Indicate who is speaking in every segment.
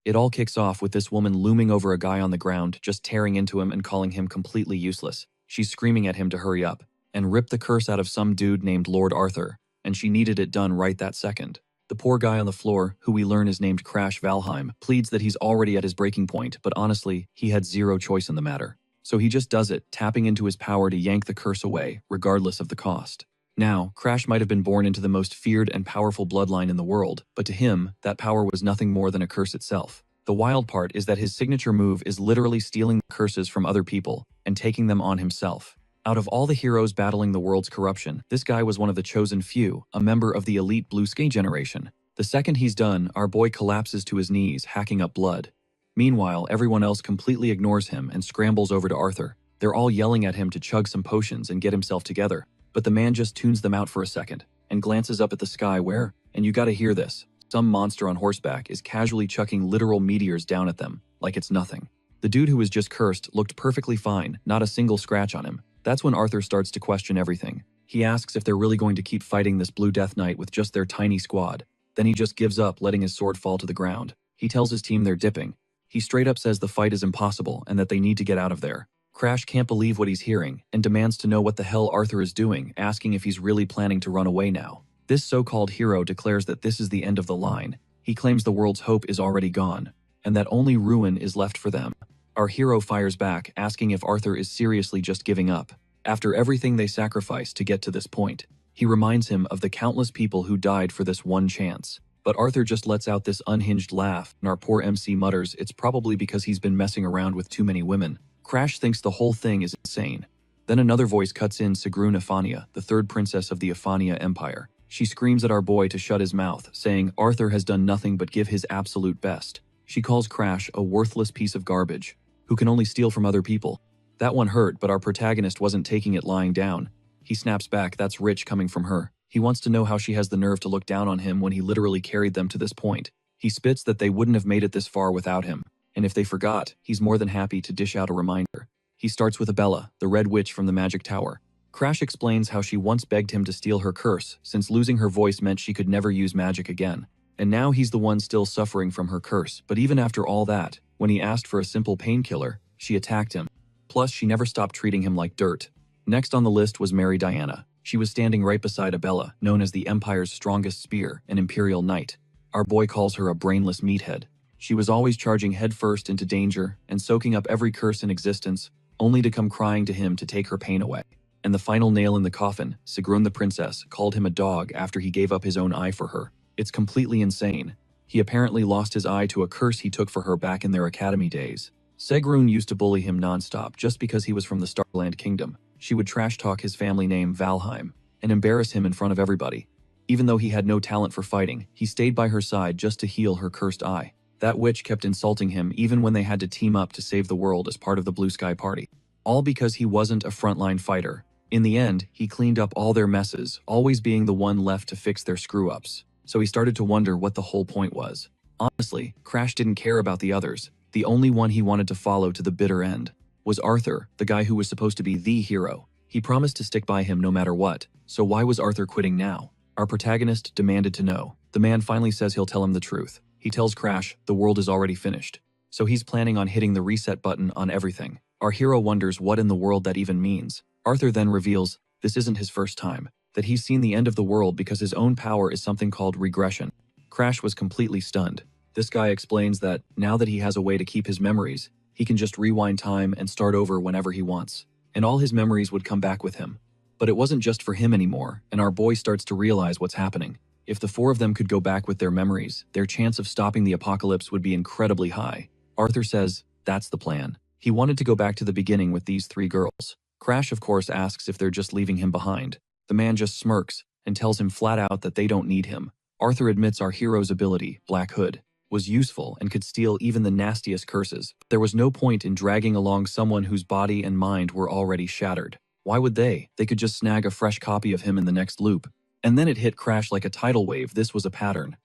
Speaker 1: It all kicks off with this woman looming over a guy on the ground, just tearing into him and calling him completely useless. She's screaming at him to hurry up and rip the curse out of some dude named Lord Arthur, and she needed it done right that second. The poor guy on the floor, who we learn is named Crash Valheim, pleads that he's already at his breaking point, but honestly, he had zero choice in the matter. So he just does it, tapping into his power to yank the curse away, regardless of the cost. Now, Crash might have been born into the most feared and powerful bloodline in the world, but to him, that power was nothing more than a curse itself. The wild part is that his signature move is literally stealing curses from other people and taking them on himself. Out of all the heroes battling the world's corruption, this guy was one of the chosen few, a member of the elite Blue Sky generation. The second he's done, our boy collapses to his knees, hacking up blood. Meanwhile, everyone else completely ignores him and scrambles over to Arthur. They're all yelling at him to chug some potions and get himself together, but the man just tunes them out for a second and glances up at the sky where, and you gotta hear this, some monster on horseback is casually chucking literal meteors down at them, like it's nothing. The dude who was just cursed looked perfectly fine, not a single scratch on him. That's when Arthur starts to question everything. He asks if they're really going to keep fighting this Blue Death Knight with just their tiny squad. Then he just gives up, letting his sword fall to the ground. He tells his team they're dipping. He straight up says the fight is impossible and that they need to get out of there. Crash can't believe what he's hearing and demands to know what the hell Arthur is doing, asking if he's really planning to run away now. This so-called hero declares that this is the end of the line. He claims the world's hope is already gone, and that only ruin is left for them. Our hero fires back, asking if Arthur is seriously just giving up. After everything they sacrificed to get to this point, he reminds him of the countless people who died for this one chance. But Arthur just lets out this unhinged laugh, and our poor MC mutters it's probably because he's been messing around with too many women. Crash thinks the whole thing is insane. Then another voice cuts in Sigrun Ephania, the third princess of the Ephania Empire. She screams at our boy to shut his mouth, saying Arthur has done nothing but give his absolute best. She calls Crash a worthless piece of garbage, who can only steal from other people. That one hurt, but our protagonist wasn't taking it lying down. He snaps back, that's rich coming from her. He wants to know how she has the nerve to look down on him when he literally carried them to this point. He spits that they wouldn't have made it this far without him, and if they forgot, he's more than happy to dish out a reminder. He starts with Abella, the Red Witch from the Magic Tower. Crash explains how she once begged him to steal her curse, since losing her voice meant she could never use magic again. And now he's the one still suffering from her curse, but even after all that, when he asked for a simple painkiller, she attacked him. Plus, she never stopped treating him like dirt. Next on the list was Mary Diana. She was standing right beside Abella, known as the Empire's strongest spear, an Imperial Knight. Our boy calls her a brainless meathead. She was always charging headfirst into danger and soaking up every curse in existence, only to come crying to him to take her pain away. And the final nail in the coffin, Sigrun the princess called him a dog after he gave up his own eye for her. It's completely insane. He apparently lost his eye to a curse he took for her back in their academy days. Sigrun used to bully him nonstop just because he was from the Starland Kingdom. She would trash talk his family name Valheim and embarrass him in front of everybody. Even though he had no talent for fighting, he stayed by her side just to heal her cursed eye. That witch kept insulting him even when they had to team up to save the world as part of the Blue Sky Party. All because he wasn't a frontline fighter. In the end, he cleaned up all their messes, always being the one left to fix their screw-ups. So he started to wonder what the whole point was. Honestly, Crash didn't care about the others. The only one he wanted to follow to the bitter end was Arthur, the guy who was supposed to be the hero. He promised to stick by him no matter what, so why was Arthur quitting now? Our protagonist demanded to know. The man finally says he'll tell him the truth. He tells Crash the world is already finished, so he's planning on hitting the reset button on everything. Our hero wonders what in the world that even means. Arthur then reveals this isn't his first time, that he's seen the end of the world because his own power is something called regression. Crash was completely stunned. This guy explains that now that he has a way to keep his memories, he can just rewind time and start over whenever he wants, and all his memories would come back with him. But it wasn't just for him anymore, and our boy starts to realize what's happening. If the four of them could go back with their memories, their chance of stopping the apocalypse would be incredibly high. Arthur says that's the plan. He wanted to go back to the beginning with these three girls. Crash, of course, asks if they're just leaving him behind. The man just smirks and tells him flat out that they don't need him. Arthur admits our hero's ability, Black Hood, was useful and could steal even the nastiest curses. There was no point in dragging along someone whose body and mind were already shattered. Why would they? They could just snag a fresh copy of him in the next loop. And then it hit Crash like a tidal wave. This was a pattern.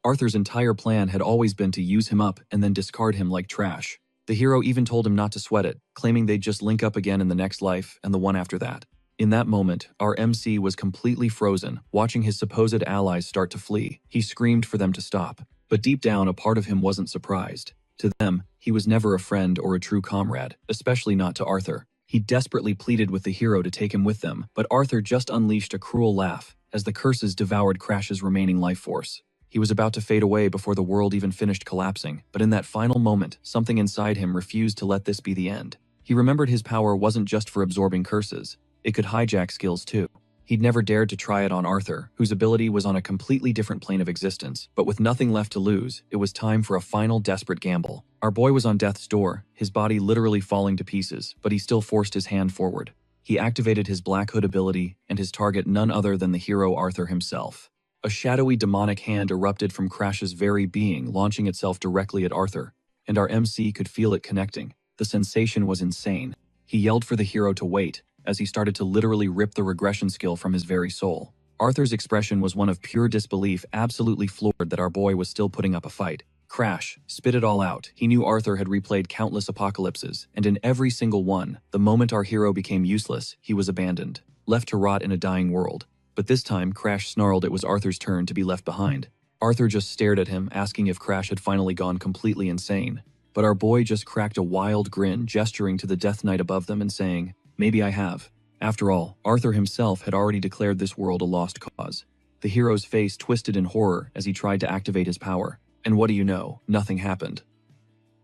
Speaker 1: Arthur's entire plan had always been to use him up and then discard him like trash. The hero even told him not to sweat it, claiming they'd just link up again in the next life and the one after that. In that moment, our MC was completely frozen, watching his supposed allies start to flee. He screamed for them to stop, But deep down, a part of him wasn't surprised. To them, he was never a friend or a true comrade, especially not to Arthur. He desperately pleaded with the hero to take him with them, but Arthur just unleashed a cruel laugh as the curses devoured Crash's remaining life force. He was about to fade away before the world even finished collapsing, but in that final moment, something inside him refused to let this be the end. He remembered his power wasn't just for absorbing curses, it could hijack skills too. He'd never dared to try it on Arthur, whose ability was on a completely different plane of existence, but with nothing left to lose, it was time for a final desperate gamble. Our boy was on death's door, his body literally falling to pieces, but he still forced his hand forward. He activated his Black Hood ability, and his target none other than the hero Arthur himself. A shadowy demonic hand erupted from Crash's very being, launching itself directly at Arthur, and our MC could feel it connecting. The sensation was insane. He yelled for the hero to wait, as he started to literally rip the regression skill from his very soul. Arthur's expression was one of pure disbelief, absolutely floored that our boy was still putting up a fight. Crash spit it all out. He knew Arthur had replayed countless apocalypses, and in every single one, the moment our hero became useless, he was abandoned, left to rot in a dying world. But this time, Crash snarled it was Arthur's turn to be left behind. Arthur just stared at him, asking if Crash had finally gone completely insane. But our boy just cracked a wild grin, gesturing to the Death Knight above them and saying, "Maybe I have." After all, Arthur himself had already declared this world a lost cause. The hero's face twisted in horror as he tried to activate his power. And what do you know? Nothing happened.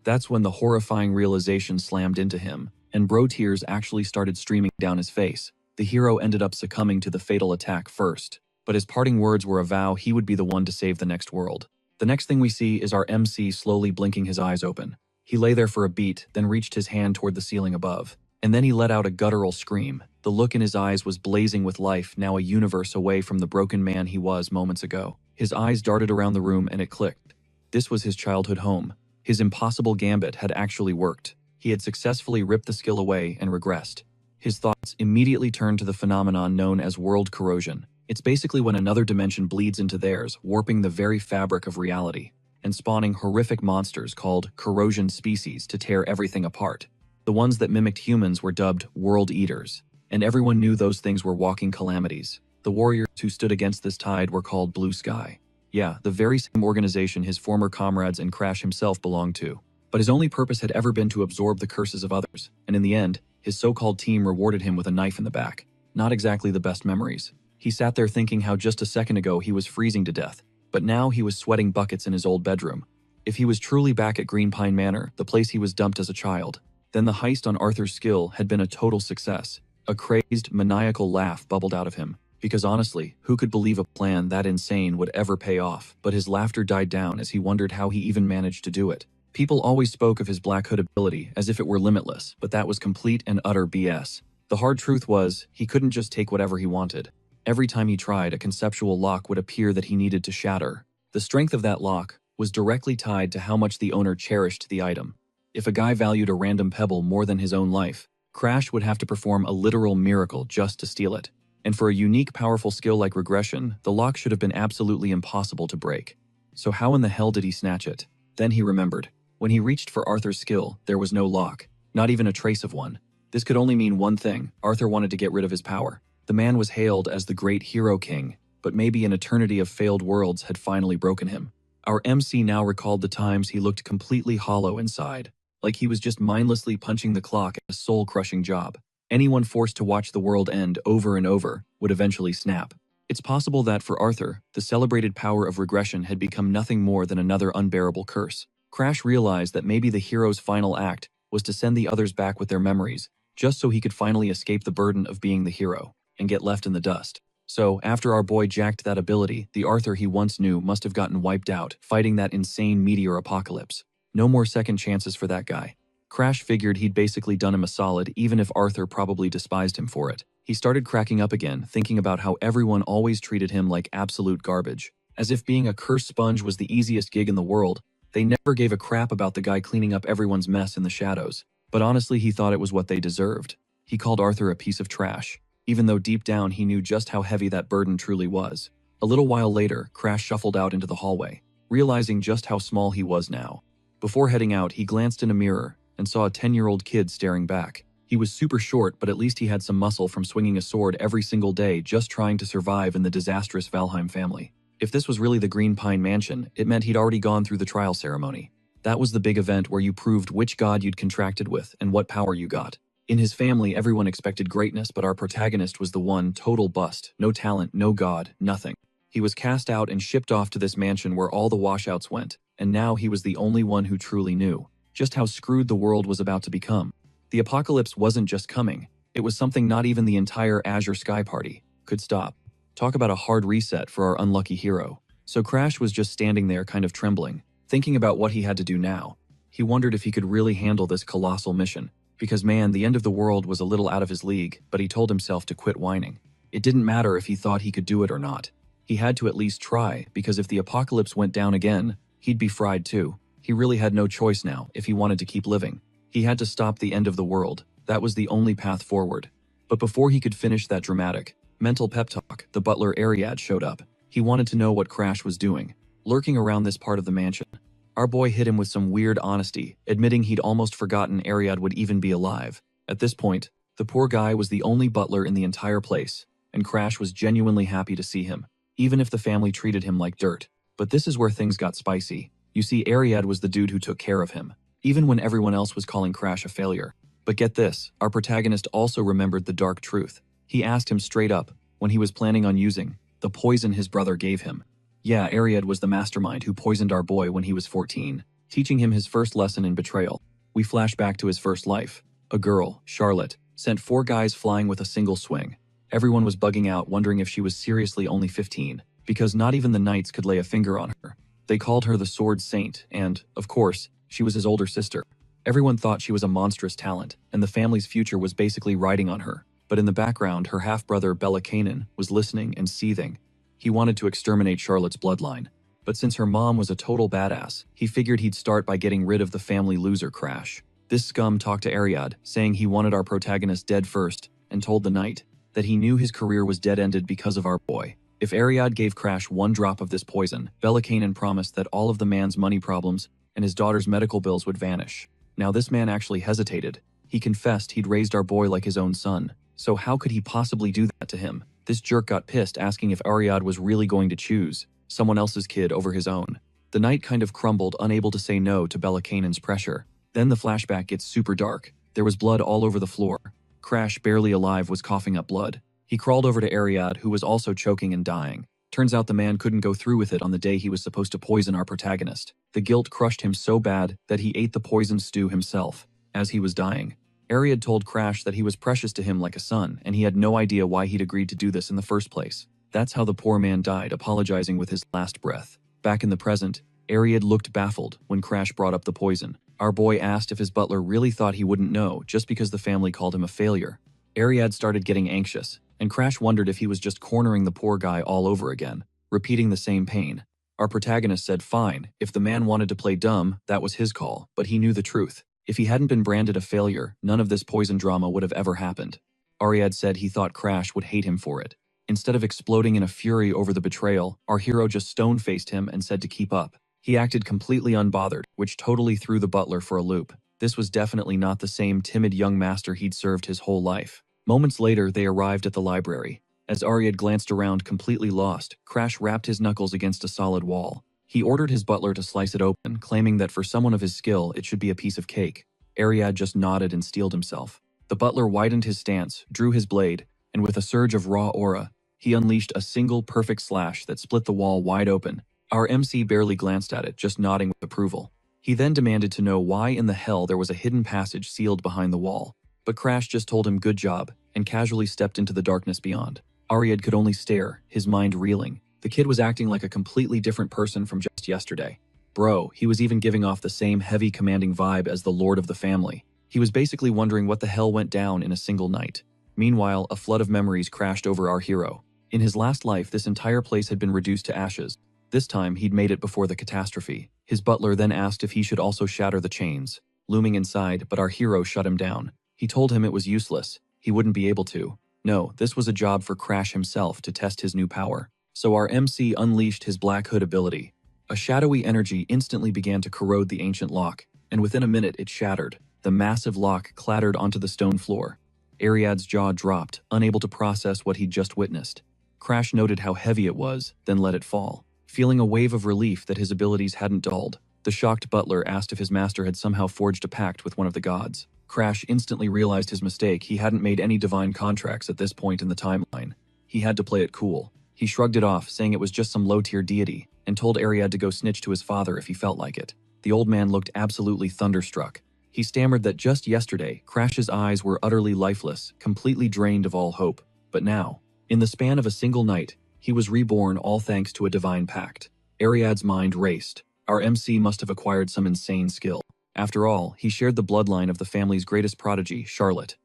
Speaker 1: That's when the horrifying realization slammed into him, and bro tears actually started streaming down his face. The hero ended up succumbing to the fatal attack first, but his parting words were a vow he would be the one to save the next world. The next thing we see is our MC slowly blinking his eyes open. He lay there for a beat, then reached his hand toward the ceiling above. And then he let out a guttural scream. The look in his eyes was blazing with life, now a universe away from the broken man he was moments ago. His eyes darted around the room and it clicked. This was his childhood home. His impossible gambit had actually worked. He had successfully ripped the skill away and regressed. His thoughts immediately turned to the phenomenon known as world corrosion. It's basically when another dimension bleeds into theirs, warping the very fabric of reality, and spawning horrific monsters called corrosion species to tear everything apart. The ones that mimicked humans were dubbed world eaters, and everyone knew those things were walking calamities. The warriors who stood against this tide were called Blue Sky. Yeah, the very same organization his former comrades and Crash himself belonged to. But his only purpose had ever been to absorb the curses of others, and in the end, his so-called team rewarded him with a knife in the back. Not exactly the best memories. He sat there thinking how just a second ago he was freezing to death, but now he was sweating buckets in his old bedroom. If he was truly back at Green Pine Manor, the place he was dumped as a child, then the heist on Arthur's skill had been a total success. A crazed, maniacal laugh bubbled out of him. Because honestly, who could believe a plan that insane would ever pay off? But his laughter died down as he wondered how he even managed to do it. People always spoke of his Black Hood ability as if it were limitless, but that was complete and utter BS. The hard truth was, he couldn't just take whatever he wanted. Every time he tried, a conceptual lock would appear that he needed to shatter. The strength of that lock was directly tied to how much the owner cherished the item. If a guy valued a random pebble more than his own life, Crash would have to perform a literal miracle just to steal it. And for a unique, powerful skill like Regression, the lock should have been absolutely impossible to break. So how in the hell did he snatch it? Then he remembered. When he reached for Arthur's skill, there was no lock, not even a trace of one. This could only mean one thing: Arthur wanted to get rid of his power. The man was hailed as the great hero king, but maybe an eternity of failed worlds had finally broken him. Our MC now recalled the times he looked completely hollow inside, like he was just mindlessly punching the clock at a soul-crushing job. Anyone forced to watch the world end over and over would eventually snap. It's possible that for Arthur, the celebrated power of regression had become nothing more than another unbearable curse. Crash realized that maybe the hero's final act was to send the others back with their memories, just so he could finally escape the burden of being the hero and get left in the dust. So, after our boy jacked that ability, the Arthur he once knew must have gotten wiped out, fighting that insane meteor apocalypse. No more second chances for that guy. Crash figured he'd basically done him a solid, even if Arthur probably despised him for it. He started cracking up again, thinking about how everyone always treated him like absolute garbage. As if being a cursed sponge was the easiest gig in the world. They never gave a crap about the guy cleaning up everyone's mess in the shadows. But honestly, he thought it was what they deserved. He called Arthur a piece of trash, even though deep down he knew just how heavy that burden truly was. A little while later, Crash shuffled out into the hallway, realizing just how small he was now. Before heading out, he glanced in a mirror and saw a 10-year-old kid staring back. He was super short, but at least he had some muscle from swinging a sword every single day just trying to survive in the disastrous Valheim family. If this was really the Green Pine Mansion, it meant he'd already gone through the trial ceremony. That was the big event where you proved which god you'd contracted with and what power you got. In his family, everyone expected greatness, but our protagonist was the one total bust. No talent, no god, nothing. He was cast out and shipped off to this mansion where all the washouts went, and now he was the only one who truly knew just how screwed the world was about to become. The apocalypse wasn't just coming, it was something not even the entire Azure Sky Party could stop. Talk about a hard reset for our unlucky hero. So Crash was just standing there kind of trembling, thinking about what he had to do now. He wondered if he could really handle this colossal mission, because man, the end of the world was a little out of his league, but he told himself to quit whining. It didn't matter if he thought he could do it or not. He had to at least try, because if the apocalypse went down again, he'd be fried too. He really had no choice now if he wanted to keep living. He had to stop the end of the world. That was the only path forward. But before he could finish that dramatic mental pep talk, the butler Ariad showed up. He wanted to know what Crash was doing, lurking around this part of the mansion. Our boy hit him with some weird honesty, admitting he'd almost forgotten Ariad would even be alive. At this point, the poor guy was the only butler in the entire place, and Crash was genuinely happy to see him, even if the family treated him like dirt. But this is where things got spicy. You see, Ariad was the dude who took care of him, even when everyone else was calling Crash a failure. But get this, our protagonist also remembered the dark truth. He asked him straight up when he was planning on using the poison his brother gave him. Yeah, Ariad was the mastermind who poisoned our boy when he was 14, teaching him his first lesson in betrayal. We flash back to his first life. A girl, Charlotte, sent 4 guys flying with a single swing. Everyone was bugging out, wondering if she was seriously only 15, because not even the knights could lay a finger on her. They called her the Sword Saint, and, of course, she was his older sister. Everyone thought she was a monstrous talent, and the family's future was basically riding on her. But in the background, her half-brother Bella Kanan was listening and seething. He wanted to exterminate Charlotte's bloodline. But since her mom was a total badass, he figured he'd start by getting rid of the family loser Crash. This scum talked to Ariad, saying he wanted our protagonist dead first, and told the knight that he knew his career was dead-ended because of our boy. If Ariad gave Crash 1 drop of this poison, Bella Kanan promised that all of the man's money problems and his daughter's medical bills would vanish. Now this man actually hesitated. He confessed he'd raised our boy like his own son. So how could he possibly do that to him? This jerk got pissed, asking if Ariad was really going to choose someone else's kid over his own. The knight kind of crumbled, unable to say no to Bella Kanan's pressure. Then the flashback gets super dark. There was blood all over the floor. Crash, barely alive, was coughing up blood. He crawled over to Ariad, who was also choking and dying. Turns out the man couldn't go through with it on the day he was supposed to poison our protagonist. The guilt crushed him so bad that he ate the poison stew himself as he was dying. Ariad told Crash that he was precious to him like a son, and he had no idea why he'd agreed to do this in the first place. That's how the poor man died, apologizing with his last breath. Back in the present, Ariad looked baffled when Crash brought up the poison. Our boy asked if his butler really thought he wouldn't know just because the family called him a failure. Ariad started getting anxious, and Crash wondered if he was just cornering the poor guy all over again, repeating the same pain. Our protagonist said fine, if the man wanted to play dumb, that was his call, but he knew the truth. If he hadn't been branded a failure, none of this poison drama would have ever happened. Ariad said he thought Crash would hate him for it. Instead of exploding in a fury over the betrayal, our hero just stone-faced him and said to keep up. He acted completely unbothered, which totally threw the butler for a loop. This was definitely not the same timid young master he'd served his whole life. Moments later, they arrived at the library. As Ariad glanced around completely lost, Crash rapped his knuckles against a solid wall. He ordered his butler to slice it open, claiming that for someone of his skill, it should be a piece of cake. Ariad just nodded and steeled himself. The butler widened his stance, drew his blade, and with a surge of raw aura, he unleashed a single perfect slash that split the wall wide open. Our MC barely glanced at it, just nodding with approval. He then demanded to know why in the hell there was a hidden passage sealed behind the wall. But Crash just told him good job, and casually stepped into the darkness beyond. Ariad could only stare, his mind reeling. The kid was acting like a completely different person from just yesterday. Bro, he was even giving off the same heavy commanding vibe as the lord of the family. He was basically wondering what the hell went down in a single night. Meanwhile, a flood of memories crashed over our hero. In his last life, this entire place had been reduced to ashes. This time, he'd made it before the catastrophe. His butler then asked if he should also shatter the chains looming inside, but our hero shut him down. He told him it was useless. He wouldn't be able to. No, this was a job for Crash himself to test his new power. So our MC unleashed his Black Hood ability. A shadowy energy instantly began to corrode the ancient lock, and within a minute it shattered. The massive lock clattered onto the stone floor. Ariad's jaw dropped, unable to process what he'd just witnessed. Crash noted how heavy it was, then let it fall. Feeling a wave of relief that his abilities hadn't dulled, the shocked butler asked if his master had somehow forged a pact with one of the gods. Crash instantly realized his mistake. He hadn't made any divine contracts at this point in the timeline. He had to play it cool. He shrugged it off, saying it was just some low-tier deity, and told Ariad to go snitch to his father if he felt like it. The old man looked absolutely thunderstruck. He stammered that just yesterday, Crash's eyes were utterly lifeless, completely drained of all hope. But now, in the span of a single night, he was reborn, all thanks to a divine pact. Ariad's mind raced. Our MC must have acquired some insane skill. After all, he shared the bloodline of the family's greatest prodigy, Charlotte.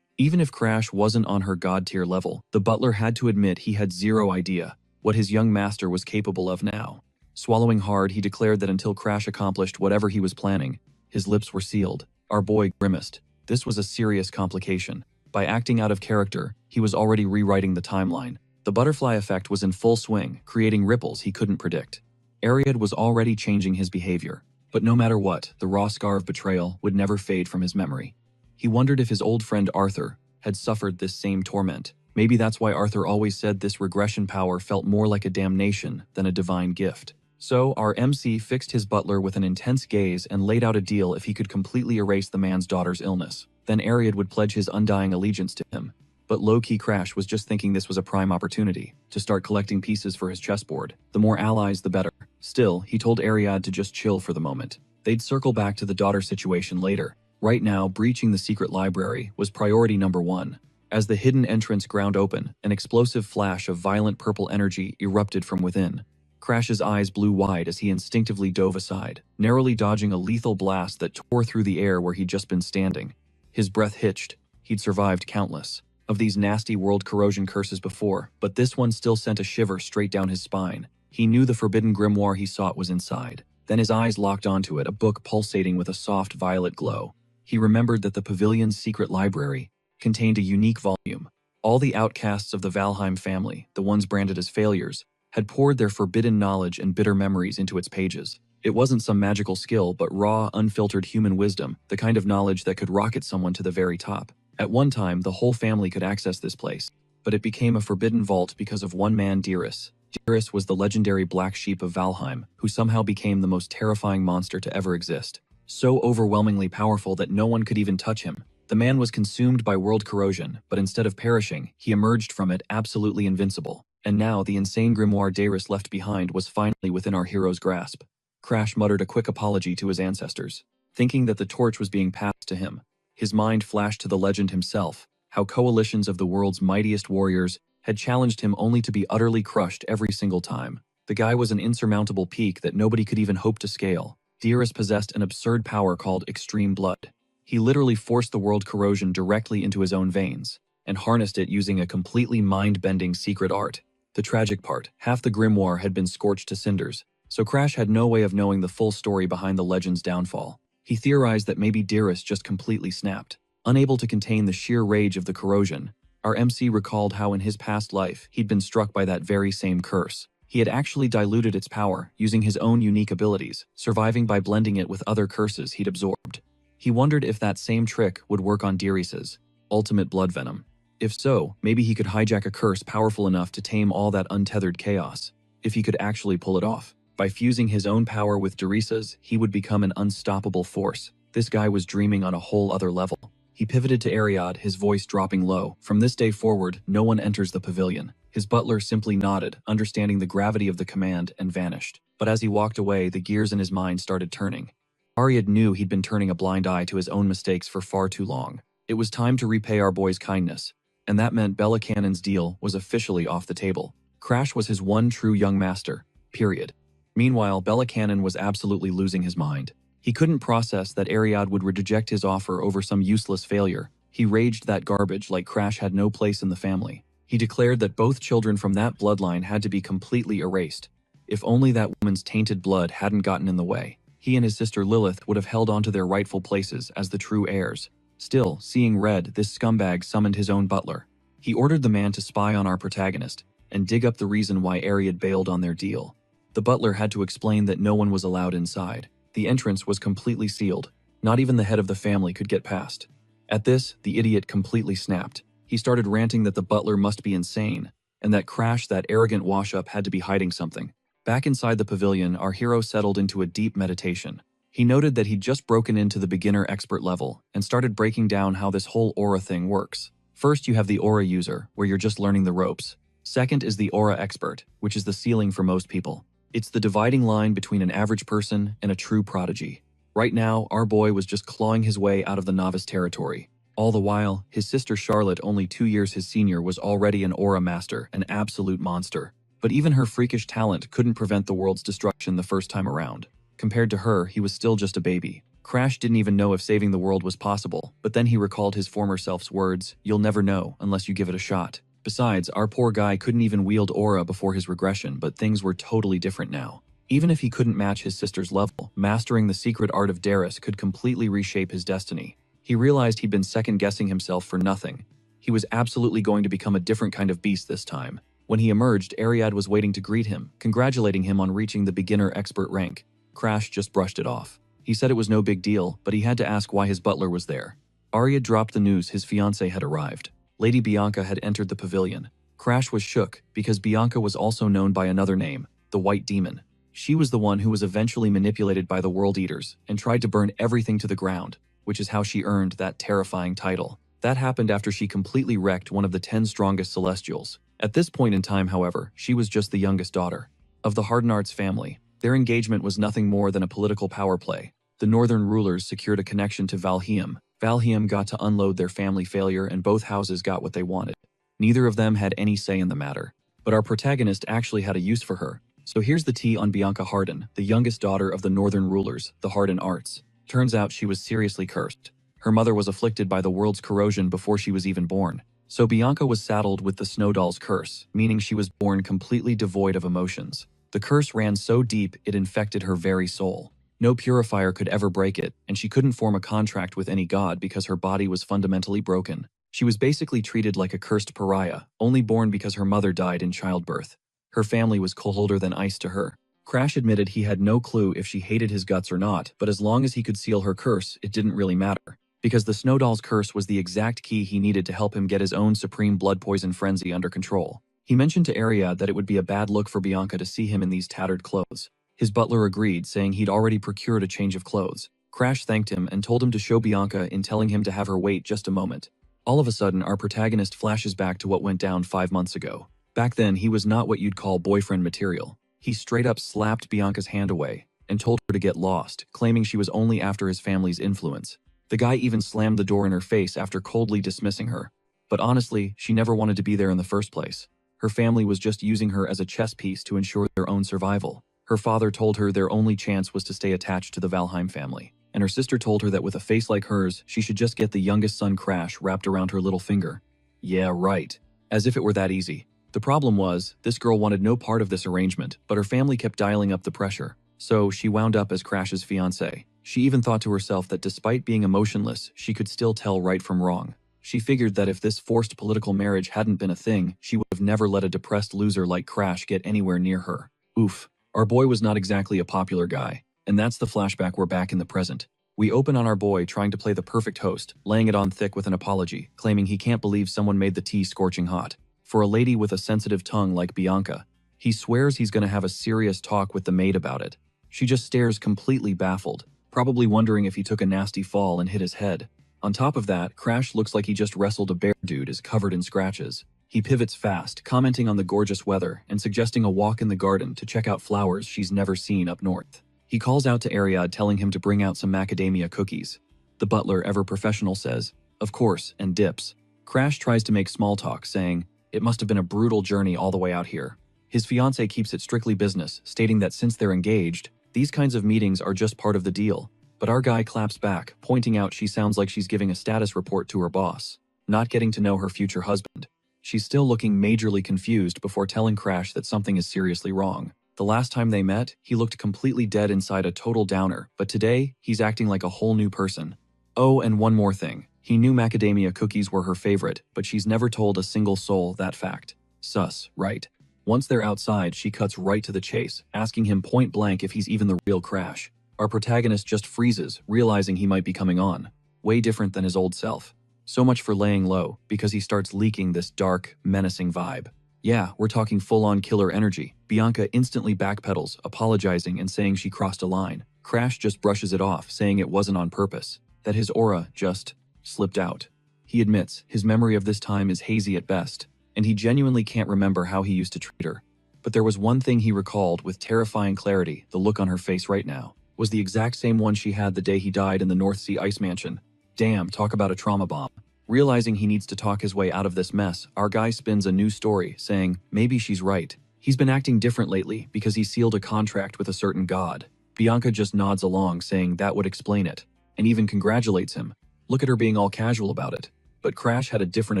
Speaker 1: Even if Crash wasn't on her god-tier level, the butler had to admit he had zero idea what his young master was capable of now. Swallowing hard, he declared that until Crash accomplished whatever he was planning, his lips were sealed. Our boy grimaced. This was a serious complication. By acting out of character, he was already rewriting the timeline. The butterfly effect was in full swing, creating ripples he couldn't predict. Ariad was already changing his behavior. But no matter what, the raw scar of betrayal would never fade from his memory. He wondered if his old friend Arthur had suffered this same torment. Maybe that's why Arthur always said this regression power felt more like a damnation than a divine gift. So, our MC fixed his butler with an intense gaze and laid out a deal if he could completely erase the man's daughter's illness. Then Ariad would pledge his undying allegiance to him. But low-key Crash was just thinking this was a prime opportunity to start collecting pieces for his chessboard. The more allies, the better. Still, he told Ariad to just chill for the moment. They'd circle back to the daughter situation later. Right now, breaching the secret library was priority number one. As the hidden entrance ground open, an explosive flash of violent purple energy erupted from within. Crash's eyes blew wide as he instinctively dove aside, narrowly dodging a lethal blast that tore through the air where he'd just been standing. His breath hitched. He'd survived countless of these nasty world corrosion curses before, but this one still sent a shiver straight down his spine. He knew the forbidden grimoire he sought was inside. Then his eyes locked onto it, a book pulsating with a soft violet glow. He remembered that the pavilion's secret library contained a unique volume. All the outcasts of the Valheim family, the ones branded as failures, had poured their forbidden knowledge and bitter memories into its pages. It wasn't some magical skill, but raw, unfiltered human wisdom, the kind of knowledge that could rocket someone to the very top. At one time, the whole family could access this place, but it became a forbidden vault because of one man, Dirus. Dirus was the legendary black sheep of Valheim, who somehow became the most terrifying monster to ever exist. So overwhelmingly powerful that no one could even touch him. The man was consumed by world corrosion, but instead of perishing, he emerged from it absolutely invincible. And now the insane grimoire Dirus left behind was finally within our hero's grasp. Crash muttered a quick apology to his ancestors, thinking that the torch was being passed to him. His mind flashed to the legend himself, how coalitions of the world's mightiest warriors had challenged him only to be utterly crushed every single time. The guy was an insurmountable peak that nobody could even hope to scale. Dirus possessed an absurd power called extreme blood. He literally forced the world corrosion directly into his own veins, and harnessed it using a completely mind-bending secret art. The tragic part, half the grimoire had been scorched to cinders, so Crash had no way of knowing the full story behind the legend's downfall. He theorized that maybe Dirus just completely snapped. Unable to contain the sheer rage of the corrosion, our MC recalled how in his past life he'd been struck by that very same curse. He had actually diluted its power, using his own unique abilities, surviving by blending it with other curses he'd absorbed. He wondered if that same trick would work on Dirus's ultimate blood venom. If so, maybe he could hijack a curse powerful enough to tame all that untethered chaos. If he could actually pull it off. By fusing his own power with Dirus's, he would become an unstoppable force. This guy was dreaming on a whole other level. He pivoted to Ariad, his voice dropping low. From this day forward, no one enters the pavilion. His butler simply nodded, understanding the gravity of the command, and vanished. But as he walked away, the gears in his mind started turning. Ariad knew he'd been turning a blind eye to his own mistakes for far too long. It was time to repay our boy's kindness. And that meant Bella Cannon's deal was officially off the table. Crash was his one true young master. Period. Meanwhile, Bella Cannon was absolutely losing his mind. He couldn't process that Ariad would reject his offer over some useless failure. He raged that garbage like Crash had no place in the family. He declared that both children from that bloodline had to be completely erased. If only that woman's tainted blood hadn't gotten in the way, he and his sister Lilith would have held on to their rightful places as the true heirs. Still, seeing red, this scumbag summoned his own butler. He ordered the man to spy on our protagonist and dig up the reason why Ariad bailed on their deal. The butler had to explain that no one was allowed inside. The entrance was completely sealed. Not even the head of the family could get past. At this, the idiot completely snapped. He started ranting that the butler must be insane, and that Crash, that arrogant wash-up, had to be hiding something. Back inside the pavilion, our hero settled into a deep meditation. He noted that he'd just broken into the beginner expert level and started breaking down how this whole aura thing works. First, you have the aura user, where you're just learning the ropes. Second is the aura expert, which is the ceiling for most people. It's the dividing line between an average person and a true prodigy. Right now, our boy was just clawing his way out of the novice territory. All the while, his sister Charlotte, only 2 years his senior, was already an aura master, an absolute monster. But even her freakish talent couldn't prevent the world's destruction the first time around. Compared to her, he was still just a baby. Crash didn't even know if saving the world was possible, but then he recalled his former self's words, "You'll never know unless you give it a shot." Besides, our poor guy couldn't even wield aura before his regression, but things were totally different now. Even if he couldn't match his sister's level, mastering the secret art of Darius could completely reshape his destiny. He realized he'd been second-guessing himself for nothing. He was absolutely going to become a different kind of beast this time. When he emerged, Ariad was waiting to greet him, congratulating him on reaching the beginner expert rank. Crash just brushed it off. He said it was no big deal, but he had to ask why his butler was there. Ariad dropped the news his fiancée had arrived. Lady Bianca had entered the pavilion. Crash was shook, because Bianca was also known by another name, the White Demon. She was the one who was eventually manipulated by the World Eaters and tried to burn everything to the ground, which is how she earned that terrifying title. That happened after she completely wrecked one of the 10 strongest Celestials. At this point in time, however, she was just the youngest daughter of the Hardenarts family. Their engagement was nothing more than a political power play. The northern rulers secured a connection to Valheim. Valheim got to unload their family failure, and both houses got what they wanted. Neither of them had any say in the matter. But our protagonist actually had a use for her. So here's the tea on Bianca Harden, the youngest daughter of the northern rulers, the Harden Arts. Turns out she was seriously cursed. Her mother was afflicted by the world's corrosion before she was even born. So Bianca was saddled with the Snowdoll's curse, meaning she was born completely devoid of emotions. The curse ran so deep it infected her very soul. No purifier could ever break it, and she couldn't form a contract with any god because her body was fundamentally broken. She was basically treated like a cursed pariah, only born because her mother died in childbirth. Her family was colder than ice to her. Crash admitted he had no clue if she hated his guts or not, but as long as he could seal her curse, it didn't really matter. Because the Snowdoll's curse was the exact key he needed to help him get his own supreme blood poison frenzy under control. He mentioned to Ariad that it would be a bad look for Bianca to see him in these tattered clothes. His butler agreed, saying he'd already procured a change of clothes. Crash thanked him and told him to show Bianca in telling him to have her wait just a moment. All of a sudden, our protagonist flashes back to what went down 5 months ago. Back then, he was not what you'd call boyfriend material. He straight up slapped Bianca's hand away and told her to get lost, claiming she was only after his family's influence. The guy even slammed the door in her face after coldly dismissing her. But honestly, she never wanted to be there in the first place. Her family was just using her as a chess piece to ensure their own survival. Her father told her their only chance was to stay attached to the Valheim family. And her sister told her that with a face like hers, she should just get the youngest son Crash wrapped around her little finger. Yeah, right. As if it were that easy. The problem was, this girl wanted no part of this arrangement, but her family kept dialing up the pressure. So she wound up as Crash's fiancée. She even thought to herself that despite being emotionless, she could still tell right from wrong. She figured that if this forced political marriage hadn't been a thing, she would have never let a depressed loser like Crash get anywhere near her. Oof. Our boy was not exactly a popular guy. And that's the flashback. We're back in the present. We open on our boy trying to play the perfect host, laying it on thick with an apology, claiming he can't believe someone made the tea scorching hot. For a lady with a sensitive tongue like Bianca, he swears he's going to have a serious talk with the maid about it. She just stares completely baffled, probably wondering if he took a nasty fall and hit his head. On top of that, Crash looks like he just wrestled a bear. Dude is covered in scratches. He pivots fast, commenting on the gorgeous weather and suggesting a walk in the garden to check out flowers she's never seen up north. He calls out to Ariad, telling him to bring out some macadamia cookies. The butler, ever professional, says, "Of course," and dips. Crash tries to make small talk, saying, "It must have been a brutal journey all the way out here." His fiancée keeps it strictly business, stating that since they're engaged, these kinds of meetings are just part of the deal. But our guy claps back, pointing out she sounds like she's giving a status report to her boss, not getting to know her future husband. She's still looking majorly confused before telling Crash that something is seriously wrong. The last time they met, he looked completely dead inside, a total downer, but today, he's acting like a whole new person. Oh, and one more thing. He knew macadamia cookies were her favorite, but she's never told a single soul that fact. Sus, right? Once they're outside, she cuts right to the chase, asking him point blank if he's even the real Crash. Our protagonist just freezes, realizing he might be coming on. Way different than his old self. So much for laying low, because he starts leaking this dark, menacing vibe. Yeah, we're talking full-on killer energy. Bianca instantly backpedals, apologizing and saying she crossed a line. Crash just brushes it off, saying it wasn't on purpose, that his aura just slipped out. He admits his memory of this time is hazy at best, and he genuinely can't remember how he used to treat her. But there was one thing he recalled with terrifying clarity. The look on her face right now was the exact same one she had the day he died in the North Sea ice mansion. Damn, talk about a trauma bomb. Realizing he needs to talk his way out of this mess, our guy spins a new story, saying maybe she's right. He's been acting different lately because he sealed a contract with a certain god. Bianca just nods along, saying that would explain it, and even congratulates him. Look at her being all casual about it. But Crash had a different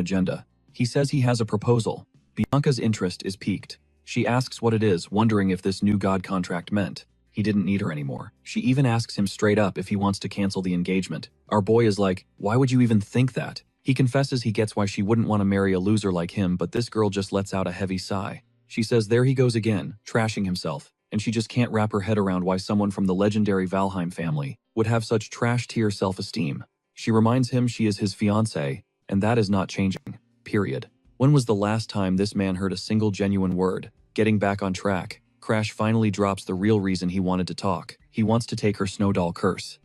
Speaker 1: agenda. He says he has a proposal. Bianca's interest is piqued. She asks what it is, wondering if this new god contract meant he didn't need her anymore. She even asks him straight up if he wants to cancel the engagement. Our boy is like, why would you even think that? He confesses he gets why she wouldn't want to marry a loser like him, but this girl just lets out a heavy sigh. She says there he goes again, trashing himself, and she just can't wrap her head around why someone from the legendary Valheim family would have such trash-tier self-esteem. She reminds him she is his fiancée, and that is not changing. Period. When was the last time this man heard a single genuine word? Getting back on track, Crash finally drops the real reason he wanted to talk. He wants to take her snow doll curse.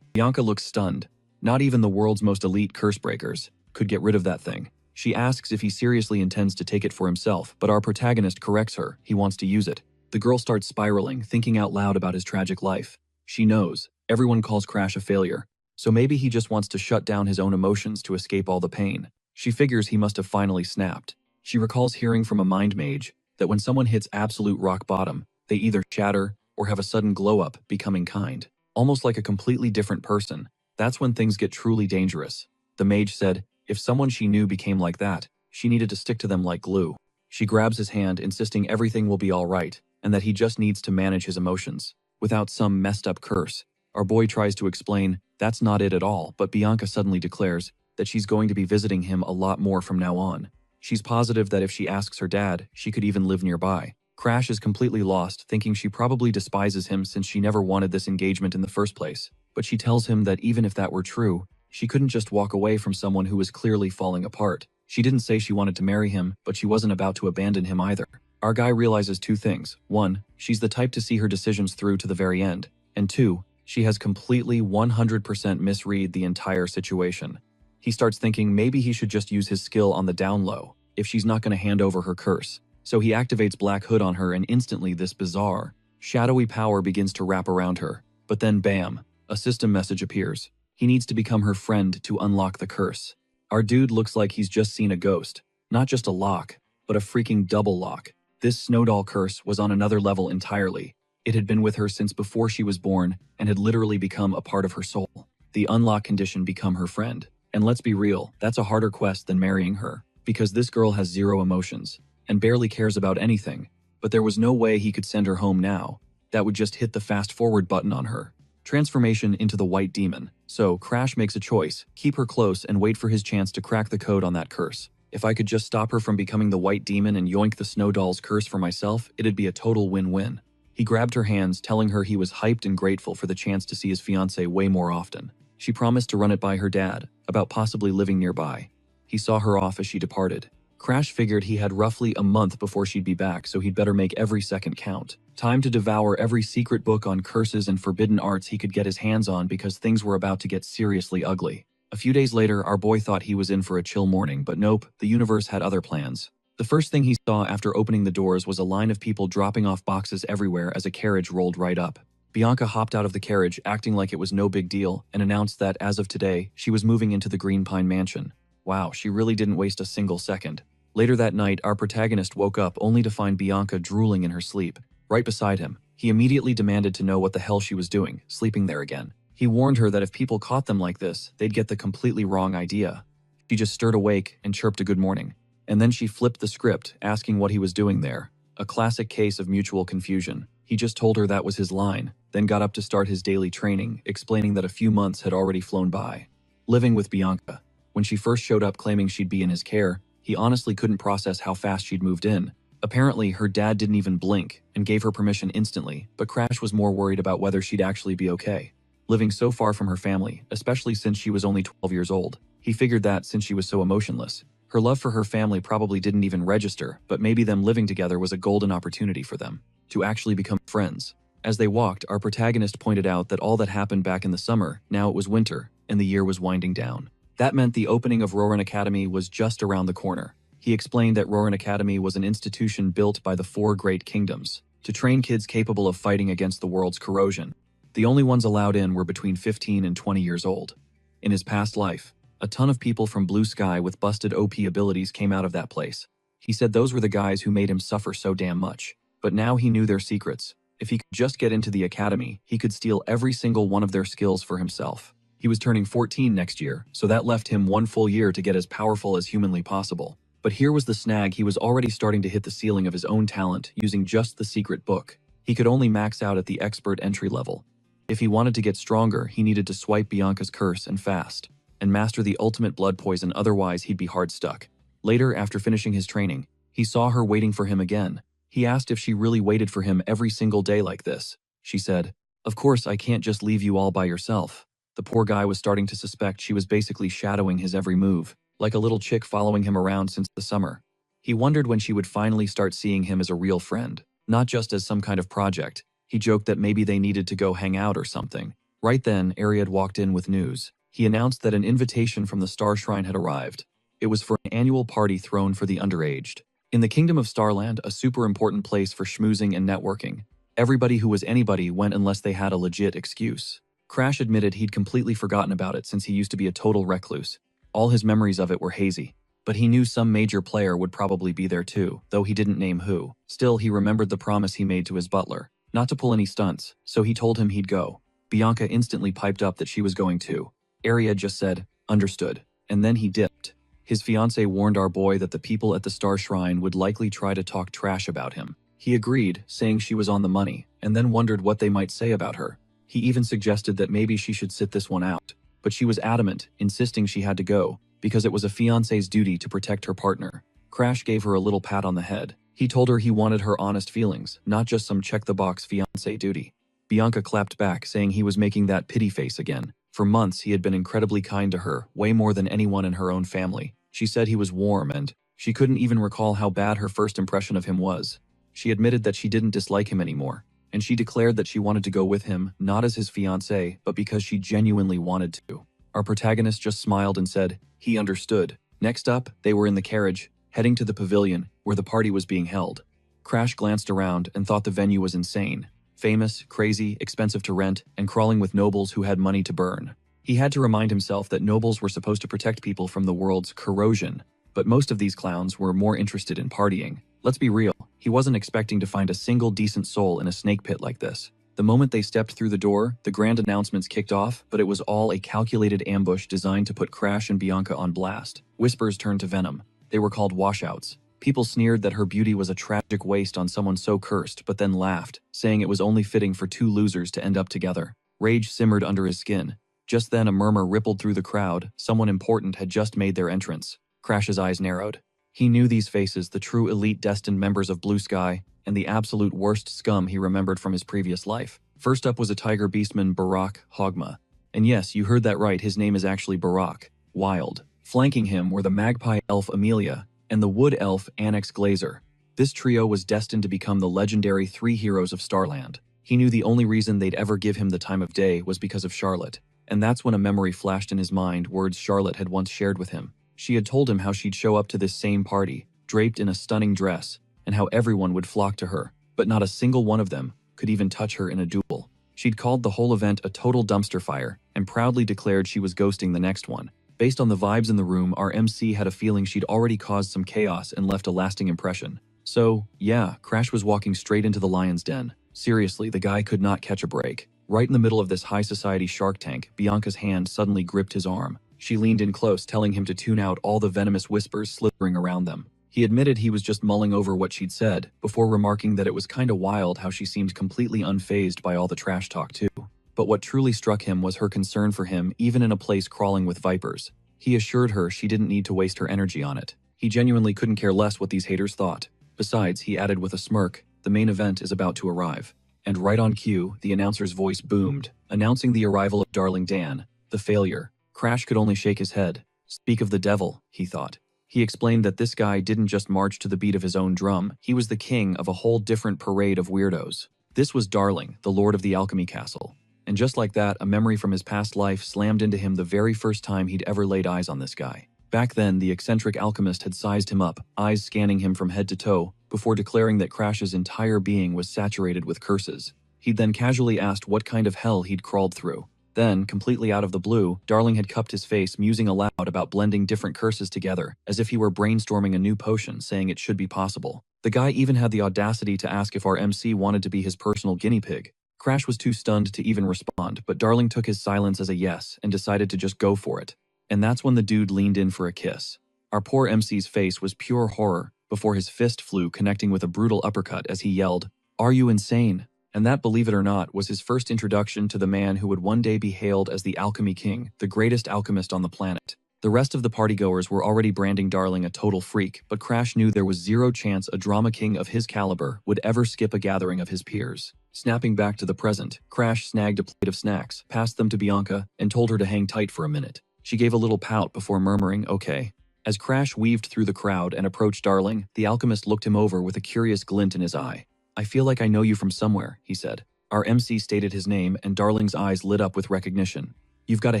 Speaker 1: Bianca looks stunned. Not even the world's most elite curse breakers could get rid of that thing. She asks if he seriously intends to take it for himself, but our protagonist corrects her. He wants to use it. The girl starts spiraling, thinking out loud about his tragic life. She knows everyone calls Crash a failure, so maybe he just wants to shut down his own emotions to escape all the pain. She figures he must have finally snapped. She recalls hearing from a mind mage that when someone hits absolute rock bottom, they either shatter or have a sudden glow-up, becoming kind. Almost like a completely different person. That's when things get truly dangerous. The mage said, if someone she knew became like that, she needed to stick to them like glue. She grabs his hand, insisting everything will be all right, and that he just needs to manage his emotions, without some messed up curse. Our boy tries to explain, that's not it at all, but Bianca suddenly declares that she's going to be visiting him a lot more from now on. She's positive that if she asks her dad, she could even live nearby. Crash is completely lost, thinking she probably despises him since she never wanted this engagement in the first place. But she tells him that even if that were true, she couldn't just walk away from someone who was clearly falling apart. She didn't say she wanted to marry him, but she wasn't about to abandon him either. Our guy realizes two things. One, she's the type to see her decisions through to the very end. And two, she has completely 100% misread the entire situation. He starts thinking maybe he should just use his skill on the down low, if she's not going to hand over her curse. So he activates Black Hood on her, and instantly this bizarre, shadowy power begins to wrap around her. But then bam, a system message appears. He needs to become her friend to unlock the curse. Our dude looks like he's just seen a ghost. Not just a lock, but a freaking double lock. This snow doll curse was on another level entirely. It had been with her since before she was born and had literally become a part of her soul. The unlock condition, become her friend. And let's be real, that's a harder quest than marrying her, because this girl has zero emotions and barely cares about anything. But there was no way he could send her home now. That would just hit the fast forward button on her. Transformation into the white demon. So Crash makes a choice, keep her close and wait for his chance to crack the code on that curse. If I could just stop her from becoming the white demon and yoink the snow doll's curse for myself, it'd be a total win-win. He grabbed her hands, telling her he was hyped and grateful for the chance to see his fiancée way more often. She promised to run it by her dad, about possibly living nearby. He saw her off as she departed. Crash figured he had roughly a month before she'd be back, so he'd better make every second count. Time to devour every secret book on curses and forbidden arts he could get his hands on, because things were about to get seriously ugly. A few days later, our boy thought he was in for a chill morning, but nope, the universe had other plans. The first thing he saw after opening the doors was a line of people dropping off boxes everywhere as a carriage rolled right up. Bianca hopped out of the carriage, acting like it was no big deal, and announced that, as of today, she was moving into the Green Pine Mansion. Wow, she really didn't waste a single second. Later that night, our protagonist woke up only to find Bianca drooling in her sleep, right beside him. He immediately demanded to know what the hell she was doing, sleeping there again. He warned her that if people caught them like this, they'd get the completely wrong idea. She just stirred awake and chirped a good morning. And then she flipped the script, asking what he was doing there. A classic case of mutual confusion. He just told her that was his line, then got up to start his daily training, explaining that a few months had already flown by. Living with Bianca. When she first showed up claiming she'd be in his care, he honestly couldn't process how fast she'd moved in. Apparently, her dad didn't even blink and gave her permission instantly, but Crash was more worried about whether she'd actually be okay. Living so far from her family, especially since she was only 12 years old, he figured that since she was so emotionless, Her love for her family probably didn't even register, but maybe them living together was a golden opportunity for them to actually become friends. As they walked, our protagonist pointed out that all that happened back in the summer, now it was winter, and the year was winding down. That meant the opening of Roran Academy was just around the corner. He explained that Roran Academy was an institution built by the 4 great kingdoms to train kids capable of fighting against the world's corrosion. The only ones allowed in were between 15 and 20 years old. In his past life, a ton of people from Blue Sky with busted OP abilities came out of that place. He said those were the guys who made him suffer so damn much. But now he knew their secrets. If he could just get into the academy, he could steal every single one of their skills for himself. He was turning 14 next year, so that left him 1 full year to get as powerful as humanly possible. But here was the snag: he was already starting to hit the ceiling of his own talent using just the secret book. He could only max out at the expert entry level. If he wanted to get stronger, he needed to swipe Bianca's curse and fast, and master the ultimate blood poison, otherwise he'd be hard stuck. Later, after finishing his training, he saw her waiting for him again. He asked if she really waited for him every single day like this. She said, "Of course, I can't just leave you all by yourself." The poor guy was starting to suspect she was basically shadowing his every move, like a little chick following him around since the summer. He wondered when she would finally start seeing him as a real friend, not just as some kind of project. He joked that maybe they needed to go hang out or something. Right then, Ariad walked in with news. He announced that an invitation from the Star Shrine had arrived. It was for an annual party thrown for the underaged. In the Kingdom of Starland, a super important place for schmoozing and networking, everybody who was anybody went unless they had a legit excuse. Crash admitted he'd completely forgotten about it since he used to be a total recluse. All his memories of it were hazy. But he knew some major player would probably be there too, though he didn't name who. Still, he remembered the promise he made to his butler, not to pull any stunts, so he told him he'd go. Bianca instantly piped up that she was going too. Ariad just said, "Understood," and then he dipped. His fiancée warned our boy that the people at the Star Shrine would likely try to talk trash about him. He agreed, saying she was on the money, and then wondered what they might say about her. He even suggested that maybe she should sit this one out. But she was adamant, insisting she had to go, because it was a fiancé's duty to protect her partner. Crash gave her a little pat on the head. He told her he wanted her honest feelings, not just some check-the-box fiancé duty. Bianca clapped back, saying he was making that pity face again. For months, he had been incredibly kind to her, way more than anyone in her own family. She said he was warm, and she couldn't even recall how bad her first impression of him was. She admitted that she didn't dislike him anymore, and she declared that she wanted to go with him, not as his fiancé, but because she genuinely wanted to. Our protagonist just smiled and said, he understood. Next up, they were in the carriage, heading to the pavilion, where the party was being held. Crash glanced around and thought the venue was insane. Famous, crazy, expensive to rent, and crawling with nobles who had money to burn. He had to remind himself that nobles were supposed to protect people from the world's corrosion, but most of these clowns were more interested in partying. Let's be real, he wasn't expecting to find a single decent soul in a snake pit like this. The moment they stepped through the door, the grand announcements kicked off, but it was all a calculated ambush designed to put Crash and Bianca on blast. Whispers turned to venom. They were called washouts. People sneered that her beauty was a tragic waste on someone so cursed, but then laughed, saying it was only fitting for 2 losers to end up together. Rage simmered under his skin. Just then a murmur rippled through the crowd. Someone important had just made their entrance. Crash's eyes narrowed. He knew these faces, the true elite destined members of Blue Sky, and the absolute worst scum he remembered from his previous life. First up was a tiger beastman, Barak Hogma. And yes, you heard that right, his name is actually Barak. Wild. Flanking him were the magpie elf Amelia and the wood elf Annex Glazer. This trio was destined to become the legendary 3 heroes of Starland. He knew the only reason they'd ever give him the time of day was because of Charlotte. And that's when a memory flashed in his mind, words Charlotte had once shared with him. She had told him how she'd show up to this same party, draped in a stunning dress, and how everyone would flock to her, but not a single one of them could even touch her in a duel. She'd called the whole event a total dumpster fire, and proudly declared she was ghosting the next one. Based on the vibes in the room, our MC had a feeling she'd already caused some chaos and left a lasting impression. So, yeah, Crash was walking straight into the lion's den. Seriously, the guy could not catch a break. Right in the middle of this high society Shark Tank, Bianca's hand suddenly gripped his arm. She leaned in close, telling him to tune out all the venomous whispers slithering around them. He admitted he was just mulling over what she'd said, before remarking that it was kinda wild how she seemed completely unfazed by all the trash talk too. But what truly struck him was her concern for him, even in a place crawling with vipers. He assured her she didn't need to waste her energy on it. He genuinely couldn't care less what these haters thought. Besides, he added with a smirk, the main event is about to arrive. And right on cue, the announcer's voice boomed, announcing the arrival of Darling Dan, the failure. Crash could only shake his head. Speak of the devil, he thought. He explained that this guy didn't just march to the beat of his own drum, he was the king of a whole different parade of weirdos. This was Darling, the lord of the alchemy castle. And just like that, a memory from his past life slammed into him the very first time he'd ever laid eyes on this guy. Back then, the eccentric alchemist had sized him up, eyes scanning him from head to toe, before declaring that Crash's entire being was saturated with curses. He'd then casually asked what kind of hell he'd crawled through. Then, completely out of the blue, Darling had cupped his face, musing aloud about blending different curses together, as if he were brainstorming a new potion, saying it should be possible. The guy even had the audacity to ask if our MC wanted to be his personal guinea pig. Crash was too stunned to even respond, but Darling took his silence as a yes and decided to just go for it. And that's when the dude leaned in for a kiss. Our poor MC's face was pure horror before his fist flew, connecting with a brutal uppercut as he yelled, "Are you insane?" And that, believe it or not, was his first introduction to the man who would one day be hailed as the Alchemy King, the greatest alchemist on the planet. The rest of the partygoers were already branding Darling a total freak, but Crash knew there was zero chance a drama king of his caliber would ever skip a gathering of his peers. Snapping back to the present, Crash snagged a plate of snacks, passed them to Bianca, and told her to hang tight for a minute. She gave a little pout before murmuring, "Okay." As Crash weaved through the crowd and approached Darling, the alchemist looked him over with a curious glint in his eye. "I feel like I know you from somewhere," he said. Our MC stated his name, and Darling's eyes lit up with recognition. "You've got a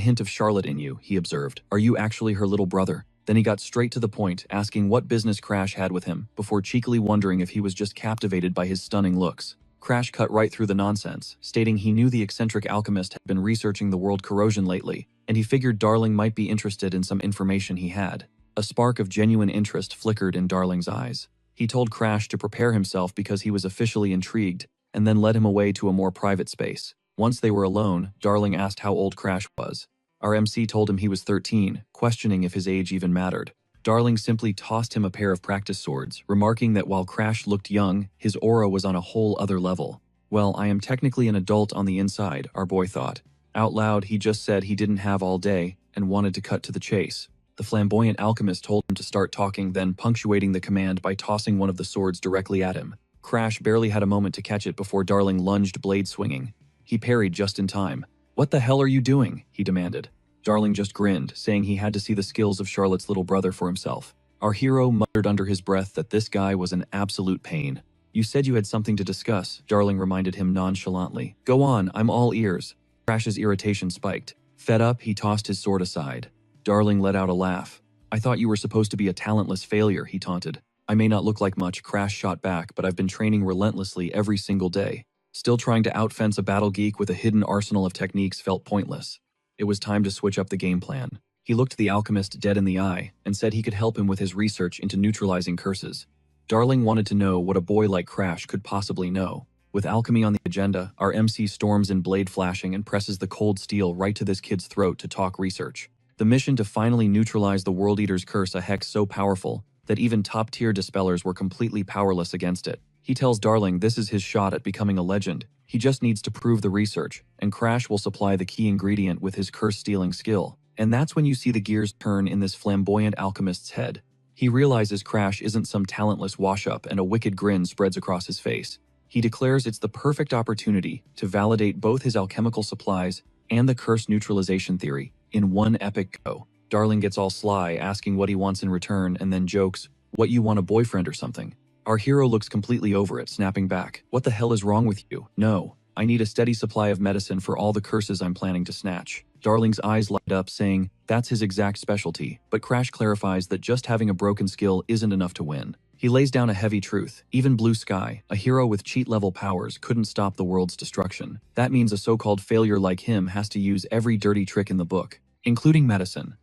Speaker 1: hint of Charlotte in you," he observed. "Are you actually her little brother?" Then he got straight to the point, asking what business Crash had with him, before cheekily wondering if he was just captivated by his stunning looks. Crash cut right through the nonsense, stating he knew the eccentric alchemist had been researching the world corrosion lately, and he figured Darling might be interested in some information he had. A spark of genuine interest flickered in Darling's eyes. He told Crash to prepare himself because he was officially intrigued, and then led him away to a more private space. Once they were alone, Darling asked how old Crash was. Our MC told him he was 13, questioning if his age even mattered. Darling simply tossed him a pair of practice swords, remarking that while Crash looked young, his aura was on a whole other level. Well, I am technically an adult on the inside, our boy thought. Out loud, he just said he didn't have all day, and wanted to cut to the chase. The flamboyant alchemist told him to start talking, then punctuating the command by tossing one of the swords directly at him. Crash barely had a moment to catch it before Darling lunged, blade swinging. He parried just in time. "What the hell are you doing?" he demanded. Darling just grinned, saying he had to see the skills of Charlotte's little brother for himself. Our hero muttered under his breath that this guy was an absolute pain. "You said you had something to discuss," Darling reminded him nonchalantly. "Go on, I'm all ears." Crash's irritation spiked. Fed up, he tossed his sword aside. Darling let out a laugh. "I thought you were supposed to be a talentless failure," he taunted. "I may not look like much," Crash shot back, "but I've been training relentlessly every single day." Still trying to outfence a battle geek with a hidden arsenal of techniques felt pointless. It was time to switch up the game plan. He looked the alchemist dead in the eye and said he could help him with his research into neutralizing curses. Darling wanted to know what a boy like Crash could possibly know. With alchemy on the agenda, our MC storms in blade flashing and presses the cold steel right to this kid's throat to talk research. The mission to finally neutralize the World Eater's curse, a hex so powerful that even top-tier dispellers were completely powerless against it. He tells Darling this is his shot at becoming a legend. He just needs to prove the research, and Crash will supply the key ingredient with his curse-stealing skill. And that's when you see the gears turn in this flamboyant alchemist's head. He realizes Crash isn't some talentless wash-up, and a wicked grin spreads across his face. He declares it's the perfect opportunity to validate both his alchemical supplies and the curse neutralization theory in one epic go. Darling gets all sly, asking what he wants in return, and then jokes, "What, you want a boyfriend or something?" Our hero looks completely over it, snapping back, "What the hell is wrong with you? No, I need a steady supply of medicine for all the curses I'm planning to snatch." Darling's eyes light up, saying that's his exact specialty, but Crash clarifies that just having a broken skill isn't enough to win. He lays down a heavy truth. Even Blue Sky, a hero with cheat-level powers, couldn't stop the world's destruction. That means a so-called failure like him has to use every dirty trick in the book, including medicine.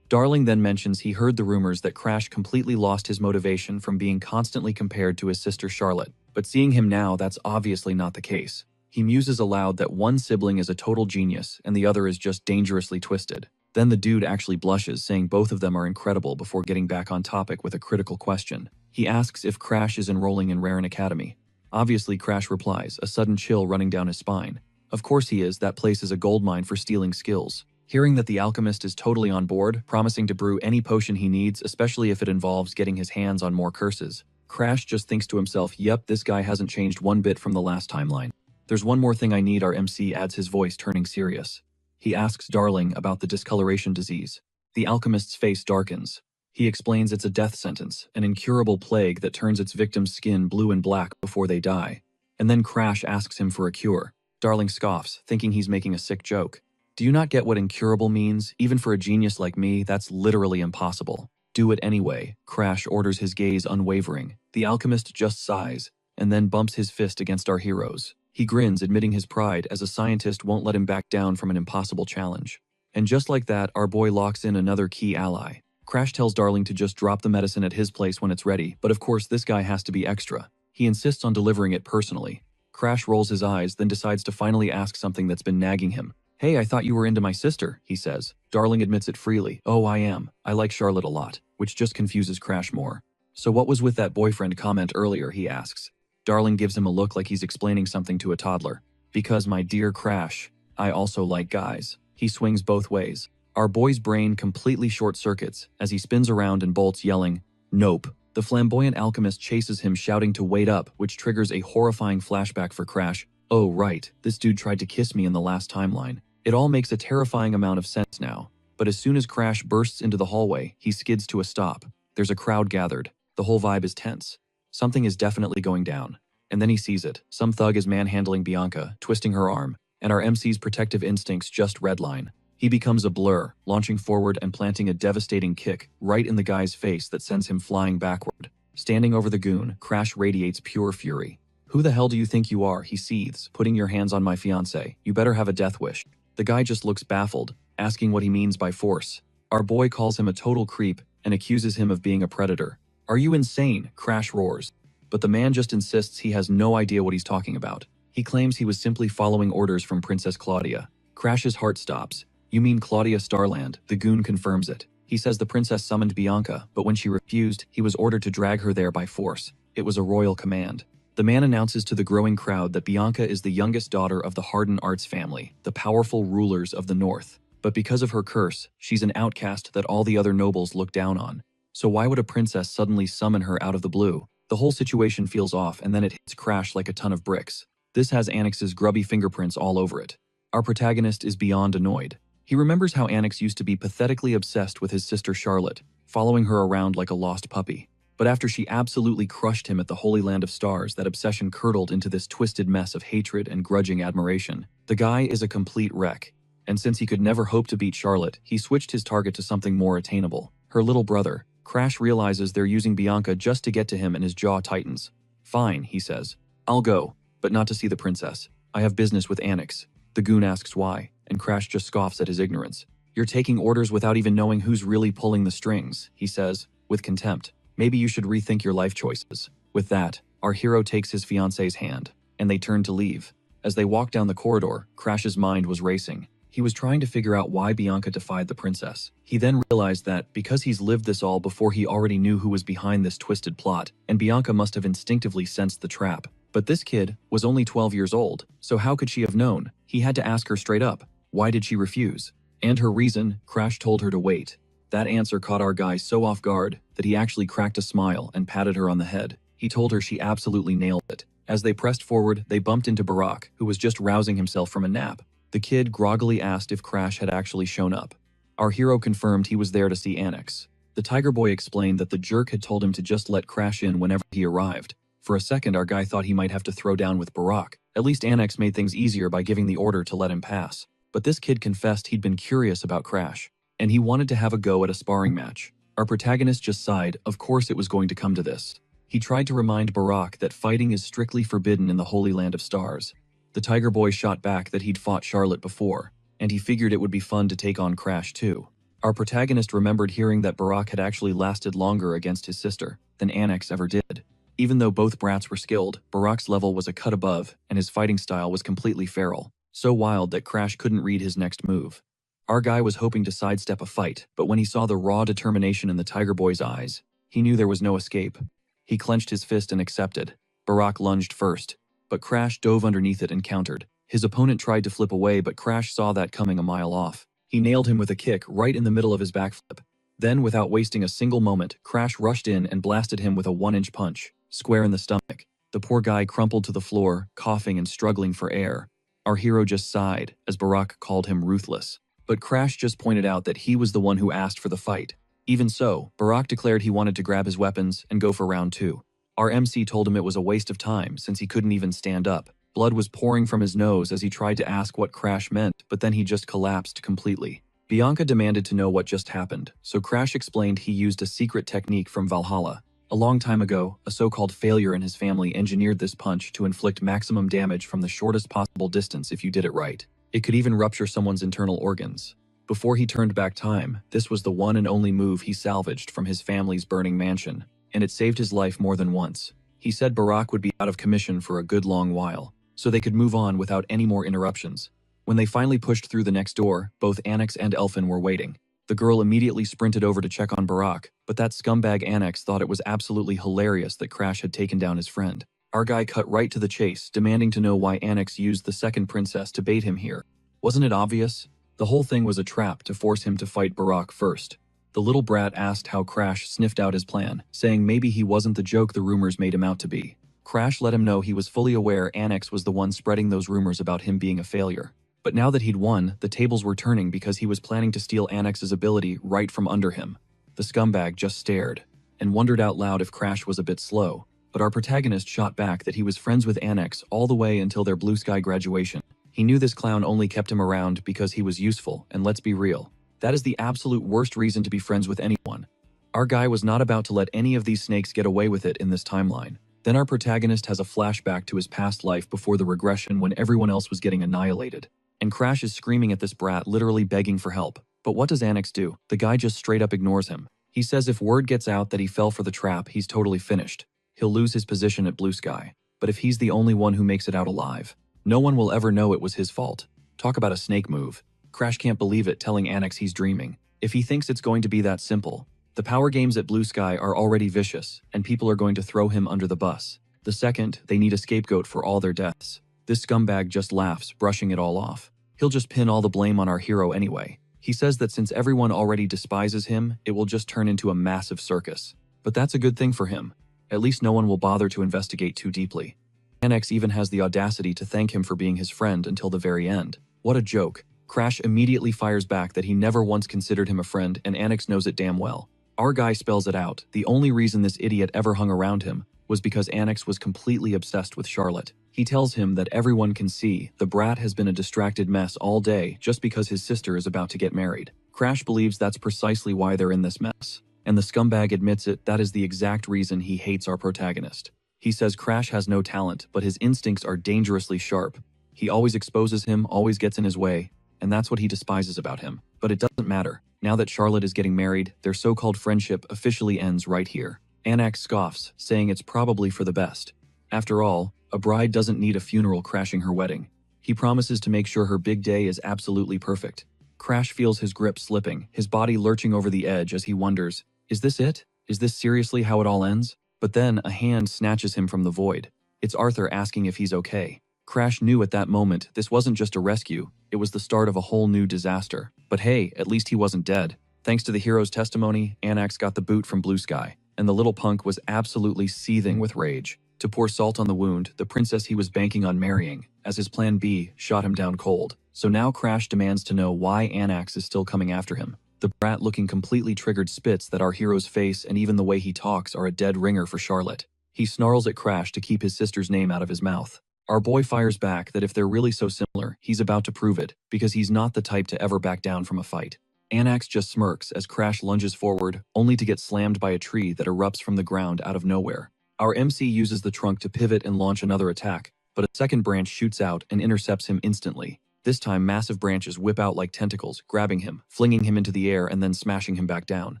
Speaker 1: Darling then mentions he heard the rumors that Crash completely lost his motivation from being constantly compared to his sister Charlotte, but seeing him now, that's obviously not the case. He muses aloud that one sibling is a total genius and the other is just dangerously twisted. Then the dude actually blushes, saying both of them are incredible before getting back on topic with a critical question. He asks if Crash is enrolling in Raren Academy. Obviously, Crash replies, a sudden chill running down his spine. Of course he is, that place is a goldmine for stealing skills. Hearing that the alchemist is totally on board, promising to brew any potion he needs, especially if it involves getting his hands on more curses, Crash just thinks to himself, yep, this guy hasn't changed one bit from the last timeline. "There's one more thing I need," our MC adds, his voice turning serious. He asks Darling about the discoloration disease. The alchemist's face darkens. He explains it's a death sentence, an incurable plague that turns its victim's skin blue and black before they die. And then Crash asks him for a cure. Darling scoffs, thinking he's making a sick joke. Do you not get what incurable means? Even for a genius like me, that's literally impossible. Do it anyway, Crash orders, his gaze unwavering. The alchemist just sighs, and then bumps his fist against our heroes. He grins, admitting his pride, as a scientist won't let him back down from an impossible challenge. And just like that, our boy locks in another key ally. Crash tells Darling to just drop the medicine at his place when it's ready, but of course this guy has to be extra. He insists on delivering it personally. Crash rolls his eyes, then decides to finally ask something that's been nagging him. Hey, I thought you were into my sister, he says. Darling admits it freely. Oh, I am. I like Charlotte a lot, which just confuses Crash more. So what was with that boyfriend comment earlier, he asks. Darling gives him a look like he's explaining something to a toddler. Because, my dear Crash, I also like guys. He swings both ways. Our boy's brain completely short-circuits as he spins around and bolts, yelling, "Nope." The flamboyant alchemist chases him, shouting to wait up, which triggers a horrifying flashback for Crash. Oh right, this dude tried to kiss me in the last timeline. It all makes a terrifying amount of sense now. But as soon as Crash bursts into the hallway, he skids to a stop. There's a crowd gathered. The whole vibe is tense. Something is definitely going down. And then he sees it. Some thug is manhandling Bianca, twisting her arm, and our MC's protective instincts just redline. He becomes a blur, launching forward and planting a devastating kick right in the guy's face that sends him flying backward. Standing over the goon, Crash radiates pure fury. Who the hell do you think you are, he seethes, putting your hands on my fiancé. You better have a death wish. The guy just looks baffled, asking what he means by force. Our boy calls him a total creep and accuses him of being a predator. Are you insane? Crash roars. But the man just insists he has no idea what he's talking about. He claims he was simply following orders from Princess Claudia. Crash's heart stops. You mean Claudia Starland? The goon confirms it. He says the princess summoned Bianca, but when she refused, he was ordered to drag her there by force. It was a royal command. The man announces to the growing crowd that Bianca is the youngest daughter of the Harden Arts family, the powerful rulers of the North. But because of her curse, she's an outcast that all the other nobles look down on. So why would a princess suddenly summon her out of the blue? The whole situation feels off, and then it hits Crash like a ton of bricks. This has Annix's grubby fingerprints all over it. Our protagonist is beyond annoyed. He remembers how Anix used to be pathetically obsessed with his sister Charlotte, following her around like a lost puppy. But after she absolutely crushed him at the Holy Land of Stars, that obsession curdled into this twisted mess of hatred and grudging admiration. The guy is a complete wreck. And since he could never hope to beat Charlotte, he switched his target to something more attainable. Her little brother. Crash realizes they're using Bianca just to get to him, and his jaw tightens. Fine, he says. I'll go, but not to see the princess. I have business with Anix. The goon asks why, and Crash just scoffs at his ignorance. You're taking orders without even knowing who's really pulling the strings, he says, with contempt. Maybe you should rethink your life choices. With that, our hero takes his fiancée's hand, and they turn to leave. As they walk down the corridor, Crash's mind was racing. He was trying to figure out why Bianca defied the princess. He then realized that, because he's lived this all before, he already knew who was behind this twisted plot, and Bianca must have instinctively sensed the trap. But this kid was only 12 years old, so how could she have known? He had to ask her straight up. Why did she refuse? And her reason, Crash told her to wait. That answer caught our guy so off guard that he actually cracked a smile and patted her on the head. He told her she absolutely nailed it. As they pressed forward, they bumped into Barack, who was just rousing himself from a nap. The kid groggily asked if Crash had actually shown up. Our hero confirmed he was there to see Anix. The Tiger Boy explained that the jerk had told him to just let Crash in whenever he arrived. For a second, our guy thought he might have to throw down with Barack. At least Anix made things easier by giving the order to let him pass. But this kid confessed he'd been curious about Crash, and he wanted to have a go at a sparring match. Our protagonist just sighed. Of course it was going to come to this. He tried to remind Barack that fighting is strictly forbidden in the Holy Land of Stars. The Tiger Boy shot back that he'd fought Charlotte before, and he figured it would be fun to take on Crash too. Our protagonist remembered hearing that Barack had actually lasted longer against his sister than Anix ever did. Even though both brats were skilled, Barack's level was a cut above, and his fighting style was completely feral, so wild that Crash couldn't read his next move. Our guy was hoping to sidestep a fight, but when he saw the raw determination in the Tiger Boy's eyes, he knew there was no escape. He clenched his fist and accepted. Barack lunged first, but Crash dove underneath it and countered. His opponent tried to flip away, but Crash saw that coming a mile off. He nailed him with a kick right in the middle of his backflip. Then, without wasting a single moment, Crash rushed in and blasted him with a 1-inch punch, square in the stomach. The poor guy crumpled to the floor, coughing and struggling for air. Our hero just sighed, as Barack called him ruthless. But Crash just pointed out that he was the one who asked for the fight. Even so, Barack declared he wanted to grab his weapons and go for round 2. Our MC told him it was a waste of time since he couldn't even stand up. Blood was pouring from his nose as he tried to ask what Crash meant, but then he just collapsed completely. Bianca demanded to know what just happened, so Crash explained he used a secret technique from Valhalla. A long time ago, a so-called failure in his family engineered this punch to inflict maximum damage from the shortest possible distance if you did it right. It could even rupture someone's internal organs. Before he turned back time, this was the one and only move he salvaged from his family's burning mansion, and it saved his life more than once. He said Barack would be out of commission for a good long while, so they could move on without any more interruptions. When they finally pushed through the next door, both Annex and Elfin were waiting. The girl immediately sprinted over to check on Barack, but that scumbag Annex thought it was absolutely hilarious that Crash had taken down his friend. Our guy cut right to the chase, demanding to know why Annex used the second princess to bait him here. Wasn't it obvious? The whole thing was a trap to force him to fight Barack first. The little brat asked how Crash sniffed out his plan, saying maybe he wasn't the joke the rumors made him out to be. Crash let him know he was fully aware Annex was the one spreading those rumors about him being a failure. But now that he'd won, the tables were turning because he was planning to steal Annex's ability right from under him. The scumbag just stared, and wondered out loud if Crash was a bit slow. But our protagonist shot back that he was friends with Annex all the way until their Blue Sky graduation. He knew this clown only kept him around because he was useful, and let's be real, that is the absolute worst reason to be friends with anyone. Our guy was not about to let any of these snakes get away with it in this timeline. Then our protagonist has a flashback to his past life before the regression when everyone else was getting annihilated. And Crash is screaming at this brat, literally begging for help. But what does Annex do? The guy just straight up ignores him. He says if word gets out that he fell for the trap, he's totally finished. He'll lose his position at Blue Sky. But if he's the only one who makes it out alive, no one will ever know it was his fault. Talk about a snake move. Crash can't believe it, telling Annex he's dreaming. If he thinks it's going to be that simple. The power games at Blue Sky are already vicious, and people are going to throw him under the bus. The second, they need a scapegoat for all their deaths. This scumbag just laughs, brushing it all off. He'll just pin all the blame on our hero anyway. He says that since everyone already despises him, it will just turn into a massive circus. But that's a good thing for him. At least no one will bother to investigate too deeply. Annex even has the audacity to thank him for being his friend until the very end. What a joke. Crash immediately fires back that he never once considered him a friend, and Annex knows it damn well. Our guy spells it out. The only reason this idiot ever hung around him was because Annex was completely obsessed with Charlotte. He tells him that everyone can see the brat has been a distracted mess all day just because his sister is about to get married. Crash believes that's precisely why they're in this mess. And the scumbag admits it, that is the exact reason he hates our protagonist. He says Crash has no talent, but his instincts are dangerously sharp. He always exposes him, always gets in his way, and that's what he despises about him. But it doesn't matter. Now that Charlotte is getting married, their so-called friendship officially ends right here. Annex scoffs, saying it's probably for the best. After all, a bride doesn't need a funeral crashing her wedding. He promises to make sure her big day is absolutely perfect. Crash feels his grip slipping, his body lurching over the edge as he wonders, is this it? Is this seriously how it all ends? But then a hand snatches him from the void. It's Arthur asking if he's okay. Crash knew at that moment this wasn't just a rescue, it was the start of a whole new disaster. But hey, at least he wasn't dead. Thanks to the hero's testimony, Annex got the boot from Blue Sky, and the little punk was absolutely seething with rage. To pour salt on the wound, the princess he was banking on marrying, as his plan B, shot him down cold. So now Crash demands to know why Annex is still coming after him. The brat looking completely triggered spits that our hero's face and even the way he talks are a dead ringer for Charlotte. He snarls at Crash to keep his sister's name out of his mouth. Our boy fires back that if they're really so similar, he's about to prove it, because he's not the type to ever back down from a fight. Annex just smirks as Crash lunges forward, only to get slammed by a tree that erupts from the ground out of nowhere. Our MC uses the trunk to pivot and launch another attack, but a second branch shoots out and intercepts him instantly. This time, massive branches whip out like tentacles, grabbing him, flinging him into the air, and then smashing him back down.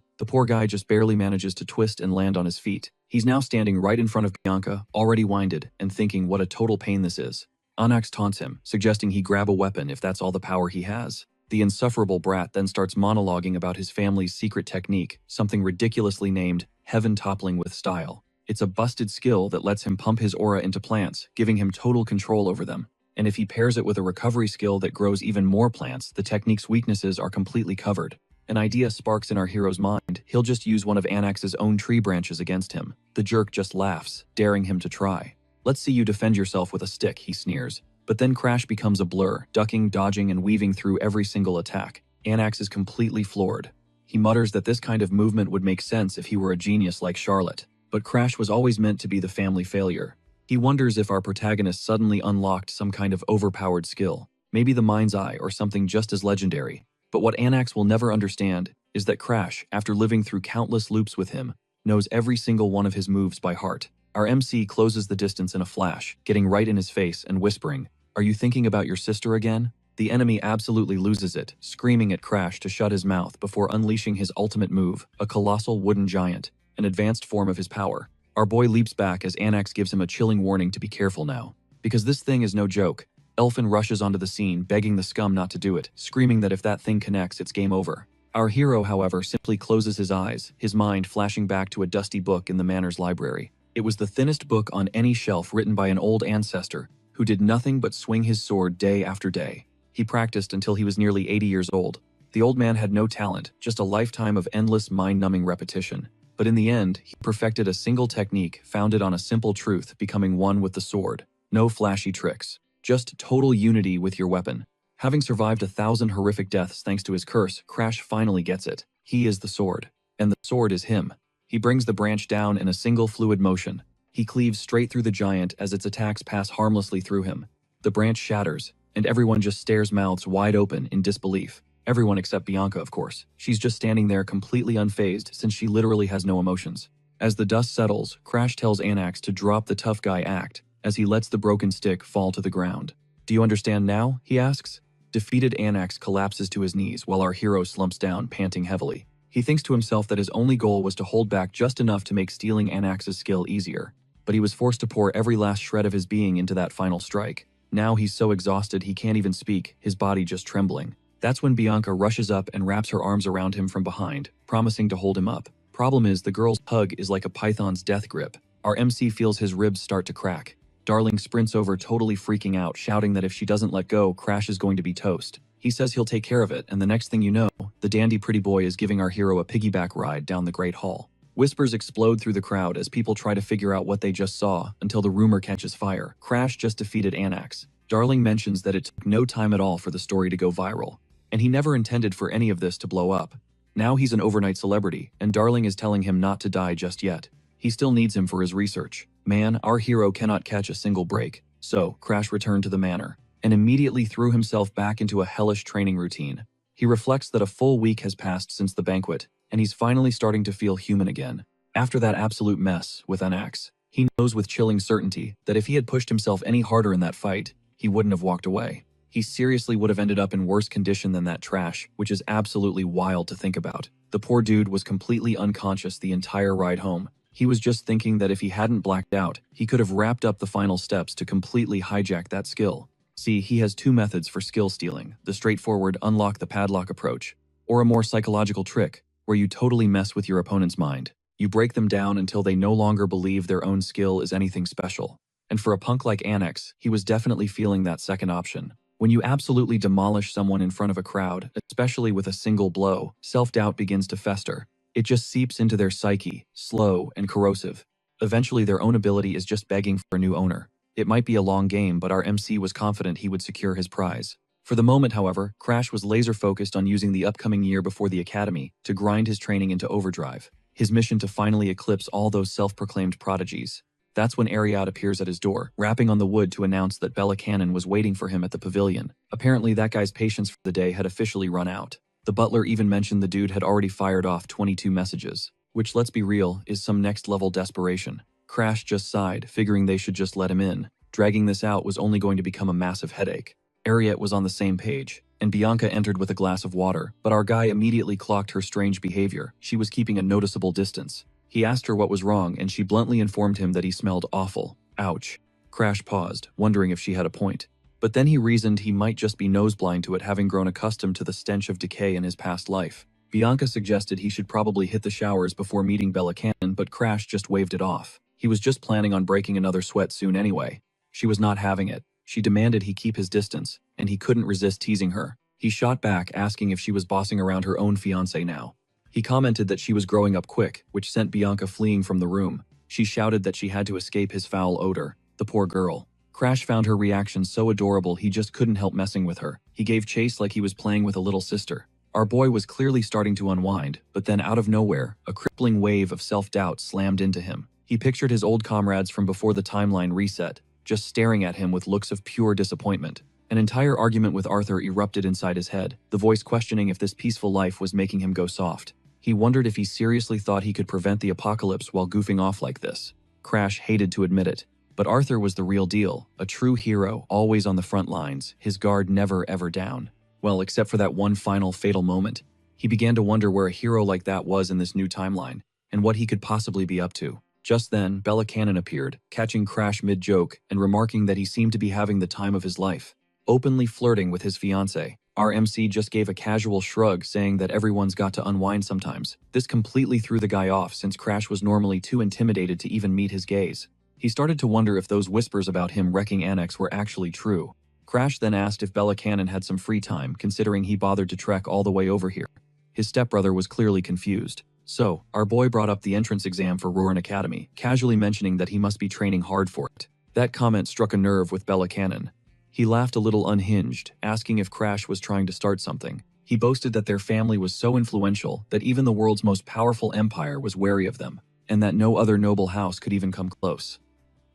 Speaker 1: The poor guy just barely manages to twist and land on his feet. He's now standing right in front of Bianca, already winded, and thinking what a total pain this is. Annex taunts him, suggesting he grab a weapon if that's all the power he has. The insufferable brat then starts monologuing about his family's secret technique, something ridiculously named heaven toppling with style. It's a busted skill that lets him pump his aura into plants, giving him total control over them. And if he pairs it with a recovery skill that grows even more plants, the technique's weaknesses are completely covered. An idea sparks in our hero's mind. He'll just use one of Annex's own tree branches against him. The jerk just laughs, daring him to try. Let's see you defend yourself with a stick, he sneers. But then Crash becomes a blur, ducking, dodging, and weaving through every single attack. Annex is completely floored. He mutters that this kind of movement would make sense if he were a genius like Charlotte, but Crash was always meant to be the family failure. He wonders if our protagonist suddenly unlocked some kind of overpowered skill, maybe the mind's eye or something just as legendary. But what Anax will never understand is that Crash, after living through countless loops with him, knows every single one of his moves by heart. Our MC closes the distance in a flash, getting right in his face and whispering, "Are you thinking about your sister again?" The enemy absolutely loses it, screaming at Crash to shut his mouth before unleashing his ultimate move, a colossal wooden giant, an advanced form of his power. Our boy leaps back as Anax gives him a chilling warning to be careful now. Because this thing is no joke, Elfin rushes onto the scene, begging the scum not to do it, screaming that if that thing connects, it's game over. Our hero, however, simply closes his eyes, his mind flashing back to a dusty book in the manor's library. It was the thinnest book on any shelf, written by an old ancestor who did nothing but swing his sword day after day. He practiced until he was nearly 80 years old. The old man had no talent, just a lifetime of endless mind-numbing repetition. But in the end, he perfected a single technique founded on a simple truth, becoming one with the sword. No flashy tricks, just total unity with your weapon. Having survived 1,000 horrific deaths thanks to his curse, Crash finally gets it. He is the sword, and the sword is him. He brings the branch down in a single fluid motion. He cleaves straight through the giant as its attacks pass harmlessly through him. The branch shatters, and everyone just stares, mouths wide open in disbelief. Everyone except Bianca, of course. She's just standing there completely unfazed since she literally has no emotions. As the dust settles, Crash tells Anax to drop the tough guy act as he lets the broken stick fall to the ground. "Do you understand now?" he asks. Defeated Anax collapses to his knees while our hero slumps down, panting heavily. He thinks to himself that his only goal was to hold back just enough to make stealing Anax's skill easier. But he was forced to pour every last shred of his being into that final strike. Now he's so exhausted he can't even speak, his body just trembling. That's when Bianca rushes up and wraps her arms around him from behind, promising to hold him up. Problem is, the girl's hug is like a python's death grip. Our MC feels his ribs start to crack. Darling sprints over, totally freaking out, shouting that if she doesn't let go, Crash is going to be toast. He says he'll take care of it, and the next thing you know, the dandy pretty boy is giving our hero a piggyback ride down the Great Hall. Whispers explode through the crowd as people try to figure out what they just saw until the rumor catches fire. Crash just defeated Anax. Darling mentions that it took no time at all for the story to go viral, and he never intended for any of this to blow up. Now he's an overnight celebrity, and Darling is telling him not to die just yet. He still needs him for his research. Man, our hero cannot catch a single break. So, Crash returned to the manor, and immediately threw himself back into a hellish training routine. He reflects that a full week has passed since the banquet, and he's finally starting to feel human again. After that absolute mess with Anax, he knows with chilling certainty that if he had pushed himself any harder in that fight, he wouldn't have walked away. He seriously would have ended up in worse condition than that trash, which is absolutely wild to think about. The poor dude was completely unconscious the entire ride home. He was just thinking that if he hadn't blacked out, he could have wrapped up the final steps to completely hijack that skill. See, he has two methods for skill stealing: the straightforward unlock the padlock approach, or a more psychological trick, where you totally mess with your opponent's mind. You break them down until they no longer believe their own skill is anything special. And for a punk like Anax, he was definitely feeling that second option. When you absolutely demolish someone in front of a crowd, especially with a single blow, self-doubt begins to fester. It just seeps into their psyche, slow and corrosive. Eventually their own ability is just begging for a new owner. It might be a long game, but our MC was confident he would secure his prize. For the moment, however, Crash was laser-focused on using the upcoming year before the academy to grind his training into overdrive. His mission to finally eclipse all those self-proclaimed prodigies. That's when Ariad appears at his door, rapping on the wood to announce that Bella Cannon was waiting for him at the pavilion. Apparently that guy's patience for the day had officially run out. The butler even mentioned the dude had already fired off 22 messages, which, let's be real, is some next-level desperation. Crash just sighed, figuring they should just let him in. Dragging this out was only going to become a massive headache. Ariad was on the same page, and Bianca entered with a glass of water, but our guy immediately clocked her strange behavior. She was keeping a noticeable distance. He asked her what was wrong, and she bluntly informed him that he smelled awful. Ouch. Crash paused, wondering if she had a point. But then he reasoned he might just be noseblind to it, having grown accustomed to the stench of decay in his past life. Bianca suggested he should probably hit the showers before meeting Bella Cannon, but Crash just waved it off. He was just planning on breaking another sweat soon anyway. She was not having it. She demanded he keep his distance, and he couldn't resist teasing her. He shot back, asking if she was bossing around her own fiancé now. He commented that she was growing up quick, which sent Bianca fleeing from the room. She shouted that she had to escape his foul odor. The poor girl. Crash found her reaction so adorable he just couldn't help messing with her. He gave chase like he was playing with a little sister. Our boy was clearly starting to unwind, but then out of nowhere, a crippling wave of self-doubt slammed into him. He pictured his old comrades from before the timeline reset, just staring at him with looks of pure disappointment. An entire argument with Arthur erupted inside his head, the voice questioning if this peaceful life was making him go soft. He wondered if he seriously thought he could prevent the apocalypse while goofing off like this. Crash hated to admit it, but Arthur was the real deal, a true hero, always on the front lines, his guard never ever down. Well, except for that one final fatal moment. He began to wonder where a hero like that was in this new timeline, and what he could possibly be up to. Just then, Bella Cannon appeared, catching Crash mid-joke and remarking that he seemed to be having the time of his life, openly flirting with his fiancée. Our MC just gave a casual shrug, saying that everyone's got to unwind sometimes. This completely threw the guy off, since Crash was normally too intimidated to even meet his gaze. He started to wonder if those whispers about him wrecking Annex were actually true. Crash then asked if Bella Cannon had some free time, considering he bothered to trek all the way over here. His stepbrother was clearly confused. So, our boy brought up the entrance exam for Roarin Academy, casually mentioning that he must be training hard for it. That comment struck a nerve with Bella Cannon. He laughed a little unhinged, asking if Crash was trying to start something. He boasted that their family was so influential that even the world's most powerful empire was wary of them, and that no other noble house could even come close.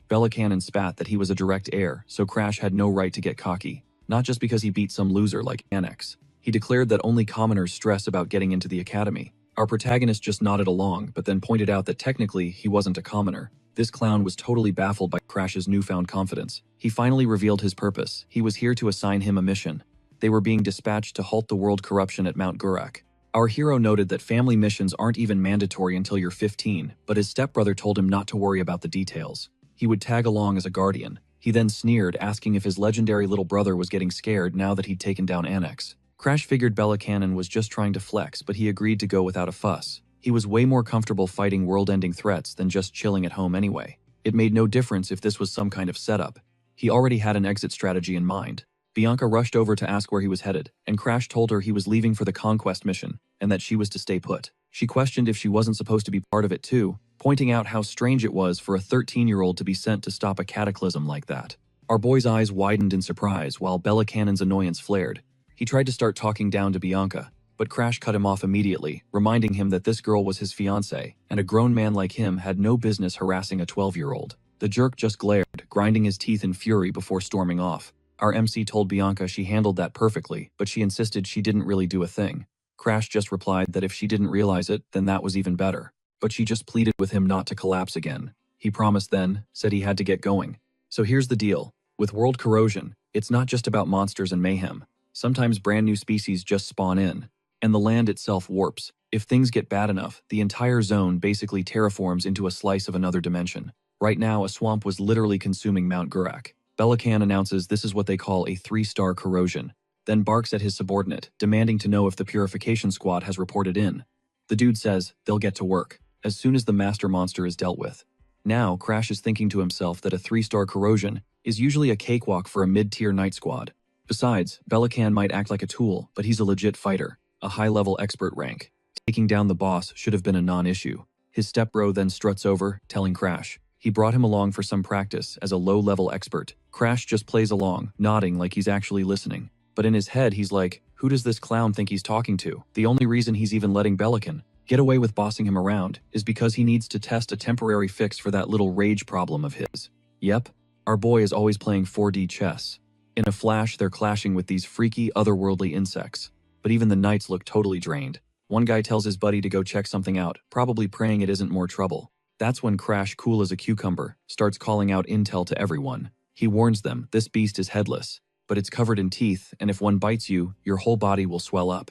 Speaker 1: Bella Cannon spat that he was a direct heir, so Crash had no right to get cocky, not just because he beat some loser like Annex. He declared that only commoners stress about getting into the academy. Our protagonist just nodded along, but then pointed out that technically he wasn't a commoner. This clown was totally baffled by Crash's newfound confidence. He finally revealed his purpose. He was here to assign him a mission. They were being dispatched to halt the world corruption at Mount Gurak. Our hero noted that family missions aren't even mandatory until you're 15, but his stepbrother told him not to worry about the details. He would tag along as a guardian. He then sneered, asking if his legendary little brother was getting scared now that he'd taken down Annex. Crash figured Bella Cannon was just trying to flex, but he agreed to go without a fuss. He was way more comfortable fighting world-ending threats than just chilling at home anyway. It made no difference if this was some kind of setup. He already had an exit strategy in mind. Bianca rushed over to ask where he was headed, and Crash told her he was leaving for the Conquest mission, and that she was to stay put. She questioned if she wasn't supposed to be part of it too, pointing out how strange it was for a 13-year-old to be sent to stop a cataclysm like that. Our boy's eyes widened in surprise while Bella Cannon's annoyance flared. He tried to start talking down to Bianca, but Crash cut him off immediately, reminding him that this girl was his fiancée, and a grown man like him had no business harassing a 12-year-old. The jerk just glared, grinding his teeth in fury before storming off. Our MC told Bianca she handled that perfectly, but she insisted she didn't really do a thing. Crash just replied that if she didn't realize it, then that was even better. But she just pleaded with him not to collapse again. He promised then, said he had to get going. So here's the deal. With world corrosion, it's not just about monsters and mayhem. Sometimes brand new species just spawn in, and the land itself warps. If things get bad enough, the entire zone basically terraforms into a slice of another dimension. Right now, a swamp was literally consuming Mount Gurak. Belacan announces this is what they call a 3-star corrosion, then barks at his subordinate, demanding to know if the purification squad has reported in. The dude says they'll get to work as soon as the master monster is dealt with. Now, Crash is thinking to himself that a 3-star corrosion is usually a cakewalk for a mid-tier night squad. Besides, Belacan might act like a tool, but he's a legit fighter, a high-level expert rank. Taking down the boss should have been a non-issue. His stepbro then struts over, telling Crash he brought him along for some practice as a low-level expert. Crash just plays along, nodding like he's actually listening. But in his head, he's like, who does this clown think he's talking to? The only reason he's even letting Belacan get away with bossing him around is because he needs to test a temporary fix for that little rage problem of his. Yep, our boy is always playing 4D chess. In a flash, they're clashing with these freaky, otherworldly insects. But even the knights look totally drained. One guy tells his buddy to go check something out, probably praying it isn't more trouble. That's when Crash, cool as a cucumber, starts calling out intel to everyone. He warns them this beast is headless, but it's covered in teeth, and if one bites you, your whole body will swell up.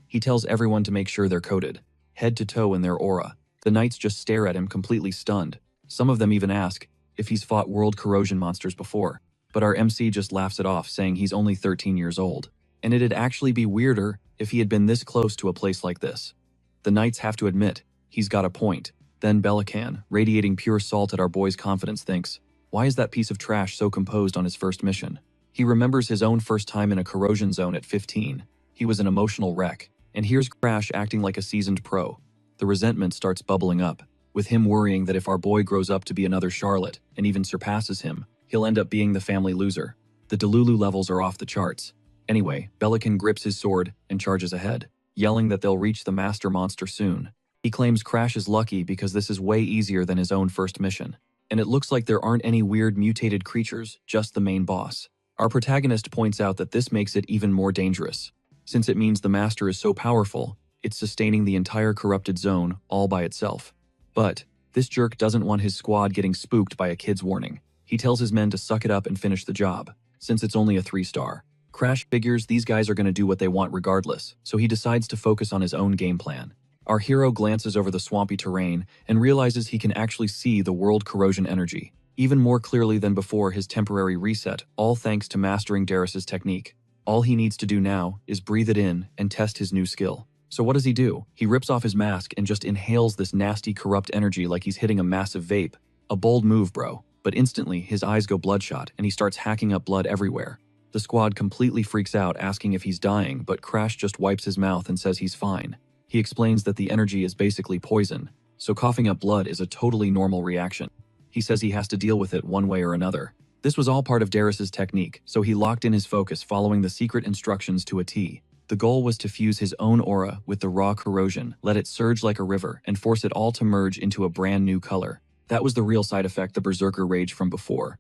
Speaker 1: He tells everyone to make sure they're coated, head to toe in their aura. The knights just stare at him completely stunned. Some of them even ask if he's fought world corrosion monsters before. But our MC just laughs it off, saying he's only 13 years old. And it'd actually be weirder if he had been this close to a place like this. The knights have to admit, he's got a point. Then Belacan, radiating pure salt at our boy's confidence, thinks, why is that piece of trash so composed on his first mission? He remembers his own first time in a corrosion zone at 15. He was an emotional wreck. And here's Crash acting like a seasoned pro. The resentment starts bubbling up, with him worrying that if our boy grows up to be another Charlotte, and even surpasses him, he'll end up being the family loser. The Delulu levels are off the charts. Anyway, Belacan grips his sword and charges ahead. yelling that they'll reach the master monster soon. He claims Crash is lucky because this is way easier than his own first mission. And it looks like there aren't any weird mutated creatures, just the main boss. Our protagonist points out that this makes it even more dangerous. Since it means the master is so powerful, it's sustaining the entire corrupted zone all by itself. But this jerk doesn't want his squad getting spooked by a kid's warning. He tells his men to suck it up and finish the job, since it's only a 3-star. Crash figures these guys are going to do what they want regardless, so he decides to focus on his own game plan. Our hero glances over the swampy terrain and realizes he can actually see the world corrosion energy, even more clearly than before his temporary reset, all thanks to mastering Darius's technique. All he needs to do now is breathe it in and test his new skill. So what does he do? He rips off his mask and just inhales this nasty corrupt energy like he's hitting a massive vape. A bold move, bro. But instantly, his eyes go bloodshot and he starts hacking up blood everywhere. The squad completely freaks out, asking if he's dying, but Crash just wipes his mouth and says he's fine. He explains that the energy is basically poison, so coughing up blood is a totally normal reaction. He says he has to deal with it one way or another. This was all part of Darius's technique, so he locked in his focus following the secret instructions to a T. The goal was to fuse his own aura with the raw corrosion, let it surge like a river, and force it all to merge into a brand new color. That was the real side effect, the berserker rage from before.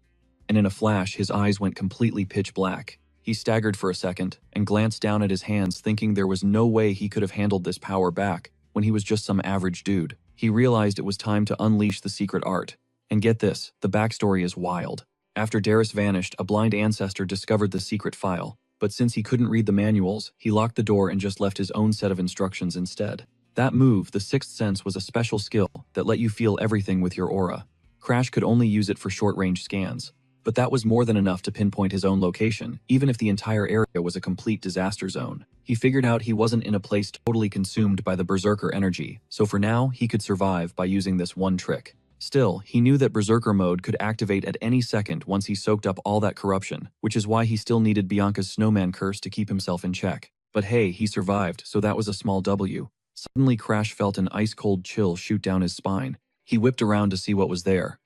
Speaker 1: And in a flash, his eyes went completely pitch black. He staggered for a second and glanced down at his hands, thinking there was no way he could have handled this power back when he was just some average dude. He realized it was time to unleash the secret art. And get this, the backstory is wild. After Darius vanished, a blind ancestor discovered the secret file, but since he couldn't read the manuals, he locked the door and just left his own set of instructions instead. That move, the Sixth Sense, was a special skill that let you feel everything with your aura. Crash could only use it for short-range scans, but that was more than enough to pinpoint his own location, even if the entire area was a complete disaster zone. He figured out he wasn't in a place totally consumed by the berserker energy, so for now, he could survive by using this one trick. Still, he knew that berserker mode could activate at any second once he soaked up all that corruption, which is why he still needed Bianca's snowman curse to keep himself in check. But hey, he survived, so that was a small W. Suddenly, Crash felt an ice-cold chill shoot down his spine. He whipped around to see what was there.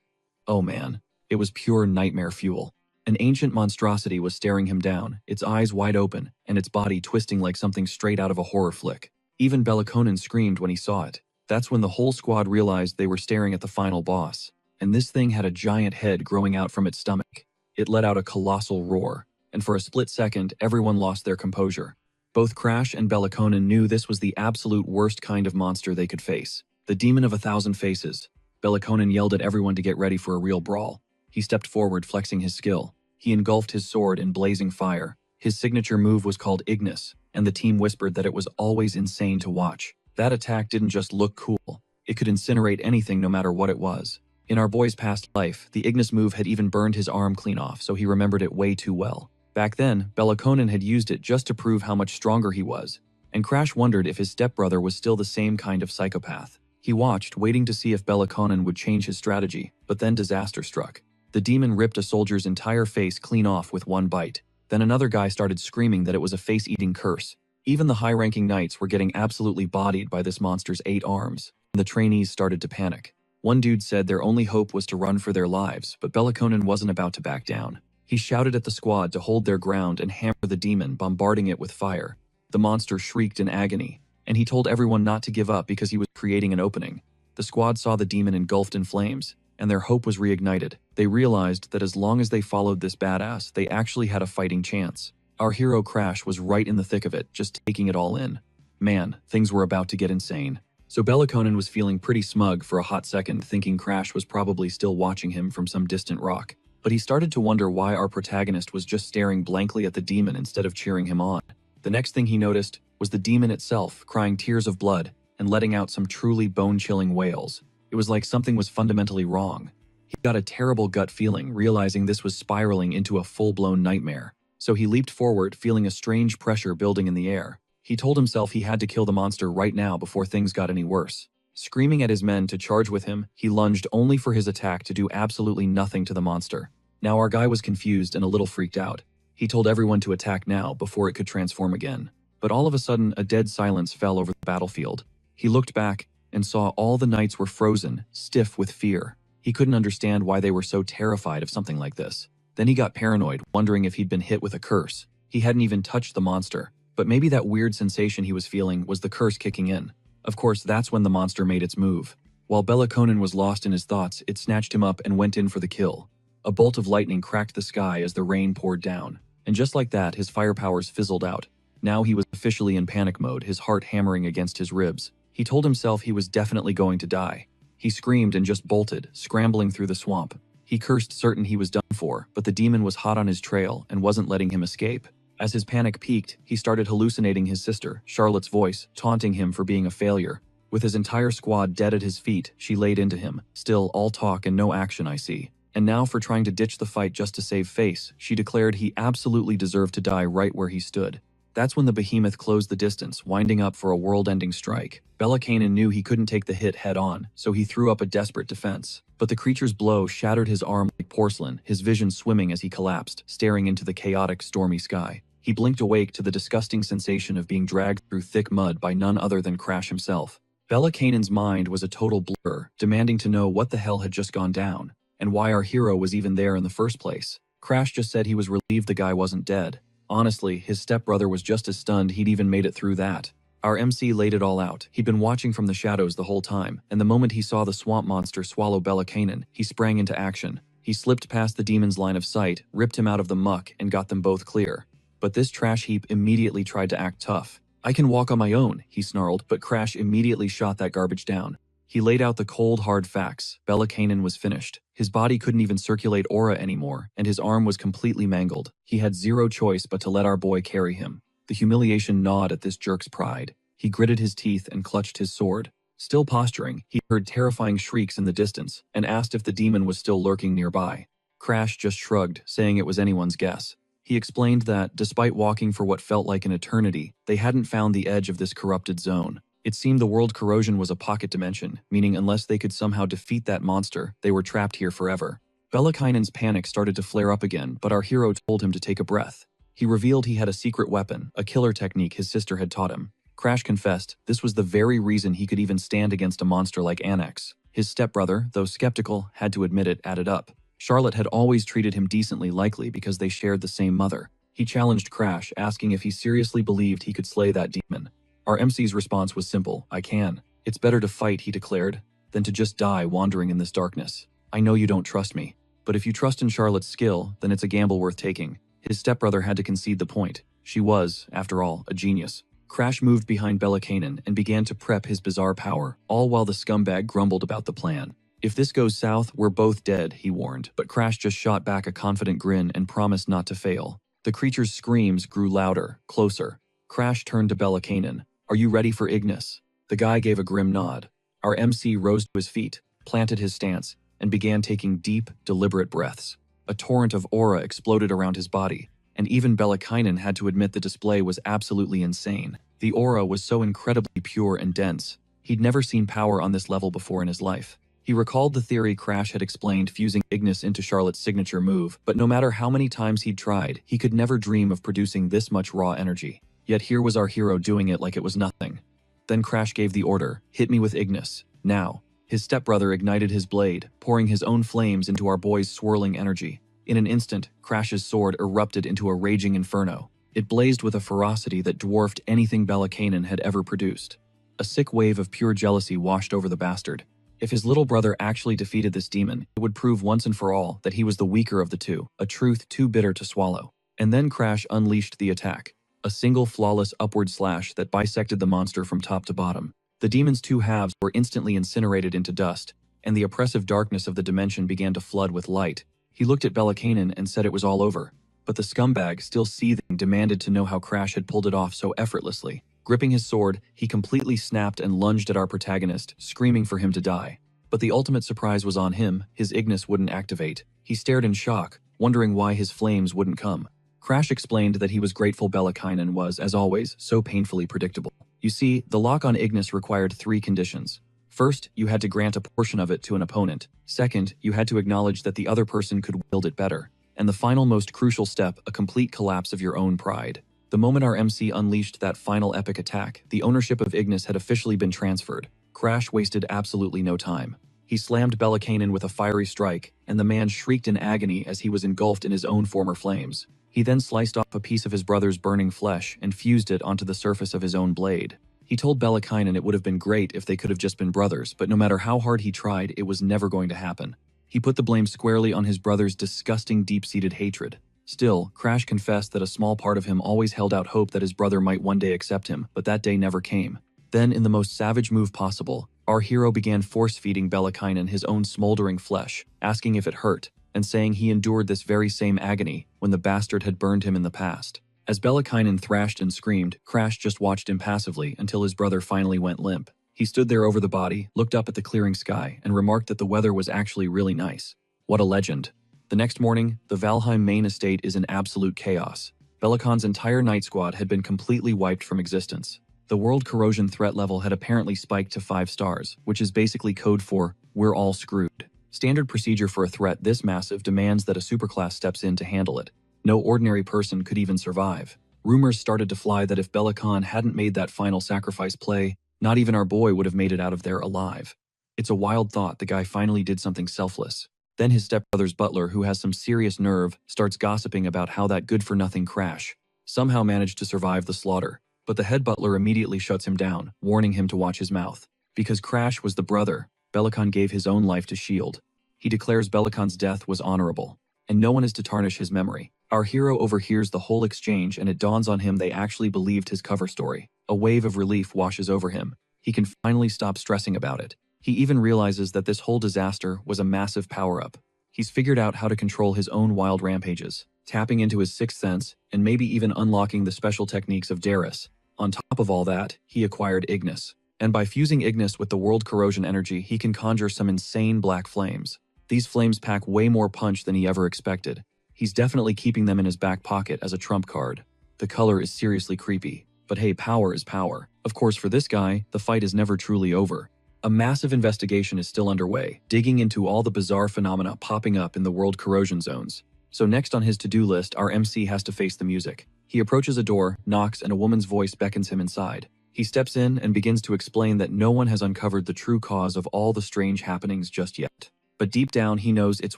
Speaker 1: Oh man. It was pure nightmare fuel. An ancient monstrosity was staring him down, its eyes wide open, and its body twisting like something straight out of a horror flick. Even Belliconin screamed when he saw it. That's when the whole squad realized they were staring at the final boss. And this thing had a giant head growing out from its stomach. It let out a colossal roar, and for a split second, everyone lost their composure. Both Crash and Belliconin knew this was the absolute worst kind of monster they could face. The Demon of 1,000 Faces. Belliconin yelled at everyone to get ready for a real brawl. He stepped forward, flexing his skill. He engulfed his sword in blazing fire. His signature move was called Ignis, and the team whispered that it was always insane to watch. That attack didn't just look cool. It could incinerate anything no matter what it was. In our boy's past life, the Ignis move had even burned his arm clean off, so he remembered it way too well. Back then, Belliconin had used it just to prove how much stronger he was, and Crash wondered if his stepbrother was still the same kind of psychopath. He watched, waiting to see if Belliconin would change his strategy, but then disaster struck. The demon ripped a soldier's entire face clean off with one bite. Then another guy started screaming that it was a face-eating curse. Even the high-ranking knights were getting absolutely bodied by this monster's 8 arms, and the trainees started to panic. One dude said their only hope was to run for their lives, but Belliconin wasn't about to back down. He shouted at the squad to hold their ground and hammer the demon, bombarding it with fire. The monster shrieked in agony, and he told everyone not to give up because he was creating an opening. The squad saw the demon engulfed in flames, and their hope was reignited. They realized that as long as they followed this badass, they actually had a fighting chance. Our hero Crash was right in the thick of it, just taking it all in. Man, things were about to get insane. So Belliconin was feeling pretty smug for a hot second, thinking Crash was probably still watching him from some distant rock. But he started to wonder why our protagonist was just staring blankly at the demon instead of cheering him on. The next thing he noticed was the demon itself, crying tears of blood and letting out some truly bone-chilling wails. It was like something was fundamentally wrong. He got a terrible gut feeling, realizing this was spiraling into a full-blown nightmare. So he leaped forward, feeling a strange pressure building in the air. He told himself he had to kill the monster right now before things got any worse. Screaming at his men to charge with him, he lunged only for his attack to do absolutely nothing to the monster. Now our guy was confused and a little freaked out. He told everyone to attack now before it could transform again. But all of a sudden, a dead silence fell over the battlefield. He looked back and saw all the knights were frozen, stiff with fear. He couldn't understand why they were so terrified of something like this. Then he got paranoid, wondering if he'd been hit with a curse. He hadn't even touched the monster. But maybe that weird sensation he was feeling was the curse kicking in. Of course, that's when the monster made its move. While Belliconin was lost in his thoughts, it snatched him up and went in for the kill. A bolt of lightning cracked the sky as the rain poured down. And just like that, his fire powers fizzled out. Now he was officially in panic mode, his heart hammering against his ribs. He told himself he was definitely going to die. He screamed and just bolted, scrambling through the swamp. He cursed, certain he was done for, but the demon was hot on his trail and wasn't letting him escape. As his panic peaked, he started hallucinating his sister, Charlotte's voice, taunting him for being a failure. With his entire squad dead at his feet, she laid into him. Still, all talk and no action, I see. And now for trying to ditch the fight just to save face, she declared he absolutely deserved to die right where he stood. That's when the behemoth closed the distance, winding up for a world-ending strike. Belliconin knew he couldn't take the hit head-on, so he threw up a desperate defense. But the creature's blow shattered his arm like porcelain, his vision swimming as he collapsed, staring into the chaotic, stormy sky. He blinked awake to the disgusting sensation of being dragged through thick mud by none other than Crash himself. Belliconin's mind was a total blur, demanding to know what the hell had just gone down, and why our hero was even there in the first place. Crash just said he was relieved the guy wasn't dead. Honestly, his stepbrother was just as stunned he'd even made it through that. Our MC laid it all out. He'd been watching from the shadows the whole time, and the moment he saw the swamp monster swallow Belliconin, he sprang into action. He slipped past the demon's line of sight, ripped him out of the muck, and got them both clear. But this trash heap immediately tried to act tough. I can walk on my own, he snarled, but Crash immediately shot that garbage down. He laid out the cold, hard facts. Belliconin was finished. His body couldn't even circulate aura anymore, and his arm was completely mangled. He had zero choice but to let our boy carry him. The humiliation gnawed at this jerk's pride. He gritted his teeth and clutched his sword. Still posturing, he heard terrifying shrieks in the distance, and asked if the demon was still lurking nearby. Crash just shrugged, saying it was anyone's guess. He explained that, despite walking for what felt like an eternity, they hadn't found the edge of this corrupted zone. It seemed the world corrosion was a pocket dimension, meaning unless they could somehow defeat that monster, they were trapped here forever. Belliconin's panic started to flare up again, but our hero told him to take a breath. He revealed he had a secret weapon, a killer technique his sister had taught him. Crash confessed this was the very reason he could even stand against a monster like Anax. His stepbrother, though skeptical, had to admit it, added up. Charlotte had always treated him decently, likely because they shared the same mother. He challenged Crash, asking if he seriously believed he could slay that demon. Our MC's response was simple: I can. It's better to fight, he declared, than to just die wandering in this darkness. I know you don't trust me, but if you trust in Charlotte's skill, then it's a gamble worth taking. His stepbrother had to concede the point. She was, after all, a genius. Crash moved behind Belliconin and began to prep his bizarre power, all while the scumbag grumbled about the plan. If this goes south, we're both dead, he warned, but Crash just shot back a confident grin and promised not to fail. The creature's screams grew louder, closer. Crash turned to Belliconin. Are you ready for Ignis? The guy gave a grim nod. Our MC rose to his feet, planted his stance, and began taking deep, deliberate breaths. A torrent of aura exploded around his body, and even Belliconin had to admit the display was absolutely insane. The aura was so incredibly pure and dense. He'd never seen power on this level before in his life. He recalled the theory Crash had explained, fusing Ignis into Charlotte's signature move, but no matter how many times he'd tried, he could never dream of producing this much raw energy. Yet here was our hero doing it like it was nothing. Then Crash gave the order, hit me with Ignis, now. His stepbrother ignited his blade, pouring his own flames into our boy's swirling energy. In an instant, Crash's sword erupted into a raging inferno. It blazed with a ferocity that dwarfed anything Belliconin had ever produced. A sick wave of pure jealousy washed over the bastard. If his little brother actually defeated this demon, it would prove once and for all that he was the weaker of the two, a truth too bitter to swallow. And then Crash unleashed the attack. A single flawless upward slash that bisected the monster from top to bottom. The demon's two halves were instantly incinerated into dust, and the oppressive darkness of the dimension began to flood with light. He looked at Belliconin and said it was all over. But the scumbag, still seething, demanded to know how Crash had pulled it off so effortlessly. Gripping his sword, he completely snapped and lunged at our protagonist, screaming for him to die. But the ultimate surprise was on him. His Ignis wouldn't activate. He stared in shock, wondering why his flames wouldn't come. Crash explained that he was grateful Belliconin was, as always, so painfully predictable. You see, the lock on Ignis required 3 conditions. First, you had to grant a portion of it to an opponent. Second, you had to acknowledge that the other person could wield it better. And the final, most crucial step, a complete collapse of your own pride. The moment our MC unleashed that final epic attack, the ownership of Ignis had officially been transferred. Crash wasted absolutely no time. He slammed Belliconin with a fiery strike, and the man shrieked in agony as he was engulfed in his own former flames. He then sliced off a piece of his brother's burning flesh and fused it onto the surface of his own blade. He told Bellakainen it would have been great if they could have just been brothers, but no matter how hard he tried, it was never going to happen. He put the blame squarely on his brother's disgusting deep-seated hatred. Still, Crash confessed that a small part of him always held out hope that his brother might one day accept him, but that day never came. Then, in the most savage move possible, our hero began force-feeding Bellakainen his own smoldering flesh, asking if it hurt, and saying he endured this very same agony when the bastard had burned him in the past. As Bellakainen thrashed and screamed, Crash just watched impassively until his brother finally went limp. He stood there over the body, looked up at the clearing sky, and remarked that the weather was actually really nice. What a legend. The next morning, the Valheim main estate is in absolute chaos. Belakan's entire night squad had been completely wiped from existence. The world corrosion threat level had apparently spiked to 5 stars, which is basically code for, "we're all screwed." Standard procedure for a threat this massive demands that a superclass steps in to handle it. No ordinary person could even survive. Rumors started to fly that if Belakan hadn't made that final sacrifice play, not even our boy would have made it out of there alive. It's a wild thought the guy finally did something selfless. Then his stepbrother's butler, who has some serious nerve, starts gossiping about how that good-for-nothing Crash somehow managed to survive the slaughter. But the head butler immediately shuts him down, warning him to watch his mouth. Because Crash was the brother, Belakan gave his own life to shield. He declares Belakan's death was honorable, and no one is to tarnish his memory. Our hero overhears the whole exchange, and it dawns on him they actually believed his cover story. A wave of relief washes over him. He can finally stop stressing about it. He even realizes that this whole disaster was a massive power-up. He's figured out how to control his own wild rampages, tapping into his sixth sense, and maybe even unlocking the special techniques of Darius. On top of all that, he acquired Ignis. And by fusing Ignis with the world corrosion energy, he can conjure some insane black flames. These flames pack way more punch than he ever expected. He's definitely keeping them in his back pocket as a trump card. The color is seriously creepy. But hey, power is power. Of course, for this guy, the fight is never truly over. A massive investigation is still underway, digging into all the bizarre phenomena popping up in the world corrosion zones. So next on his to-do list, our MC has to face the music. He approaches a door, knocks, and a woman's voice beckons him inside. He steps in and begins to explain that no one has uncovered the true cause of all the strange happenings just yet. But deep down, he knows it's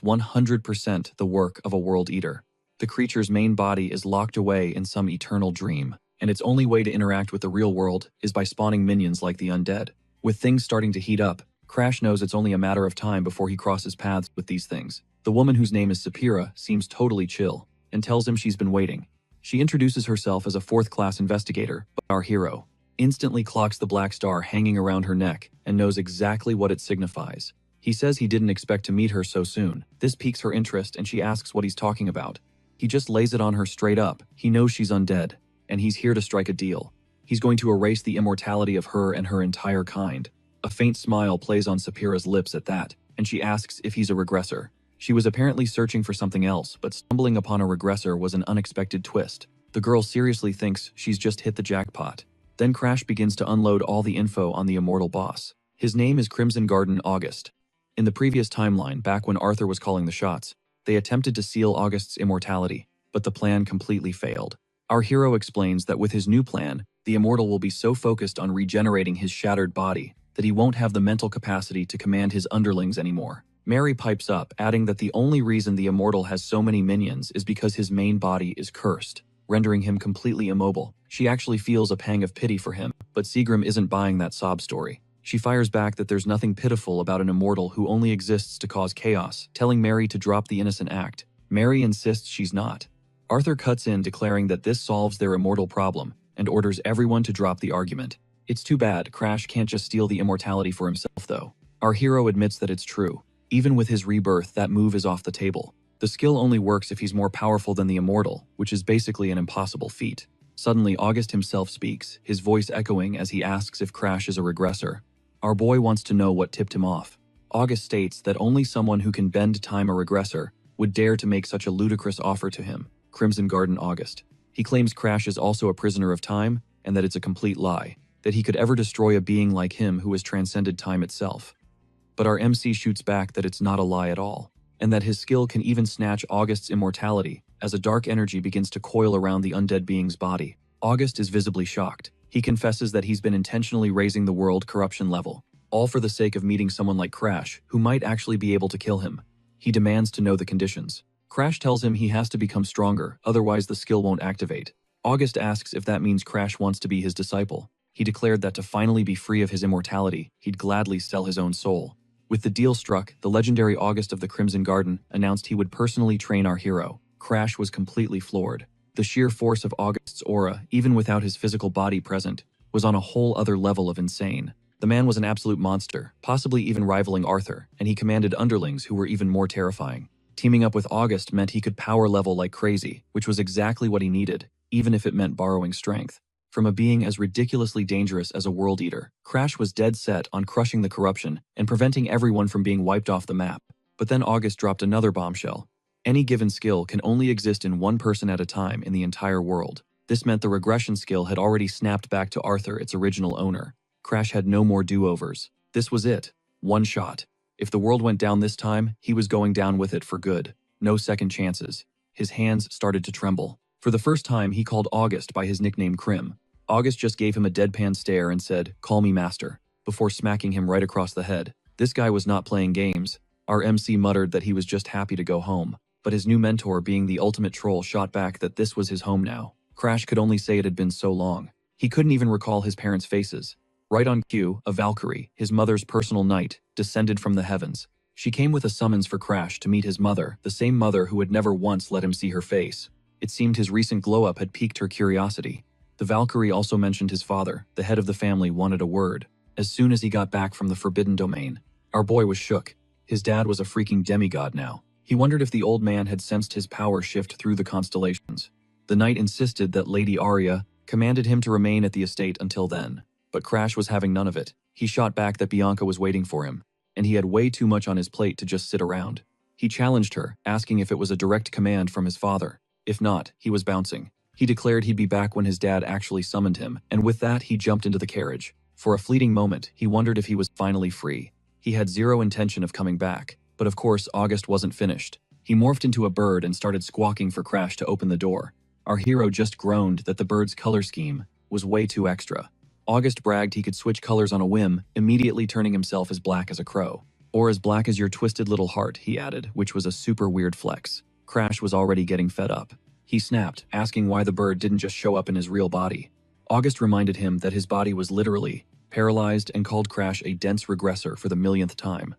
Speaker 1: 100% the work of a world eater. The creature's main body is locked away in some eternal dream, and its only way to interact with the real world is by spawning minions like the undead. With things starting to heat up, Crash knows it's only a matter of time before he crosses paths with these things. The woman, whose name is Sapira, seems totally chill, and tells him she's been waiting. She introduces herself as a fourth-class investigator, but our hero instantly clocks the black star hanging around her neck and knows exactly what it signifies. He says he didn't expect to meet her so soon. This piques her interest, and she asks what he's talking about. He just lays it on her straight up. He knows she's undead, and he's here to strike a deal. He's going to erase the immortality of her and her entire kind. A faint smile plays on Sapira's lips at that, and she asks if he's a regressor. She was apparently searching for something else, but stumbling upon a regressor was an unexpected twist. The girl seriously thinks she's just hit the jackpot. Then Crash begins to unload all the info on the immortal boss. His name is Crimson Garden August. In the previous timeline, back when Arthur was calling the shots, they attempted to seal August's immortality, but the plan completely failed. Our hero explains that with his new plan, the immortal will be so focused on regenerating his shattered body that he won't have the mental capacity to command his underlings anymore. Mary pipes up, adding that the only reason the immortal has so many minions is because his main body is cursed, rendering him completely immobile. She actually feels a pang of pity for him, but Seagrim isn't buying that sob story. She fires back that there's nothing pitiful about an immortal who only exists to cause chaos, telling Mary to drop the innocent act. Mary insists she's not. Arthur cuts in, declaring that this solves their immortal problem, and orders everyone to drop the argument. It's too bad Crash can't just steal the immortality for himself, though. Our hero admits that it's true. Even with his rebirth, that move is off the table. The skill only works if he's more powerful than the immortal, which is basically an impossible feat. Suddenly, August himself speaks, his voice echoing as he asks if Crash is a regressor. Our boy wants to know what tipped him off. August states that only someone who can bend time, a regressor, would dare to make such a ludicrous offer to him. Crimson Garden August. He claims Crash is also a prisoner of time, and that it's a complete lie, that he could ever destroy a being like him who has transcended time itself. But our MC shoots back that it's not a lie at all, and that his skill can even snatch August's immortality as a dark energy begins to coil around the undead being's body. August is visibly shocked. He confesses that he's been intentionally raising the world corruption level, all for the sake of meeting someone like Crash, who might actually be able to kill him. He demands to know the conditions. Crash tells him he has to become stronger, otherwise the skill won't activate. August asks if that means Crash wants to be his disciple. He declared that to finally be free of his immortality, he'd gladly sell his own soul. With the deal struck, the legendary August of the Crimson Garden announced he would personally train our hero. Crash was completely floored. The sheer force of August's aura, even without his physical body present, was on a whole other level of insane. The man was an absolute monster, possibly even rivaling Arthur, and he commanded underlings who were even more terrifying. Teaming up with August meant he could power level like crazy, which was exactly what he needed, even if it meant borrowing strength. From a being as ridiculously dangerous as a world eater, Crash was dead set on crushing the corruption and preventing everyone from being wiped off the map. But then August dropped another bombshell. Any given skill can only exist in one person at a time in the entire world. This meant the regression skill had already snapped back to Arthur, its original owner. Crash had no more do-overs. This was it. One shot. If the world went down this time, he was going down with it for good. No second chances. His hands started to tremble. For the first time, he called August by his nickname Crim. August just gave him a deadpan stare and said, "Call me master," before smacking him right across the head. This guy was not playing games. Our MC muttered that he was just happy to go home. But his new mentor, being the ultimate troll, shot back that this was his home now. Crash could only say it had been so long. He couldn't even recall his parents' faces. Right on cue, a Valkyrie, his mother's personal knight, descended from the heavens. She came with a summons for Crash to meet his mother, the same mother who had never once let him see her face. It seemed his recent glow-up had piqued her curiosity. The Valkyrie also mentioned his father, the head of the family, wanted a word. As soon as he got back from the Forbidden Domain, our boy was shook. His dad was a freaking demigod now. He wondered if the old man had sensed his power shift through the constellations. The knight insisted that Lady Arya commanded him to remain at the estate until then. But Crash was having none of it. He shot back that Bianca was waiting for him, and he had way too much on his plate to just sit around. He challenged her, asking if it was a direct command from his father. If not, he was bouncing. He declared he'd be back when his dad actually summoned him, and with that he jumped into the carriage. For a fleeting moment, he wondered if he was finally free. He had zero intention of coming back, but of course August wasn't finished. He morphed into a bird and started squawking for Crash to open the door. Our hero just groaned that the bird's color scheme was way too extra. August bragged he could switch colors on a whim, immediately turning himself as black as a crow. Or as black as your twisted little heart, he added, which was a super weird flex. Crash was already getting fed up. He snapped, asking why the bird didn't just show up in his real body. August reminded him that his body was literally paralyzed and called Crash a dense regressor for the millionth time.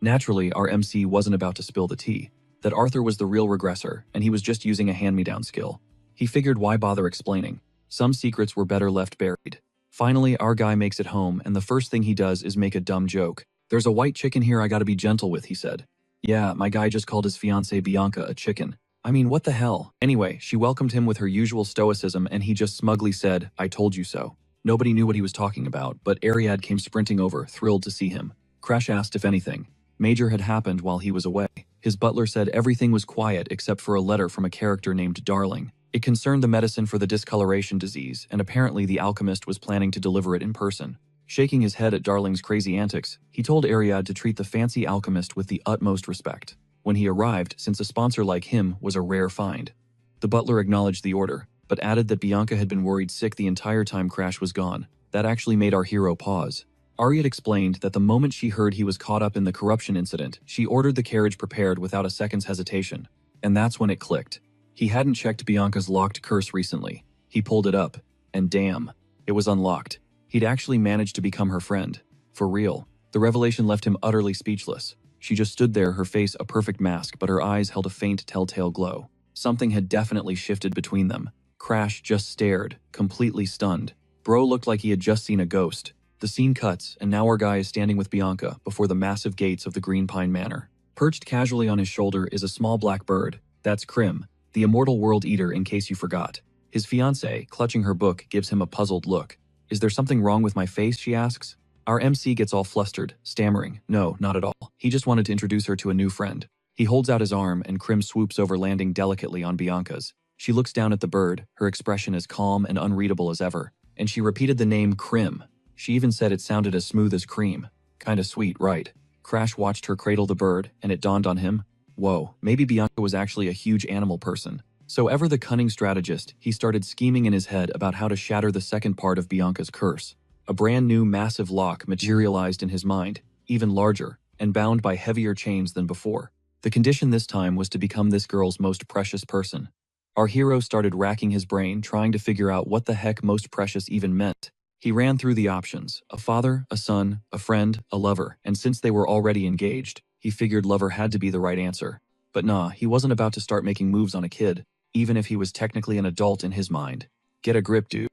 Speaker 1: Naturally, our MC wasn't about to spill the tea. That Arthur was the real regressor, and he was just using a hand-me-down skill. He figured why bother explaining. Some secrets were better left buried. Finally, our guy makes it home, and the first thing he does is make a dumb joke. "There's a white chicken here I gotta be gentle with," he said. Yeah, my guy just called his fiancée Bianca a chicken. I mean, what the hell? Anyway, she welcomed him with her usual stoicism, and he just smugly said, "I told you so." Nobody knew what he was talking about, but Ariad came sprinting over, thrilled to see him. Crash asked if anything major had happened while he was away. His butler said everything was quiet except for a letter from a character named Darling. It concerned the medicine for the discoloration disease, and apparently the alchemist was planning to deliver it in person. Shaking his head at Darling's crazy antics, he told Ariad to treat the fancy alchemist with the utmost respect when he arrived, since a sponsor like him was a rare find. The butler acknowledged the order, but added that Bianca had been worried sick the entire time Crash was gone. That actually made our hero pause. Ariad explained that the moment she heard he was caught up in the corruption incident, she ordered the carriage prepared without a second's hesitation. And that's when it clicked. He hadn't checked Bianca's locked curse recently. He pulled it up, and damn, it was unlocked. He'd actually managed to become her friend. For real. The revelation left him utterly speechless. She just stood there, her face a perfect mask, but her eyes held a faint telltale glow. Something had definitely shifted between them. Crash just stared, completely stunned. Bro looked like he had just seen a ghost. The scene cuts, and now our guy is standing with Bianca before the massive gates of the Green Pine Manor. Perched casually on his shoulder is a small black bird. That's Crim, the immortal world eater, in case you forgot. His fiancée, clutching her book, gives him a puzzled look. "Is there something wrong with my face?" she asks. Our MC gets all flustered, stammering, "No, not at all. He just wanted to introduce her to a new friend." He holds out his arm, and Crim swoops over, landing delicately on Bianca's. She looks down at the bird, her expression as calm and unreadable as ever. And she repeated the name Crim. She even said it sounded as smooth as cream. Kinda sweet, right? Crash watched her cradle the bird, and it dawned on him. Whoa, maybe Bianca was actually a huge animal person. So ever the cunning strategist, he started scheming in his head about how to shatter the second part of Bianca's curse. A brand new massive lock materialized in his mind, even larger, and bound by heavier chains than before. The condition this time was to become this girl's most precious person. Our hero started racking his brain trying to figure out what the heck most precious even meant. He ran through the options: a father, a son, a friend, a lover, and since they were already engaged, he figured lover had to be the right answer. But nah, he wasn't about to start making moves on a kid, even if he was technically an adult in his mind. Get a grip, dude.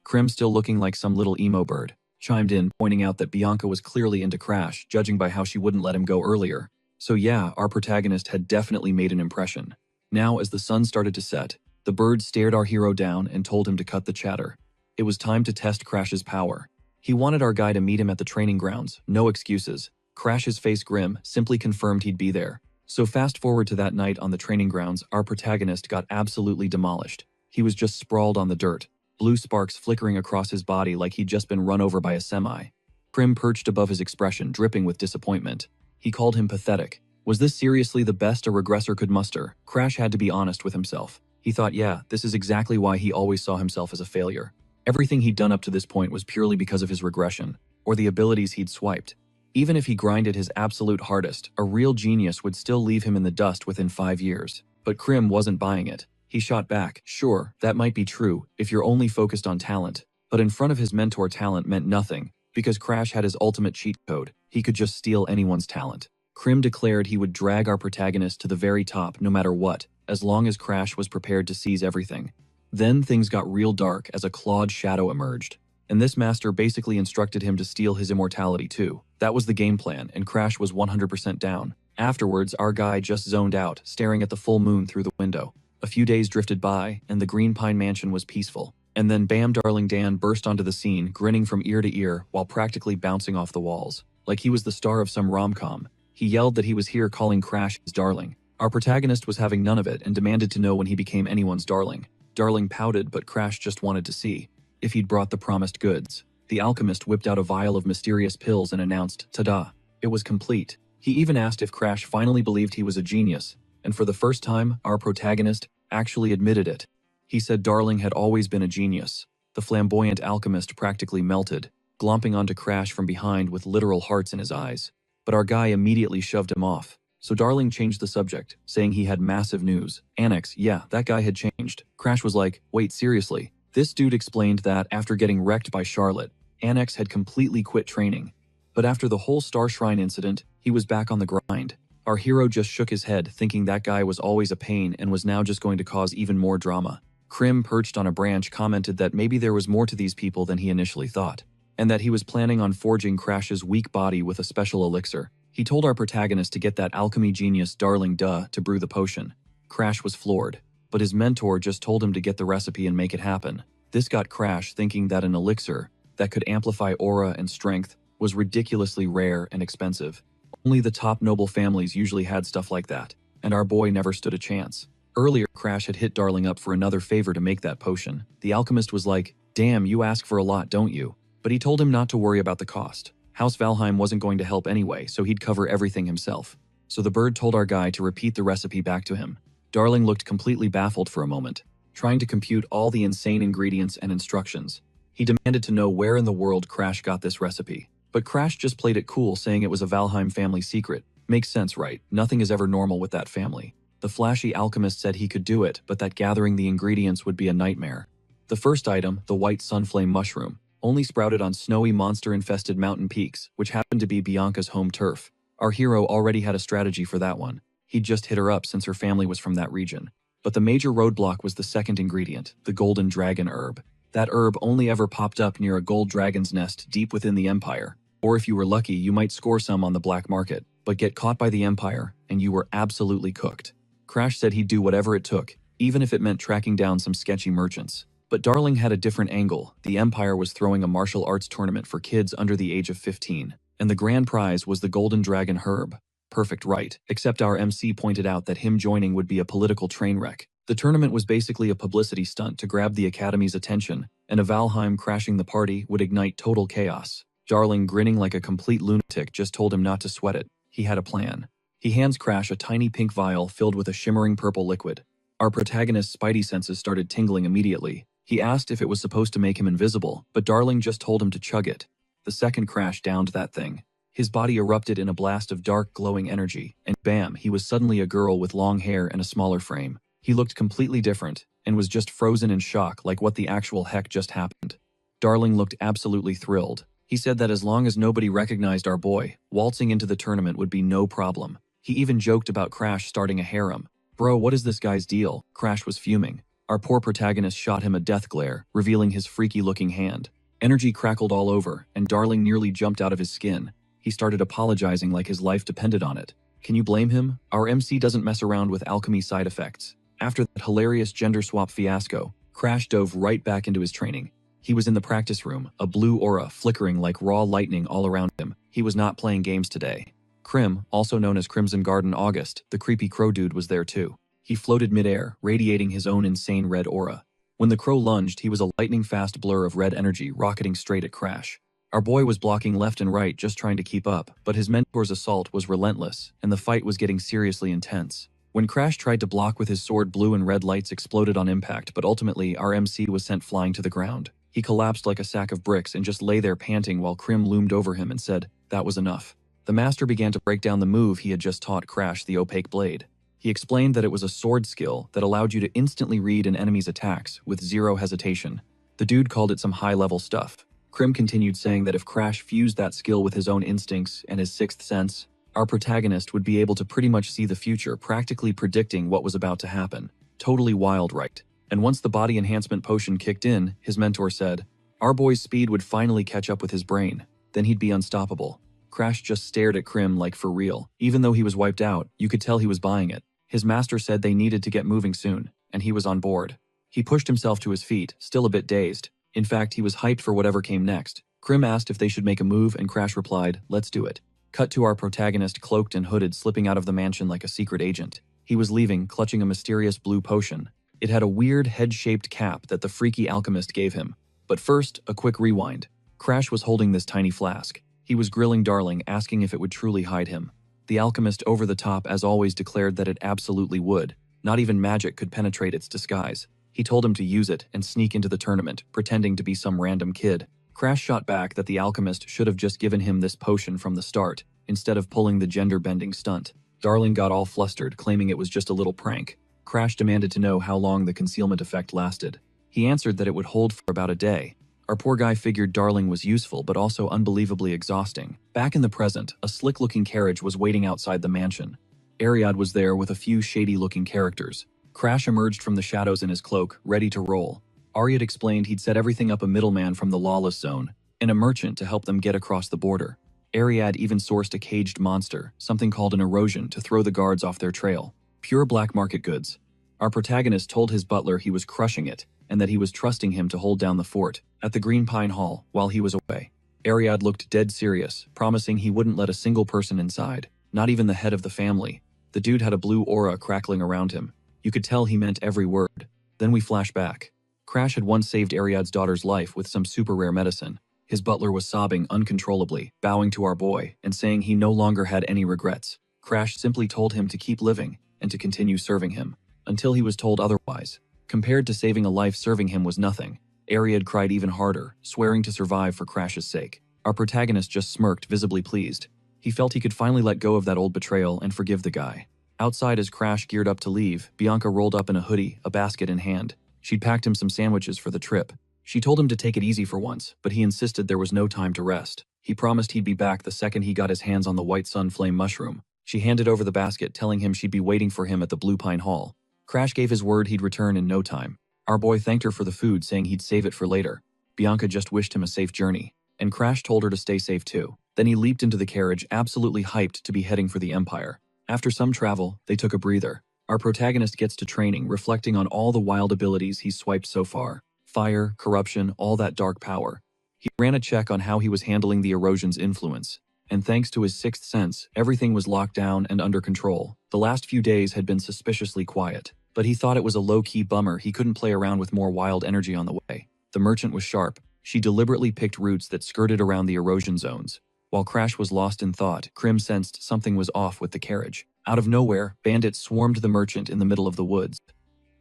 Speaker 1: Krim, still looking like some little emo bird, chimed in, pointing out that Bianca was clearly into Crash, judging by how she wouldn't let him go earlier. So yeah, our protagonist had definitely made an impression. Now, as the sun started to set, the bird stared our hero down and told him to cut the chatter. It was time to test Crash's power. He wanted our guy to meet him at the training grounds, no excuses. Crash's face grim, simply confirmed he'd be there. So fast forward to that night on the training grounds, our protagonist got absolutely demolished. He was just sprawled on the dirt, blue sparks flickering across his body like he'd just been run over by a semi. Krim perched above his expression, dripping with disappointment. He called him pathetic. Was this seriously the best a regressor could muster? Crash had to be honest with himself. He thought, yeah, this is exactly why he always saw himself as a failure. Everything he'd done up to this point was purely because of his regression, or the abilities he'd swiped. Even if he grinded his absolute hardest, a real genius would still leave him in the dust within 5 years. But Krim wasn't buying it. He shot back. Sure, that might be true if you're only focused on talent. But in front of his mentor, talent meant nothing, because Crash had his ultimate cheat code. He could just steal anyone's talent. Krim declared he would drag our protagonist to the very top no matter what, as long as Crash was prepared to seize everything. Then things got real dark as a clawed shadow emerged. And this master basically instructed him to steal his immortality too. That was the game plan, and Crash was 100% down. Afterwards, our guy just zoned out, staring at the full moon through the window. A few days drifted by, and the Green Pine Mansion was peaceful. And then bam, Darling Dan burst onto the scene, grinning from ear to ear while practically bouncing off the walls. Like he was the star of some rom-com. He yelled that he was here, calling Crash his darling. Our protagonist was having none of it and demanded to know when he became anyone's darling. Darling pouted, but Crash just wanted to see if he'd brought the promised goods. The alchemist whipped out a vial of mysterious pills and announced, "Ta-da!" It was complete. He even asked if Crash finally believed he was a genius, and for the first time, our protagonist actually admitted it. He said Darling had always been a genius. The flamboyant alchemist practically melted, glomping onto Crash from behind with literal hearts in his eyes. But our guy immediately shoved him off. So Darling changed the subject, saying he had massive news. Annex, yeah, that guy had changed. Crash was like, wait, seriously? This dude explained that after getting wrecked by Charlotte, Annex had completely quit training. But after the whole Star Shrine incident, he was back on the grind. Our hero just shook his head, thinking that guy was always a pain and was now just going to cause even more drama. Krim, perched on a branch, commented that maybe there was more to these people than he initially thought, and that he was planning on forging Crash's weak body with a special elixir. He told our protagonist to get that alchemy genius Darling Duh to brew the potion. Crash was floored, but his mentor just told him to get the recipe and make it happen. This got Crash thinking that an elixir that could amplify aura and strength was ridiculously rare and expensive. Only the top noble families usually had stuff like that, and our boy never stood a chance. Earlier, Crash had hit Darling up for another favor to make that potion. The alchemist was like, damn, you ask for a lot, don't you? But he told him not to worry about the cost. House Valheim wasn't going to help anyway, so he'd cover everything himself. So the bird told our guy to repeat the recipe back to him. Darling looked completely baffled for a moment, trying to compute all the insane ingredients and instructions. He demanded to know where in the world Crash got this recipe. But Crash just played it cool, saying it was a Valheim family secret. Makes sense, right? Nothing is ever normal with that family. The flashy alchemist said he could do it, but that gathering the ingredients would be a nightmare. The first item, the white sunflame mushroom, only sprouted on snowy monster-infested mountain peaks, which happened to be Bianca's home turf. Our hero already had a strategy for that one. He'd just hit her up since her family was from that region. But the major roadblock was the second ingredient, the golden dragon herb. That herb only ever popped up near a gold dragon's nest deep within the Empire. Or if you were lucky, you might score some on the black market, but get caught by the Empire, and you were absolutely cooked. Crash said he'd do whatever it took, even if it meant tracking down some sketchy merchants. But Darling had a different angle. The Empire was throwing a martial arts tournament for kids under the age of 15, and the grand prize was the golden dragon herb. Perfect, right? Except our MC pointed out that him joining would be a political train wreck. The tournament was basically a publicity stunt to grab the Academy's attention, and a Valheim crashing the party would ignite total chaos. Darling, grinning like a complete lunatic, just told him not to sweat it. He had a plan. He hands Crash a tiny pink vial filled with a shimmering purple liquid. Our protagonist's spidey senses started tingling immediately. He asked if it was supposed to make him invisible, but Darling just told him to chug it. The second Crash downed that thing, His body erupted in a blast of dark, glowing energy, and bam, he was suddenly a girl with long hair and a smaller frame. He looked completely different, and was just frozen in shock like what the actual heck just happened. Darling looked absolutely thrilled. He said that as long as nobody recognized our boy, waltzing into the tournament would be no problem. He even joked about Crash starting a harem. Bro, what is this guy's deal? Crash was fuming. Our poor protagonist shot him a death glare, revealing his freaky-looking hand. Energy crackled all over, and Darling nearly jumped out of his skin. He started apologizing like his life depended on it. Can you blame him? Our MC doesn't mess around with alchemy side effects. After that hilarious gender swap fiasco, Crash dove right back into his training. He was in the practice room, a blue aura flickering like raw lightning all around him. He was not playing games today. Crim, also known as Crimson Garden August, the creepy crow dude, was there too. He floated midair, radiating his own insane red aura. When the crow lunged, he was a lightning-fast blur of red energy rocketing straight at Crash. Our boy was blocking left and right just trying to keep up, but his mentor's assault was relentless, and the fight was getting seriously intense. When Crash tried to block with his sword, blue and red lights exploded on impact, but ultimately our MC was sent flying to the ground. He collapsed like a sack of bricks and just lay there panting while Crim loomed over him and said, "That was enough." The master began to break down the move he had just taught Crash, the opaque blade. He explained that it was a sword skill that allowed you to instantly read an enemy's attacks with zero hesitation. The dude called it some high-level stuff. Crim continued saying that if Crash fused that skill with his own instincts and his sixth sense, our protagonist would be able to pretty much see the future, practically predicting what was about to happen. Totally wild, right? And once the body enhancement potion kicked in, his mentor said, our boy's speed would finally catch up with his brain. Then he'd be unstoppable. Crash just stared at Crim like for real. Even though he was wiped out, you could tell he was buying it. His master said they needed to get moving soon, and he was on board. He pushed himself to his feet, still a bit dazed. In fact, he was hyped for whatever came next. Crim asked if they should make a move, and Crash replied, let's do it. Cut to our protagonist cloaked and hooded, slipping out of the mansion like a secret agent. He was leaving, clutching a mysterious blue potion. It had a weird head-shaped cap that the freaky alchemist gave him. But first, a quick rewind. Crash was holding this tiny flask. He was grilling Darling, asking if it would truly hide him. The alchemist, over the top as always, declared that it absolutely would. Not even magic could penetrate its disguise. He told him to use it and sneak into the tournament, pretending to be some random kid. Crash shot back that the alchemist should have just given him this potion from the start, instead of pulling the gender-bending stunt. Darling got all flustered, claiming it was just a little prank. Crash demanded to know how long the concealment effect lasted. He answered that it would hold for about a day. Our poor guy figured Darling was useful but also unbelievably exhausting. Back in the present, a slick-looking carriage was waiting outside the mansion. Ariad was there with a few shady-looking characters. Crash emerged from the shadows in his cloak, ready to roll. Ariad explained he'd set everything up: a middleman from the lawless zone, and a merchant to help them get across the border. Ariad even sourced a caged monster, something called an erosion, to throw the guards off their trail. Pure black market goods. Our protagonist told his butler he was crushing it, and that he was trusting him to hold down the fort. At the Green Pine Hall, while he was away, Ariad looked dead serious, promising he wouldn't let a single person inside, not even the head of the family. The dude had a blue aura crackling around him. You could tell he meant every word. Then we flash back. Crash had once saved Ariad's daughter's life with some super rare medicine. His butler was sobbing uncontrollably, bowing to our boy, and saying he no longer had any regrets. Crash simply told him to keep living, and to continue serving him, until he was told otherwise. Compared to saving a life, serving him was nothing. Ariad cried even harder, swearing to survive for Crash's sake. Our protagonist just smirked, visibly pleased. He felt he could finally let go of that old betrayal and forgive the guy. Outside, as Crash geared up to leave, Bianca rolled up in a hoodie, a basket in hand. She'd packed him some sandwiches for the trip. She told him to take it easy for once, but he insisted there was no time to rest. He promised he'd be back the second he got his hands on the white sunflame mushroom. She handed over the basket, telling him she'd be waiting for him at the Blue Pine Hall. Crash gave his word he'd return in no time. Our boy thanked her for the food, saying he'd save it for later. Bianca just wished him a safe journey, and Crash told her to stay safe too. Then he leaped into the carriage, absolutely hyped to be heading for the Empire. After some travel, they took a breather. Our protagonist gets to training, reflecting on all the wild abilities he's swiped so far. Fire, corruption, all that dark power. He ran a check on how he was handling the erosion's influence, and thanks to his sixth sense, everything was locked down and under control. The last few days had been suspiciously quiet, but he thought it was a low-key bummer he couldn't play around with more wild energy on the way. The merchant was sharp. She deliberately picked routes that skirted around the erosion zones. While Crash was lost in thought, Crim sensed something was off with the carriage. Out of nowhere, bandits swarmed the merchant in the middle of the woods.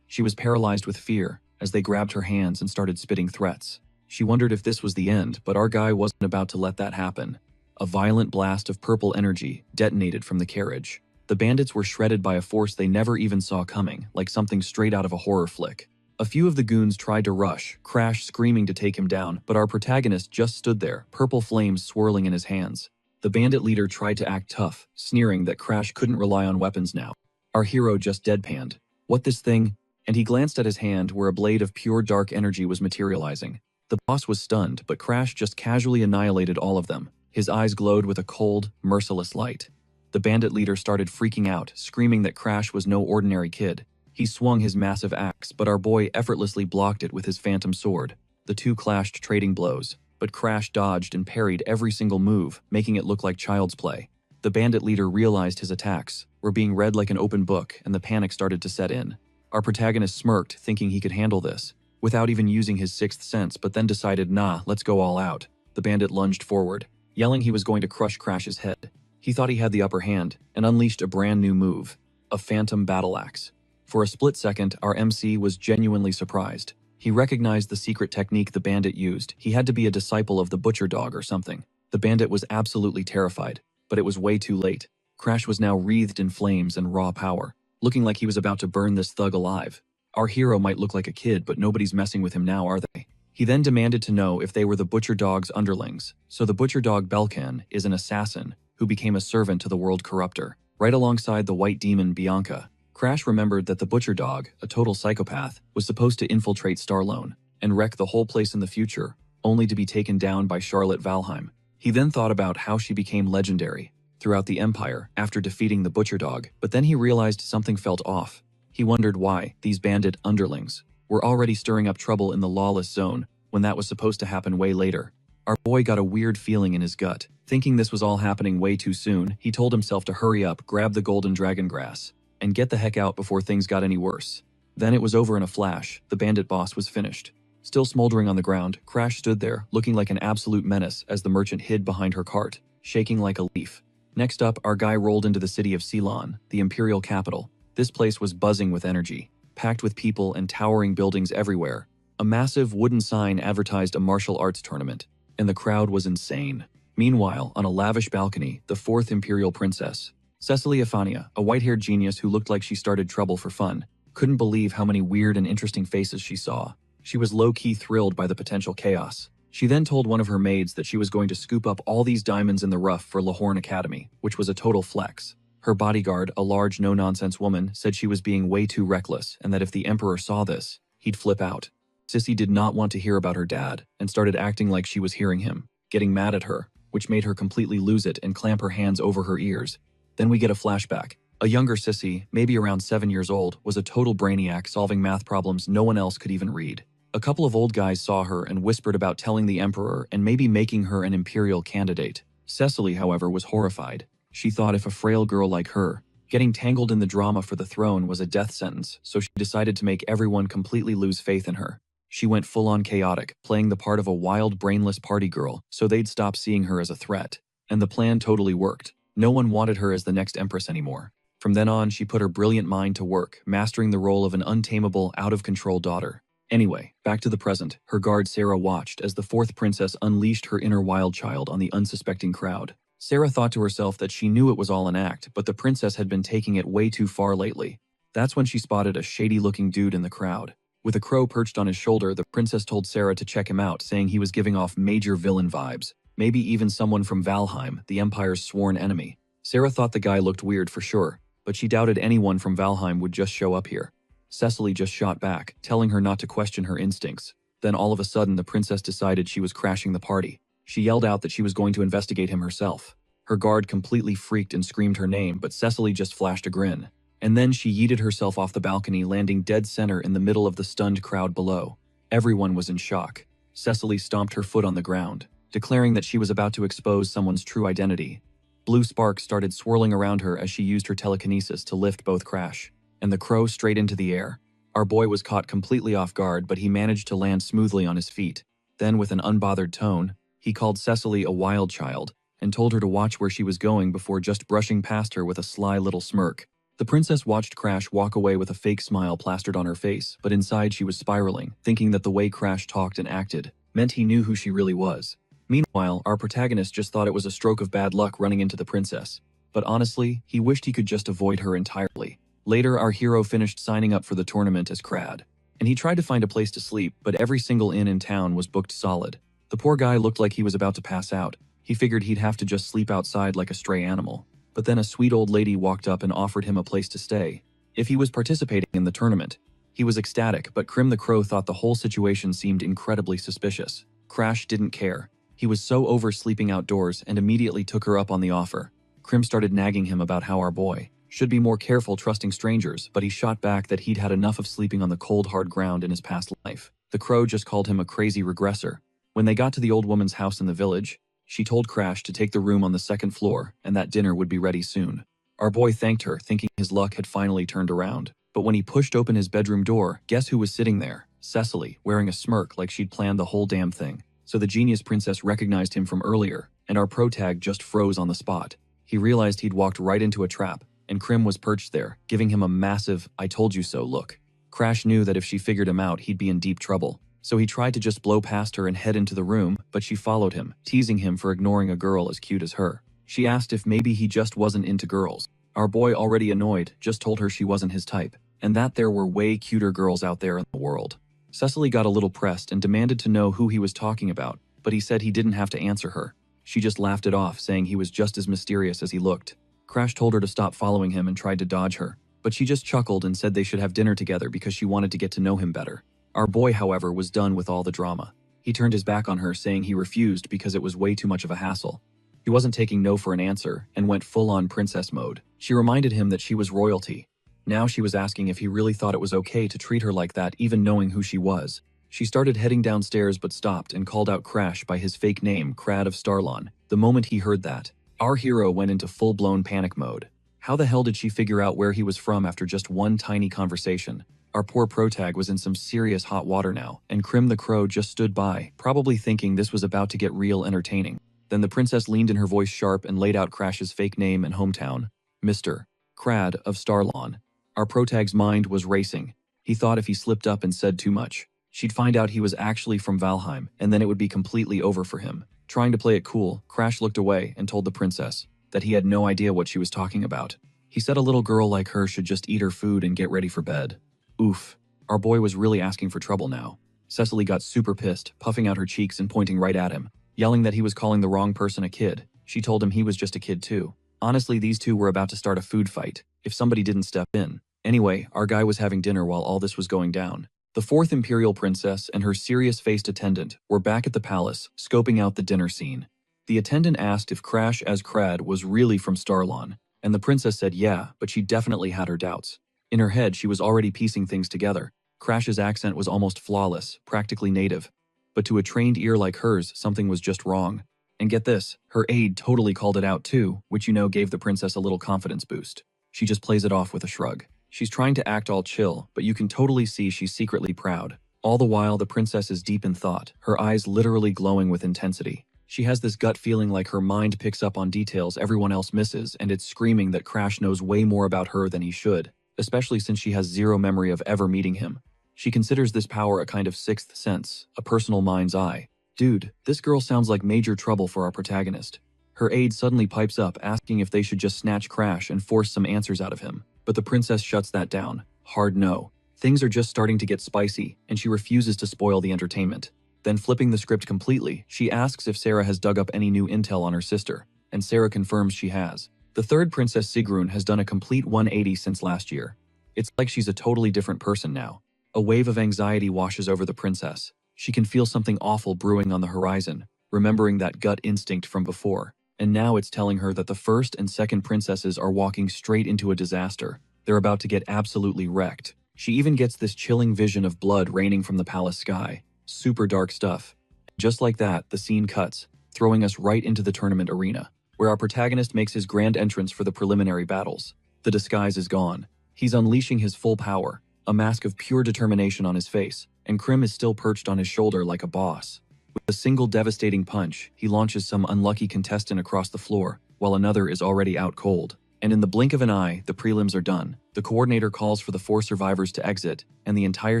Speaker 1: She was paralyzed with fear as they grabbed her hands and started spitting threats. She wondered if this was the end, but our guy wasn't about to let that happen. A violent blast of purple energy detonated from the carriage. The bandits were shredded by a force they never even saw coming, like something straight out of a horror flick. A few of the goons tried to rush, Crash screaming to take him down, but our protagonist just stood there, purple flames swirling in his hands. The bandit leader tried to act tough, sneering that Crash couldn't rely on weapons now. Our hero just deadpanned. "What this thing?" And he glanced at his hand where a blade of pure dark energy was materializing. The boss was stunned, but Crash just casually annihilated all of them. His eyes glowed with a cold, merciless light. The bandit leader started freaking out, screaming that Crash was no ordinary kid. He swung his massive axe, but our boy effortlessly blocked it with his phantom sword. The two clashed, trading blows, but Crash dodged and parried every single move, making it look like child's play. The bandit leader realized his attacks were being read like an open book, and the panic started to set in. Our protagonist smirked, thinking he could handle this, without even using his sixth sense, but then decided, nah, let's go all out. The bandit lunged forward, yelling he was going to crush Crash's head. He thought he had the upper hand, and unleashed a brand new move, a phantom battle axe. For a split second, our MC was genuinely surprised. He recognized the secret technique the bandit used. He had to be a disciple of the butcher dog or something. The bandit was absolutely terrified, but it was way too late. Crash was now wreathed in flames and raw power, looking like he was about to burn this thug alive. Our hero might look like a kid, but nobody's messing with him now, are they? He then demanded to know if they were the butcher dog's underlings. So the butcher dog Belkan is an assassin who became a servant to the world corruptor, right alongside the white demon Bianca. Crash remembered that the butcher dog, a total psychopath, was supposed to infiltrate Starlone and wreck the whole place in the future, only to be taken down by Charlotte Valheim. He then thought about how she became legendary throughout the Empire after defeating the butcher dog, but then he realized something felt off. He wondered why these bandit underlings were already stirring up trouble in the lawless zone when that was supposed to happen way later. Our boy got a weird feeling in his gut. Thinking this was all happening way too soon, he told himself to hurry up, grab the golden dragon grass, and get the heck out before things got any worse. Then it was over in a flash. The bandit boss was finished. Still smoldering on the ground, Crash stood there, looking like an absolute menace as the merchant hid behind her cart, shaking like a leaf. Next up, our guy rolled into the city of Ceylon, the imperial capital. This place was buzzing with energy, packed with people and towering buildings everywhere. A massive wooden sign advertised a martial arts tournament, and the crowd was insane. Meanwhile, on a lavish balcony, the fourth imperial princess, Cecily Ephania, a white-haired genius who looked like she started trouble for fun, couldn't believe how many weird and interesting faces she saw. She was low-key thrilled by the potential chaos. She then told one of her maids that she was going to scoop up all these diamonds in the rough for Lahorn Academy, which was a total flex. Her bodyguard, a large no-nonsense woman, said she was being way too reckless and that if the Emperor saw this, he'd flip out. Sissy did not want to hear about her dad and started acting like she was hearing him, getting mad at her, which made her completely lose it and clamp her hands over her ears. Then we get a flashback. A younger Sissy, maybe around 7 years old, was a total brainiac solving math problems no one else could even read. A couple of old guys saw her and whispered about telling the Emperor and maybe making her an imperial candidate. Cecily, however, was horrified. She thought if a frail girl like her, getting tangled in the drama for the throne was a death sentence, so she decided to make everyone completely lose faith in her. She went full-on chaotic, playing the part of a wild, brainless party girl, so they'd stop seeing her as a threat. And the plan totally worked. No one wanted her as the next empress anymore. From then on, she put her brilliant mind to work, mastering the role of an untamable, out-of-control daughter. Anyway, back to the present. Her guard Sarah watched as the fourth princess unleashed her inner wild child on the unsuspecting crowd. Sarah thought to herself that she knew it was all an act, but the princess had been taking it way too far lately. That's when she spotted a shady-looking dude in the crowd. With a crow perched on his shoulder, the princess told Sarah to check him out, saying he was giving off major villain vibes. Maybe even someone from Valheim, the Empire's sworn enemy. Sarah thought the guy looked weird for sure, but she doubted anyone from Valheim would just show up here. Cecily just shot back, telling her not to question her instincts. Then all of a sudden, the princess decided she was crashing the party. She yelled out that she was going to investigate him herself. Her guard completely freaked and screamed her name, but Cecily just flashed a grin. And then she yeeted herself off the balcony, landing dead center in the middle of the stunned crowd below. Everyone was in shock. Cecily stomped her foot on the ground, declaring that she was about to expose someone's true identity. Blue sparks started swirling around her as she used her telekinesis to lift both Crash and the crow straight into the air. Our boy was caught completely off guard, but he managed to land smoothly on his feet. Then, with an unbothered tone, he called Cecily a wild child and told her to watch where she was going before just brushing past her with a sly little smirk. The princess watched Crash walk away with a fake smile plastered on her face, but inside she was spiraling, thinking that the way Crash talked and acted meant he knew who she really was. Meanwhile, our protagonist just thought it was a stroke of bad luck running into the princess. But honestly, he wished he could just avoid her entirely. Later, our hero finished signing up for the tournament as Crad, and he tried to find a place to sleep, but every single inn in town was booked solid. The poor guy looked like he was about to pass out. He figured he'd have to just sleep outside like a stray animal. But then a sweet old lady walked up and offered him a place to stay if he was participating in the tournament. He was ecstatic, but Crim the Crow thought the whole situation seemed incredibly suspicious. Crash didn't care. He was so over sleeping outdoors and immediately took her up on the offer. Crim started nagging him about how our boy should be more careful trusting strangers, but he shot back that he'd had enough of sleeping on the cold, hard ground in his past life. The Crow just called him a crazy regressor. When they got to the old woman's house in the village, she told Crash to take the room on the second floor and that dinner would be ready soon. Our boy thanked her, thinking his luck had finally turned around. But when he pushed open his bedroom door, guess who was sitting there? Cecily, wearing a smirk like she'd planned the whole damn thing. So the genius princess recognized him from earlier, and our protag just froze on the spot. He realized he'd walked right into a trap, and Crim was perched there, giving him a massive "I told you so" look. Crash knew that if she figured him out, he'd be in deep trouble. So he tried to just blow past her and head into the room, but she followed him, teasing him for ignoring a girl as cute as her. She asked if maybe he just wasn't into girls. Our boy, already annoyed, just told her she wasn't his type, and that there were way cuter girls out there in the world. Cecily got a little pressed and demanded to know who he was talking about, but he said he didn't have to answer her. She just laughed it off, saying he was just as mysterious as he looked. Crash told her to stop following him and tried to dodge her, but she just chuckled and said they should have dinner together because she wanted to get to know him better. Our boy, however, was done with all the drama. He turned his back on her, saying he refused because it was way too much of a hassle. He wasn't taking no for an answer and went full-on princess mode. She reminded him that she was royalty. Now she was asking if he really thought it was okay to treat her like that, even knowing who she was. She started heading downstairs but stopped and called out Crash by his fake name, Crad of Starlon. The moment he heard that, our hero went into full-blown panic mode. How the hell did she figure out where he was from after just one tiny conversation? Our poor protag was in some serious hot water now, and Crim the Crow just stood by, probably thinking this was about to get real entertaining. Then the princess leaned in, her voice sharp, and laid out Crash's fake name and hometown, Mr. Crad of Starlon. Our protag's mind was racing. He thought if he slipped up and said too much, she'd find out he was actually from Valheim, and then it would be completely over for him. Trying to play it cool, Crash looked away and told the princess that he had no idea what she was talking about. He said a little girl like her should just eat her food and get ready for bed. Oof. Our boy was really asking for trouble now. Cecily got super pissed, puffing out her cheeks and pointing right at him, yelling that he was calling the wrong person a kid. She told him he was just a kid too. Honestly, these two were about to start a food fight if somebody didn't step in. Anyway, our guy was having dinner while all this was going down. The fourth imperial princess and her serious-faced attendant were back at the palace, scoping out the dinner scene. The attendant asked if Crash as Crad was really from Starlon, and the princess said yeah, but she definitely had her doubts. In her head, she was already piecing things together. Crash's accent was almost flawless, practically native. But to a trained ear like hers, something was just wrong. And get this, her aide totally called it out too, which gave the princess a little confidence boost. She just plays it off with a shrug. She's trying to act all chill, but you can totally see she's secretly proud. All the while, the princess is deep in thought, her eyes literally glowing with intensity. She has this gut feeling like her mind picks up on details everyone else misses, and it's screaming that Crash knows way more about her than he should, especially since she has zero memory of ever meeting him. She considers this power a kind of sixth sense, a personal mind's eye. Dude, this girl sounds like major trouble for our protagonist. Her aide suddenly pipes up, asking if they should just snatch Crash and force some answers out of him. But the princess shuts that down. Hard no. Things are just starting to get spicy, and she refuses to spoil the entertainment. Then, flipping the script completely, she asks if Sarah has dug up any new intel on her sister, and Sarah confirms she has. The third princess, Sigrun, has done a complete 180 since last year. It's like she's a totally different person now. A wave of anxiety washes over the princess. She can feel something awful brewing on the horizon, remembering that gut instinct from before. And now it's telling her that the first and second princesses are walking straight into a disaster. They're about to get absolutely wrecked. She even gets this chilling vision of blood raining from the palace sky. Super dark stuff. Just like that, the scene cuts, throwing us right into the tournament arena, where our protagonist makes his grand entrance for the preliminary battles. The disguise is gone. He's unleashing his full power, a mask of pure determination on his face, and Crim is still perched on his shoulder like a boss. With a single devastating punch, he launches some unlucky contestant across the floor, while another is already out cold. And in the blink of an eye, the prelims are done. The coordinator calls for the 4 survivors to exit, and the entire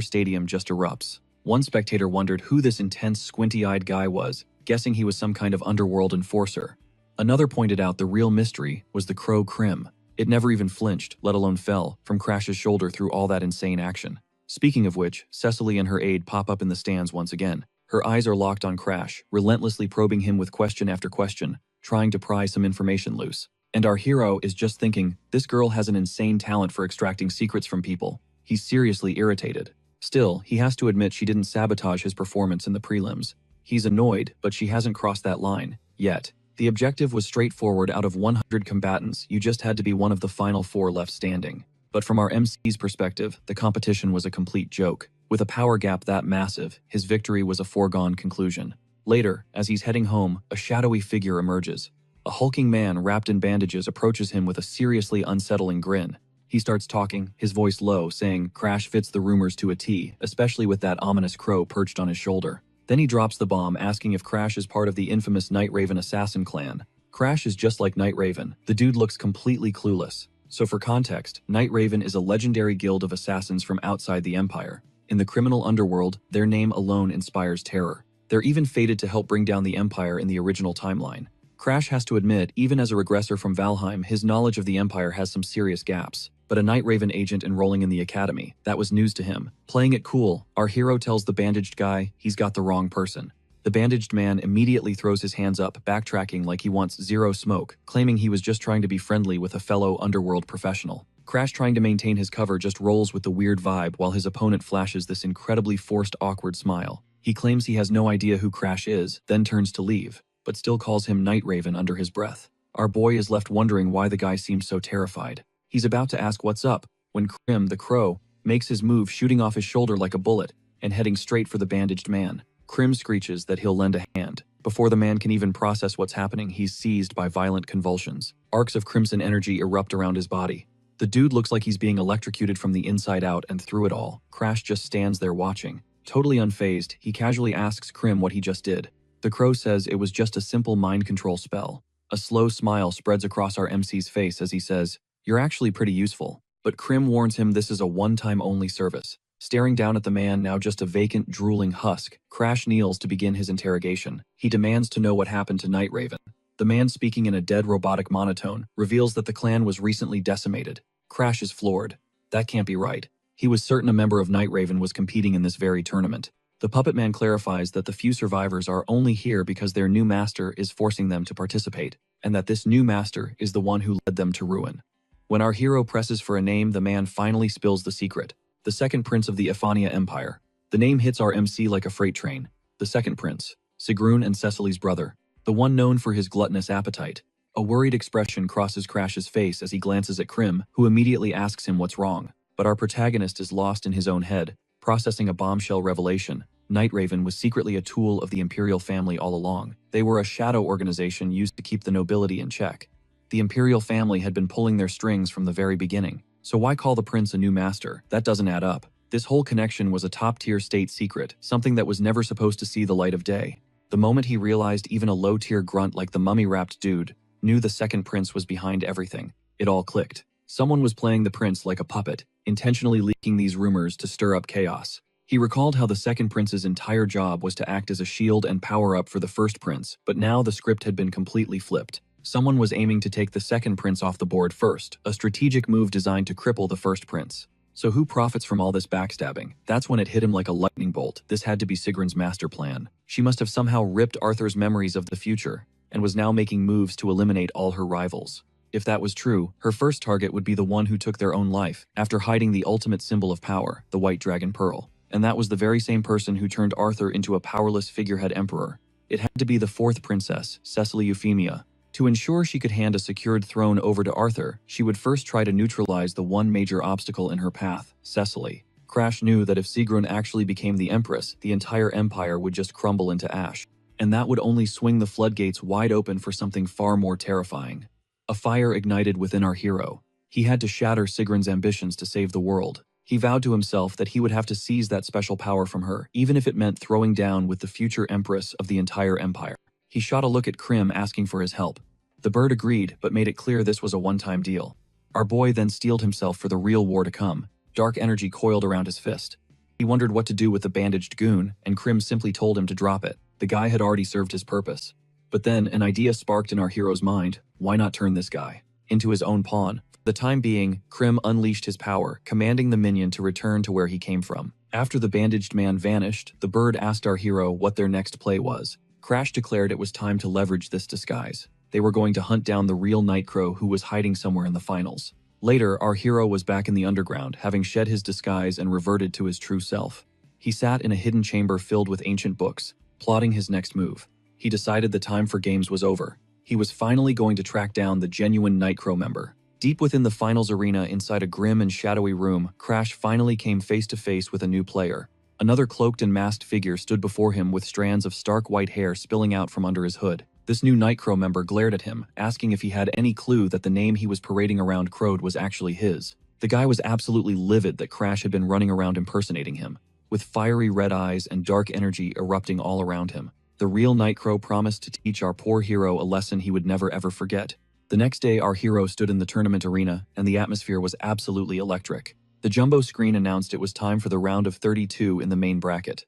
Speaker 1: stadium just erupts. One spectator wondered who this intense, squinty-eyed guy was, guessing he was some kind of underworld enforcer. Another pointed out the real mystery was the crow Krim. It never even flinched, let alone fell, from Crash's shoulder through all that insane action. Speaking of which, Cecily and her aide pop up in the stands once again. Her eyes are locked on Crash, relentlessly probing him with question after question, trying to pry some information loose. And our hero is just thinking, this girl has an insane talent for extracting secrets from people. He's seriously irritated. Still, he has to admit she didn't sabotage his performance in the prelims. He's annoyed, but she hasn't crossed that line, yet. The objective was straightforward. Out of 100 combatants, you just had to be one of the final 4 left standing. But from our MC's perspective, the competition was a complete joke. With a power gap that massive, his victory was a foregone conclusion. Later, as he's heading home, a shadowy figure emerges. A hulking man wrapped in bandages approaches him with a seriously unsettling grin. He starts talking, his voice low, saying Crash fits the rumors to a T, especially with that ominous crow perched on his shoulder. Then he drops the bomb, asking if Crash is part of the infamous Night Raven assassin clan. Crash is just like Night Raven. The dude looks completely clueless. So for context, Night Raven is a legendary guild of assassins from outside the Empire. In the criminal underworld, their name alone inspires terror. They're even fated to help bring down the Empire in the original timeline. Crash has to admit, even as a regressor from Valheim, his knowledge of the Empire has some serious gaps. But a Night Raven agent enrolling in the academy, that was news to him. Playing it cool, our hero tells the bandaged guy he's got the wrong person. The bandaged man immediately throws his hands up, backtracking like he wants zero smoke, claiming he was just trying to be friendly with a fellow underworld professional. Crash, trying to maintain his cover, just rolls with the weird vibe while his opponent flashes this incredibly forced, awkward smile. He claims he has no idea who Crash is, then turns to leave, but still calls him Night Raven under his breath. Our boy is left wondering why the guy seems so terrified. He's about to ask what's up when Krim, the crow, makes his move, shooting off his shoulder like a bullet and heading straight for the bandaged man. Krim screeches that he'll lend a hand. Before the man can even process what's happening, he's seized by violent convulsions. Arcs of crimson energy erupt around his body. The dude looks like he's being electrocuted from the inside out, and through it all, Crash just stands there watching. Totally unfazed, he casually asks Krim what he just did. The crow says it was just a simple mind control spell. A slow smile spreads across our MC's face as he says, "You're actually pretty useful." But Krim warns him this is a one-time only service. Staring down at the man, now just a vacant, drooling husk, Crash kneels to begin his interrogation. He demands to know what happened to Night Raven. The man, speaking in a dead robotic monotone, reveals that the clan was recently decimated. Crash is floored. That can't be right. He was certain a member of Night Raven was competing in this very tournament. The puppet man clarifies that the few survivors are only here because their new master is forcing them to participate, and that this new master is the one who led them to ruin. When our hero presses for a name, the man finally spills the secret. The second prince of the Ephania Empire. The name hits our MC like a freight train. The second prince, Sigrun and Cecily's brother. The one known for his gluttonous appetite. A worried expression crosses Crash's face as he glances at Krim, who immediately asks him what's wrong. But our protagonist is lost in his own head, processing a bombshell revelation. Night Raven was secretly a tool of the Imperial family all along. They were a shadow organization used to keep the nobility in check. The Imperial family had been pulling their strings from the very beginning. So why call the prince a new master? That doesn't add up. This whole connection was a top-tier state secret, something that was never supposed to see the light of day. The moment he realized, even a low-tier grunt like the mummy-wrapped dude knew the second prince was behind everything. It all clicked. Someone was playing the prince like a puppet, intentionally leaking these rumors to stir up chaos. He recalled how the second prince's entire job was to act as a shield and power-up for the first prince, but now the script had been completely flipped. Someone was aiming to take the second prince off the board first, a strategic move designed to cripple the first prince. So who profits from all this backstabbing? That's when it hit him like a lightning bolt. This had to be Sigrun's master plan. She must have somehow ripped Arthur's memories of the future, and was now making moves to eliminate all her rivals. If that was true, her first target would be the one who took their own life, after hiding the ultimate symbol of power, the White Dragon Pearl. And that was the very same person who turned Arthur into a powerless figurehead emperor. It had to be the fourth princess, Cecily Euphemia. To ensure she could hand a secured throne over to Arthur, she would first try to neutralize the one major obstacle in her path, Cecily. Crash knew that if Sigrun actually became the empress, the entire empire would just crumble into ash. And that would only swing the floodgates wide open for something far more terrifying. A fire ignited within our hero. He had to shatter Sigrun's ambitions to save the world. He vowed to himself that he would have to seize that special power from her, even if it meant throwing down with the future empress of the entire empire. He shot a look at Krim, asking for his help. The bird agreed, but made it clear this was a one-time deal. Our boy then steeled himself for the real war to come. Dark energy coiled around his fist. He wondered what to do with the bandaged goon, and Krim simply told him to drop it. The guy had already served his purpose. But then an idea sparked in our hero's mind. Why not turn this guy into his own pawn? For the time being, Krim unleashed his power, commanding the minion to return to where he came from. After the bandaged man vanished, the bird asked our hero what their next play was. Crash declared it was time to leverage this disguise. They were going to hunt down the real Nightcrow who was hiding somewhere in the finals. Later, our hero was back in the underground, having shed his disguise and reverted to his true self. He sat in a hidden chamber filled with ancient books, plotting his next move. He decided the time for games was over. He was finally going to track down the genuine Nightcrow member. Deep within the finals arena inside a grim and shadowy room, Crash finally came face to face with a new player. Another cloaked and masked figure stood before him with strands of stark white hair spilling out from under his hood. This new Nightcrow member glared at him, asking if he had any clue that the name he was parading around crowed was actually his. The guy was absolutely livid that Crash had been running around impersonating him. With fiery red eyes and dark energy erupting all around him, the real Nightcrow promised to teach our poor hero a lesson he would never ever forget. The next day, our hero stood in the tournament arena, and the atmosphere was absolutely electric. The jumbo screen announced it was time for the round of 32 in the main bracket.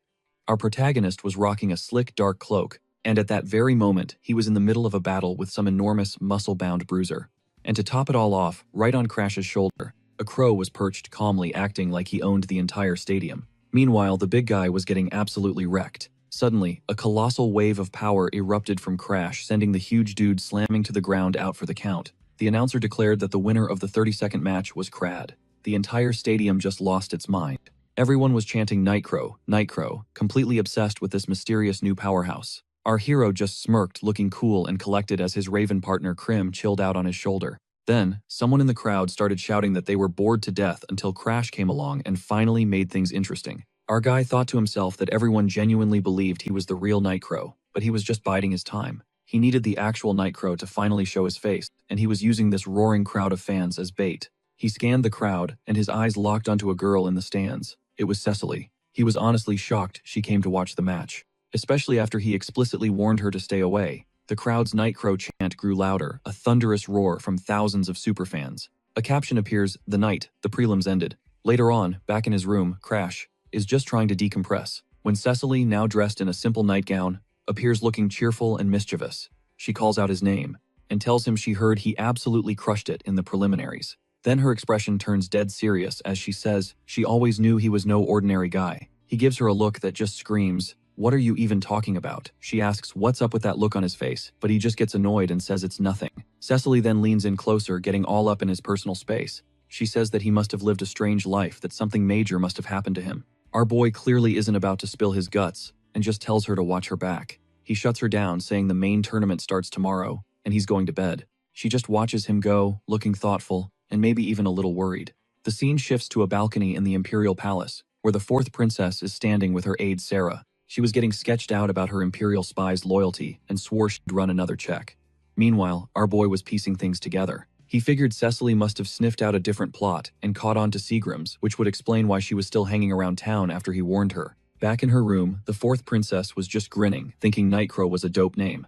Speaker 1: Our protagonist was rocking a slick, dark cloak, and at that very moment, he was in the middle of a battle with some enormous, muscle-bound bruiser. And to top it all off, right on Crash's shoulder, a crow was perched calmly, acting like he owned the entire stadium. Meanwhile, the big guy was getting absolutely wrecked. Suddenly, a colossal wave of power erupted from Crash, sending the huge dude slamming to the ground out for the count. The announcer declared that the winner of the 30-second match was Crad. The entire stadium just lost its mind. Everyone was chanting Nightcrow, Nightcrow, completely obsessed with this mysterious new powerhouse. Our hero just smirked, looking cool and collected as his raven partner Krim chilled out on his shoulder. Then, someone in the crowd started shouting that they were bored to death until Crash came along and finally made things interesting. Our guy thought to himself that everyone genuinely believed he was the real Nightcrow, but he was just biding his time. He needed the actual Nightcrow to finally show his face, and he was using this roaring crowd of fans as bait. He scanned the crowd, and his eyes locked onto a girl in the stands. It was Cecily. He was honestly shocked she came to watch the match, especially after he explicitly warned her to stay away. The crowd's Nightcrow chant grew louder, a thunderous roar from thousands of superfans. A caption appears, "The night, the prelims ended." Later on, back in his room, Crash is just trying to decompress, when Cecily, now dressed in a simple nightgown, appears looking cheerful and mischievous. She calls out his name, and tells him she heard he absolutely crushed it in the preliminaries. Then her expression turns dead serious as she says she always knew he was no ordinary guy. He gives her a look that just screams, "What are you even talking about?" She asks what's up with that look on his face, but he just gets annoyed and says it's nothing. Cecily then leans in closer, getting all up in his personal space. She says that he must have lived a strange life, that something major must have happened to him. Our boy clearly isn't about to spill his guts, and just tells her to watch her back. He shuts her down, saying the main tournament starts tomorrow, and he's going to bed. She just watches him go, looking thoughtful, and maybe even a little worried. The scene shifts to a balcony in the Imperial Palace, where the fourth princess is standing with her aide Sarah. She was getting sketched out about her Imperial spy's loyalty, and swore she'd run another check. Meanwhile, our boy was piecing things together. He figured Cecily must have sniffed out a different plot and caught on to Seagram's, which would explain why she was still hanging around town after he warned her. Back in her room, the fourth princess was just grinning, thinking Nightcrow was a dope name.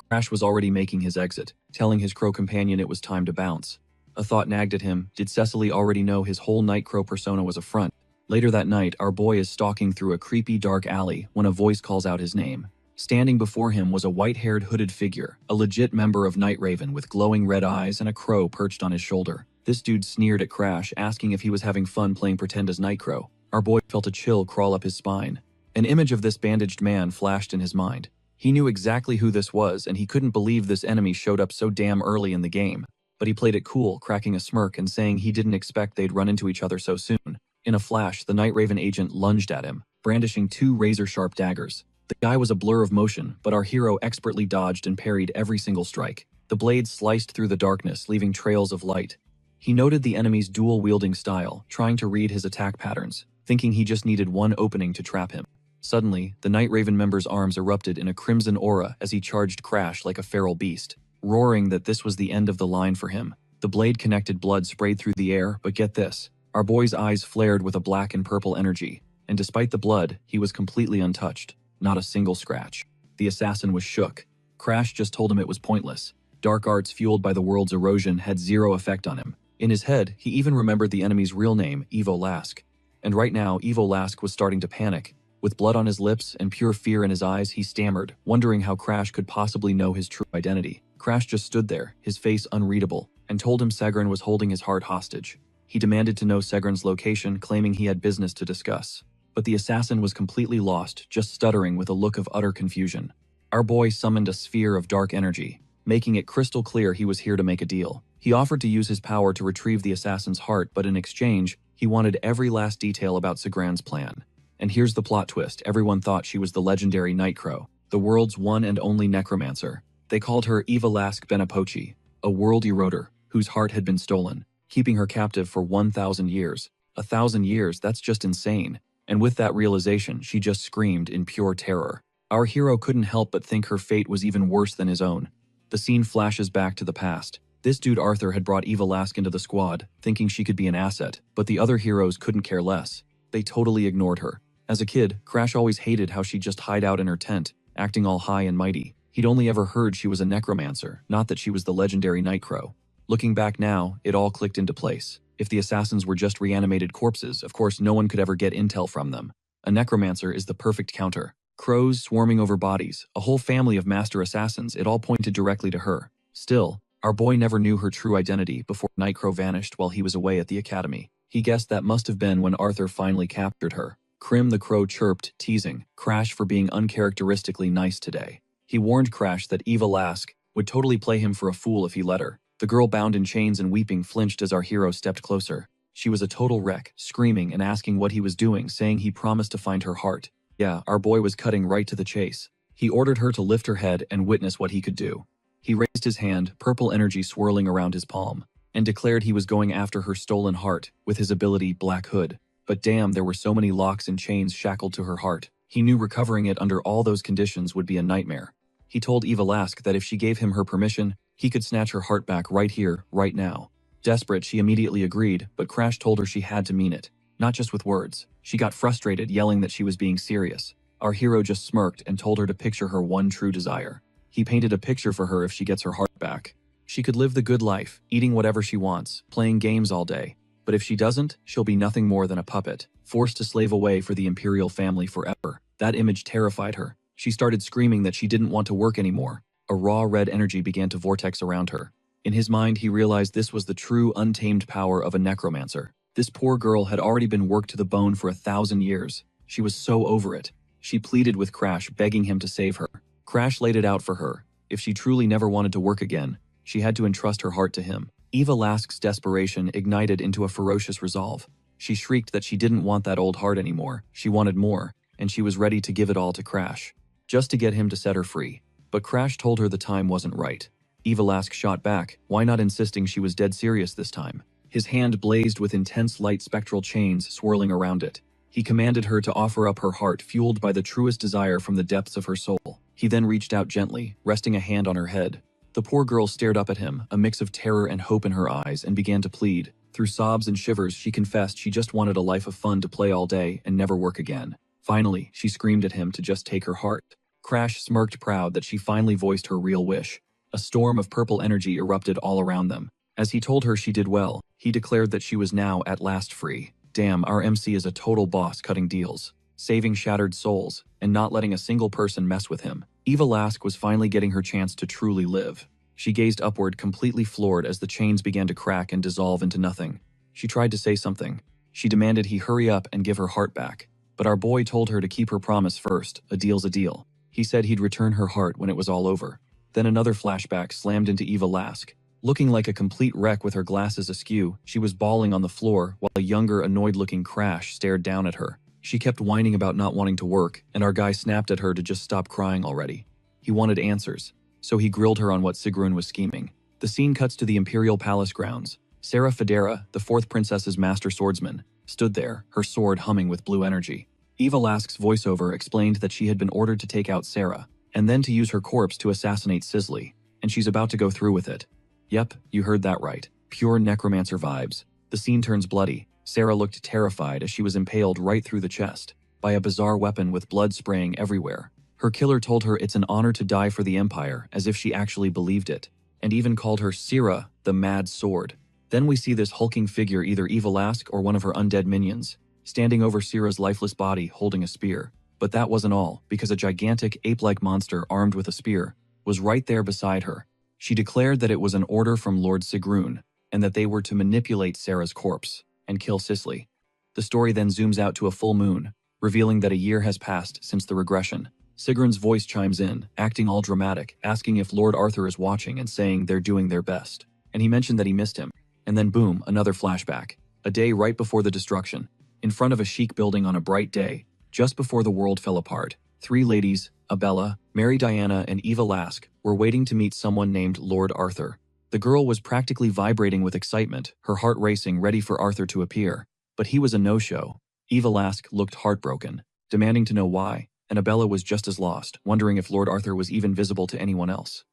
Speaker 1: Crash was already making his exit, telling his crow companion it was time to bounce. A thought nagged at him. Did Cecily already know his whole Nightcrow persona was a front? Later that night, our boy is stalking through a creepy dark alley when a voice calls out his name. Standing before him was a white-haired hooded figure, a legit member of Night Raven with glowing red eyes and a crow perched on his shoulder. This dude sneered at Crash, asking if he was having fun playing pretend as Nightcrow. Our boy felt a chill crawl up his spine. An image of this bandaged man flashed in his mind. He knew exactly who this was, and he couldn't believe this enemy showed up so damn early in the game. But he played it cool, cracking a smirk and saying he didn't expect they'd run into each other so soon. In a flash, the Night Raven agent lunged at him, brandishing two razor-sharp daggers. The guy was a blur of motion, but our hero expertly dodged and parried every single strike. The blades sliced through the darkness, leaving trails of light. He noted the enemy's dual-wielding style, trying to read his attack patterns, thinking he just needed one opening to trap him. Suddenly, the Night Raven member's arms erupted in a crimson aura as he charged Crash like a feral beast, roaring that this was the end of the line for him. The blade-connected blood sprayed through the air, but get this. Our boy's eyes flared with a black and purple energy, and despite the blood, he was completely untouched. Not a single scratch. The assassin was shook. Crash just told him it was pointless. Dark arts fueled by the world's erosion had zero effect on him. In his head, he even remembered the enemy's real name, Evo Lask. And right now, Evo Lask was starting to panic. With blood on his lips and pure fear in his eyes, he stammered, wondering how Crash could possibly know his true identity. Crash just stood there, his face unreadable, and told him Segrin was holding his heart hostage. He demanded to know Segrin's location, claiming he had business to discuss. But the assassin was completely lost, just stuttering with a look of utter confusion. Our boy summoned a sphere of dark energy, making it crystal clear he was here to make a deal. He offered to use his power to retrieve the assassin's heart, but in exchange, he wanted every last detail about Segrin's plan. And here's the plot twist: everyone thought she was the legendary Nightcrow, the world's one and only necromancer. They called her Eva Lask Benapochi, a world eroder whose heart had been stolen, keeping her captive for 1,000 years. 1,000 years, that's just insane. And with that realization, she just screamed in pure terror. Our hero couldn't help but think her fate was even worse than his own. The scene flashes back to the past. This dude Arthur had brought Eva Lask into the squad, thinking she could be an asset, but the other heroes couldn't care less. They totally ignored her. As a kid, Crash always hated how she'd just hide out in her tent, acting all high and mighty. He'd only ever heard she was a necromancer, not that she was the legendary Nightcrow. Looking back now, it all clicked into place. If the assassins were just reanimated corpses, of course no one could ever get intel from them. A necromancer is the perfect counter. Crows swarming over bodies, a whole family of master assassins, it all pointed directly to her. Still, our boy never knew her true identity before Nightcrow vanished while he was away at the academy. He guessed that must have been when Arthur finally captured her. Crim the Crow chirped, teasing Crash for being uncharacteristically nice today. He warned Crash that Eva Lask would totally play him for a fool if he let her. The girl bound in chains and weeping flinched as our hero stepped closer. She was a total wreck, screaming and asking what he was doing, saying he promised to find her heart. Yeah, our boy was cutting right to the chase. He ordered her to lift her head and witness what he could do. He raised his hand, purple energy swirling around his palm, and declared he was going after her stolen heart with his ability Black Hood. But damn, there were so many locks and chains shackled to her heart. He knew recovering it under all those conditions would be a nightmare. He told Eva Lask that if she gave him her permission, he could snatch her heart back right here, right now. Desperate, she immediately agreed, but Crash told her she had to mean it. Not just with words. She got frustrated, yelling that she was being serious. Our hero just smirked and told her to picture her one true desire. He painted a picture for her if she gets her heart back. She could live the good life, eating whatever she wants, playing games all day. But if she doesn't, she'll be nothing more than a puppet, forced to slave away for the imperial family forever. That image terrified her. She started screaming that she didn't want to work anymore. A raw red energy began to vortex around her. In his mind, he realized this was the true, untamed power of a necromancer. This poor girl had already been worked to the bone for 1,000 years. She was so over it. She pleaded with Crash, begging him to save her. Crash laid it out for her. If she truly never wanted to work again, she had to entrust her heart to him. Eva Lask's desperation ignited into a ferocious resolve. She shrieked that she didn't want that old heart anymore. She wanted more, and she was ready to give it all to Crash, just to get him to set her free. But Crash told her the time wasn't right. Eva Lask shot back, why not insisting she was dead serious this time? His hand blazed with intense light spectral chains swirling around it. He commanded her to offer up her heart, fueled by the truest desire from the depths of her soul. He then reached out gently, resting a hand on her head. The poor girl stared up at him, a mix of terror and hope in her eyes, and began to plead. Through sobs and shivers, she confessed she just wanted a life of fun to play all day and never work again. Finally, she screamed at him to just take her heart. Crash smirked, proud that she finally voiced her real wish. A storm of purple energy erupted all around them. As he told her she did well, he declared that she was now at last free. Damn, our MC is a total boss, cutting deals, saving shattered souls, and not letting a single person mess with him. Eva Lask was finally getting her chance to truly live. She gazed upward, completely floored as the chains began to crack and dissolve into nothing. She tried to say something. She demanded he hurry up and give her heart back. But our boy told her to keep her promise first. A deal's a deal. He said he'd return her heart when it was all over. Then another flashback slammed into Eva Lask. Looking like a complete wreck with her glasses askew, she was bawling on the floor while a younger, annoyed-looking Crash stared down at her. She kept whining about not wanting to work, and our guy snapped at her to just stop crying already. He wanted answers, so he grilled her on what Sigrun was scheming. The scene cuts to the Imperial Palace grounds. Sarah Federa, the fourth princess's master swordsman, stood there, her sword humming with blue energy. Eva Lask's voiceover explained that she had been ordered to take out Sarah, and then to use her corpse to assassinate Sisley, and she's about to go through with it. Yep, you heard that right. Pure necromancer vibes. The scene turns bloody. Sarah looked terrified as she was impaled right through the chest by a bizarre weapon with blood spraying everywhere. Her killer told her it's an honor to die for the Empire, as if she actually believed it, and even called her Sira, the Mad Sword. Then we see this hulking figure, either Eva Lask or one of her undead minions, standing over Sira's lifeless body holding a spear. But that wasn't all, because a gigantic ape-like monster armed with a spear was right there beside her. She declared that it was an order from Lord Sigrun, and that they were to manipulate Sarah's corpse and kill Cicely. The story then zooms out to a full moon, revealing that a year has passed since the regression. Sigrun's voice chimes in, acting all dramatic, asking if Lord Arthur is watching and saying they're doing their best. And he mentioned that he missed him. And then boom, another flashback. A day right before the destruction. In front of a chic building on a bright day, just before the world fell apart, three ladies, Abella, Mary Diana, and Eva Lask, were waiting to meet someone named Lord Arthur. The girl was practically vibrating with excitement, her heart racing, ready for Arthur to appear. But he was a no-show. Eva Lask looked heartbroken, demanding to know why, and Abella was just as lost, wondering if Lord Arthur was even visible to anyone else.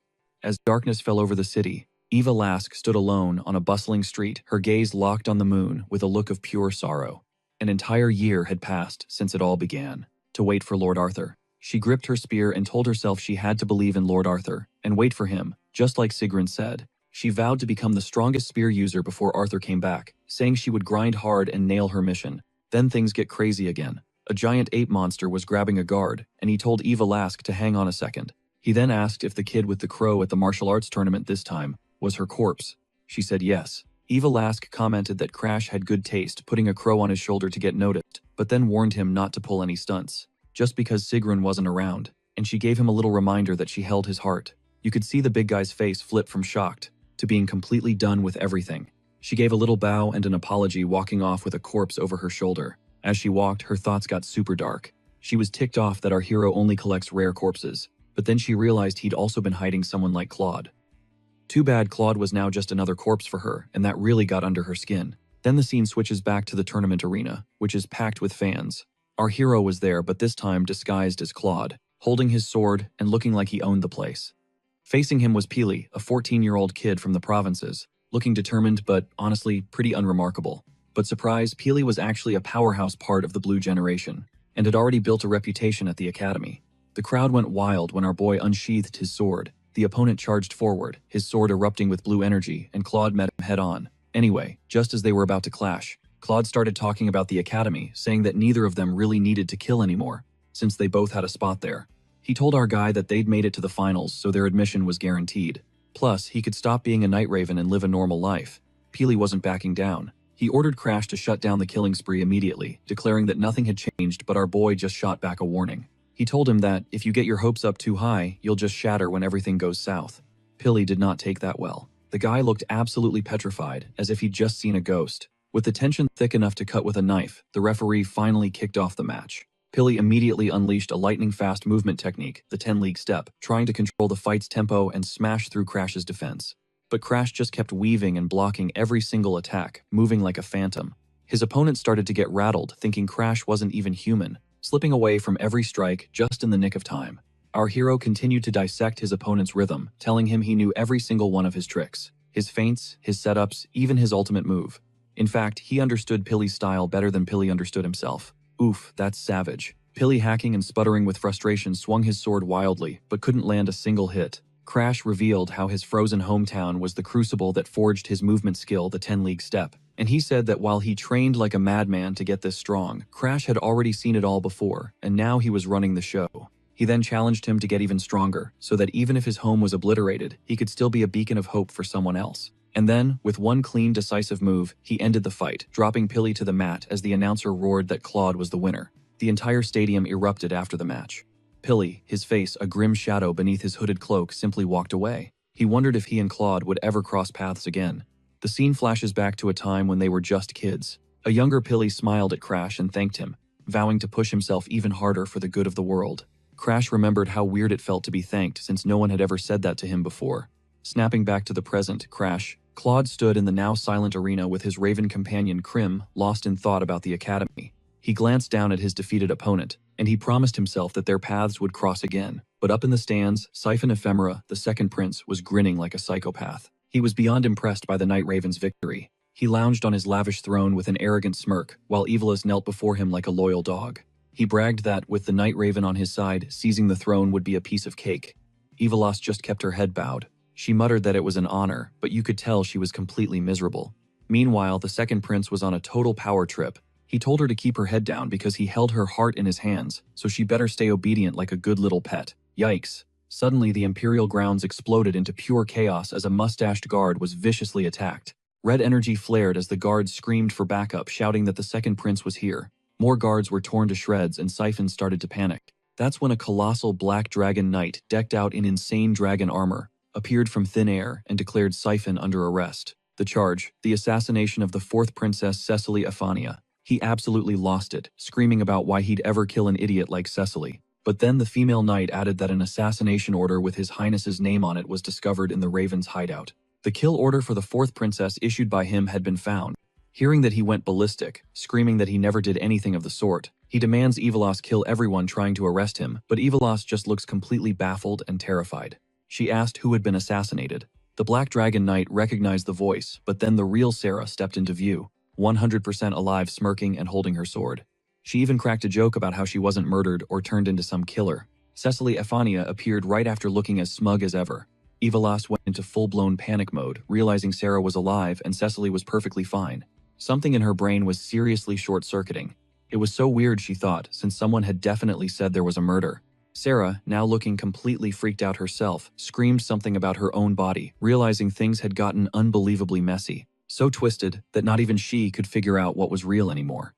Speaker 1: As darkness fell over the city, Eva Lask stood alone on a bustling street, her gaze locked on the moon with a look of pure sorrow. An entire year had passed since it all began, to wait for Lord Arthur. She gripped her spear and told herself she had to believe in Lord Arthur, and wait for him, just like Sigrun said. She vowed to become the strongest spear user before Arthur came back, saying she would grind hard and nail her mission. Then things get crazy again. A giant ape monster was grabbing a guard, and he told Eva Lask to hang on a second. He then asked if the kid with the crow at the martial arts tournament this time was her corpse. She said yes. Eva Lask commented that Crash had good taste putting a crow on his shoulder to get noticed, but then warned him not to pull any stunts, just because Sigrun wasn't around, and she gave him a little reminder that she held his heart. You could see the big guy's face flip from shocked to being completely done with everything. She gave a little bow and an apology, walking off with a corpse over her shoulder. As she walked, her thoughts got super dark. She was ticked off that our hero only collects rare corpses, but then she realized he'd also been hiding someone like Claude. Too bad Claude was now just another corpse for her, and that really got under her skin. Then the scene switches back to the tournament arena, which is packed with fans. Our hero was there, but this time disguised as Claude, holding his sword and looking like he owned the place. Facing him was Pili, a 14-year-old kid from the provinces, looking determined but, honestly, pretty unremarkable. But surprise, Pili was actually a powerhouse part of the Blue Generation, and had already built a reputation at the academy. The crowd went wild when our boy unsheathed his sword. The opponent charged forward, his sword erupting with blue energy, and Claude met him head-on. Anyway, just as they were about to clash, Claude started talking about the academy, saying that neither of them really needed to kill anymore, since they both had a spot there. He told our guy that they'd made it to the finals, so their admission was guaranteed. Plus, he could stop being a night raven and live a normal life. Pili wasn't backing down. He ordered Crash to shut down the killing spree immediately, declaring that nothing had changed, but our boy just shot back a warning. He told him that, if you get your hopes up too high, you'll just shatter when everything goes south. Pili did not take that well. The guy looked absolutely petrified, as if he'd just seen a ghost. With the tension thick enough to cut with a knife, the referee finally kicked off the match. Pili immediately unleashed a lightning-fast movement technique, the 10-league step, trying to control the fight's tempo and smash through Crash's defense. But Crash just kept weaving and blocking every single attack, moving like a phantom. His opponent started to get rattled, thinking Crash wasn't even human, slipping away from every strike just in the nick of time. Our hero continued to dissect his opponent's rhythm, telling him he knew every single one of his tricks, his feints, his setups, even his ultimate move. In fact, he understood Pili's style better than Pili understood himself. Oof, that's savage. Pili, hacking and sputtering with frustration, swung his sword wildly, but couldn't land a single hit. Crash revealed how his frozen hometown was the crucible that forged his movement skill, the 10-league step. And he said that while he trained like a madman to get this strong, Crash had already seen it all before, and now he was running the show. He then challenged him to get even stronger, so that even if his home was obliterated, he could still be a beacon of hope for someone else. And then, with one clean, decisive move, he ended the fight, dropping Pili to the mat as the announcer roared that Claude was the winner. The entire stadium erupted after the match. Pili, his face a grim shadow beneath his hooded cloak, simply walked away. He wondered if he and Claude would ever cross paths again. The scene flashes back to a time when they were just kids. A younger Pili smiled at Crash and thanked him, vowing to push himself even harder for the good of the world. Crash remembered how weird it felt to be thanked, since no one had ever said that to him before. Snapping back to the present, Claude stood in the now silent arena with his raven companion Krim, lost in thought about the academy. He glanced down at his defeated opponent, and he promised himself that their paths would cross again. But up in the stands, Siphon Ephemera, the second prince, was grinning like a psychopath. He was beyond impressed by the Night Raven's victory. He lounged on his lavish throne with an arrogant smirk, while Evelus knelt before him like a loyal dog. He bragged that, with the Night Raven on his side, seizing the throne would be a piece of cake. Evelos just kept her head bowed. She muttered that it was an honor, but you could tell she was completely miserable. Meanwhile, the second prince was on a total power trip. He told her to keep her head down because he held her heart in his hands, so she better stay obedient like a good little pet. Yikes. Suddenly, the Imperial grounds exploded into pure chaos as a mustached guard was viciously attacked. Red energy flared as the guards screamed for backup, shouting that the second prince was here. More guards were torn to shreds and Siphon started to panic. That's when a colossal black dragon knight, decked out in insane dragon armor, appeared from thin air and declared Siphon under arrest. The charge, the assassination of the fourth princess Cecily Aphania. He absolutely lost it, screaming about why he'd ever kill an idiot like Cecily. But then the female knight added that an assassination order with His Highness's name on it was discovered in the Raven's hideout. The kill order for the fourth princess issued by him had been found. Hearing that, he went ballistic, screaming that he never did anything of the sort. He demands Evilas kill everyone trying to arrest him, but Evilas just looks completely baffled and terrified. She asked who had been assassinated. The Black Dragon Knight recognized the voice, but then the real Sarah stepped into view, 100% alive, smirking and holding her sword. She even cracked a joke about how she wasn't murdered or turned into some killer. Cecily Aphania appeared right after, looking as smug as ever. Evilas went into full-blown panic mode, realizing Sarah was alive and Cecily was perfectly fine. Something in her brain was seriously short-circuiting. It was so weird, she thought, since someone had definitely said there was a murder. Sarah, now looking completely freaked out herself, screamed something about her own body, realizing things had gotten unbelievably messy. So twisted that not even she could figure out what was real anymore.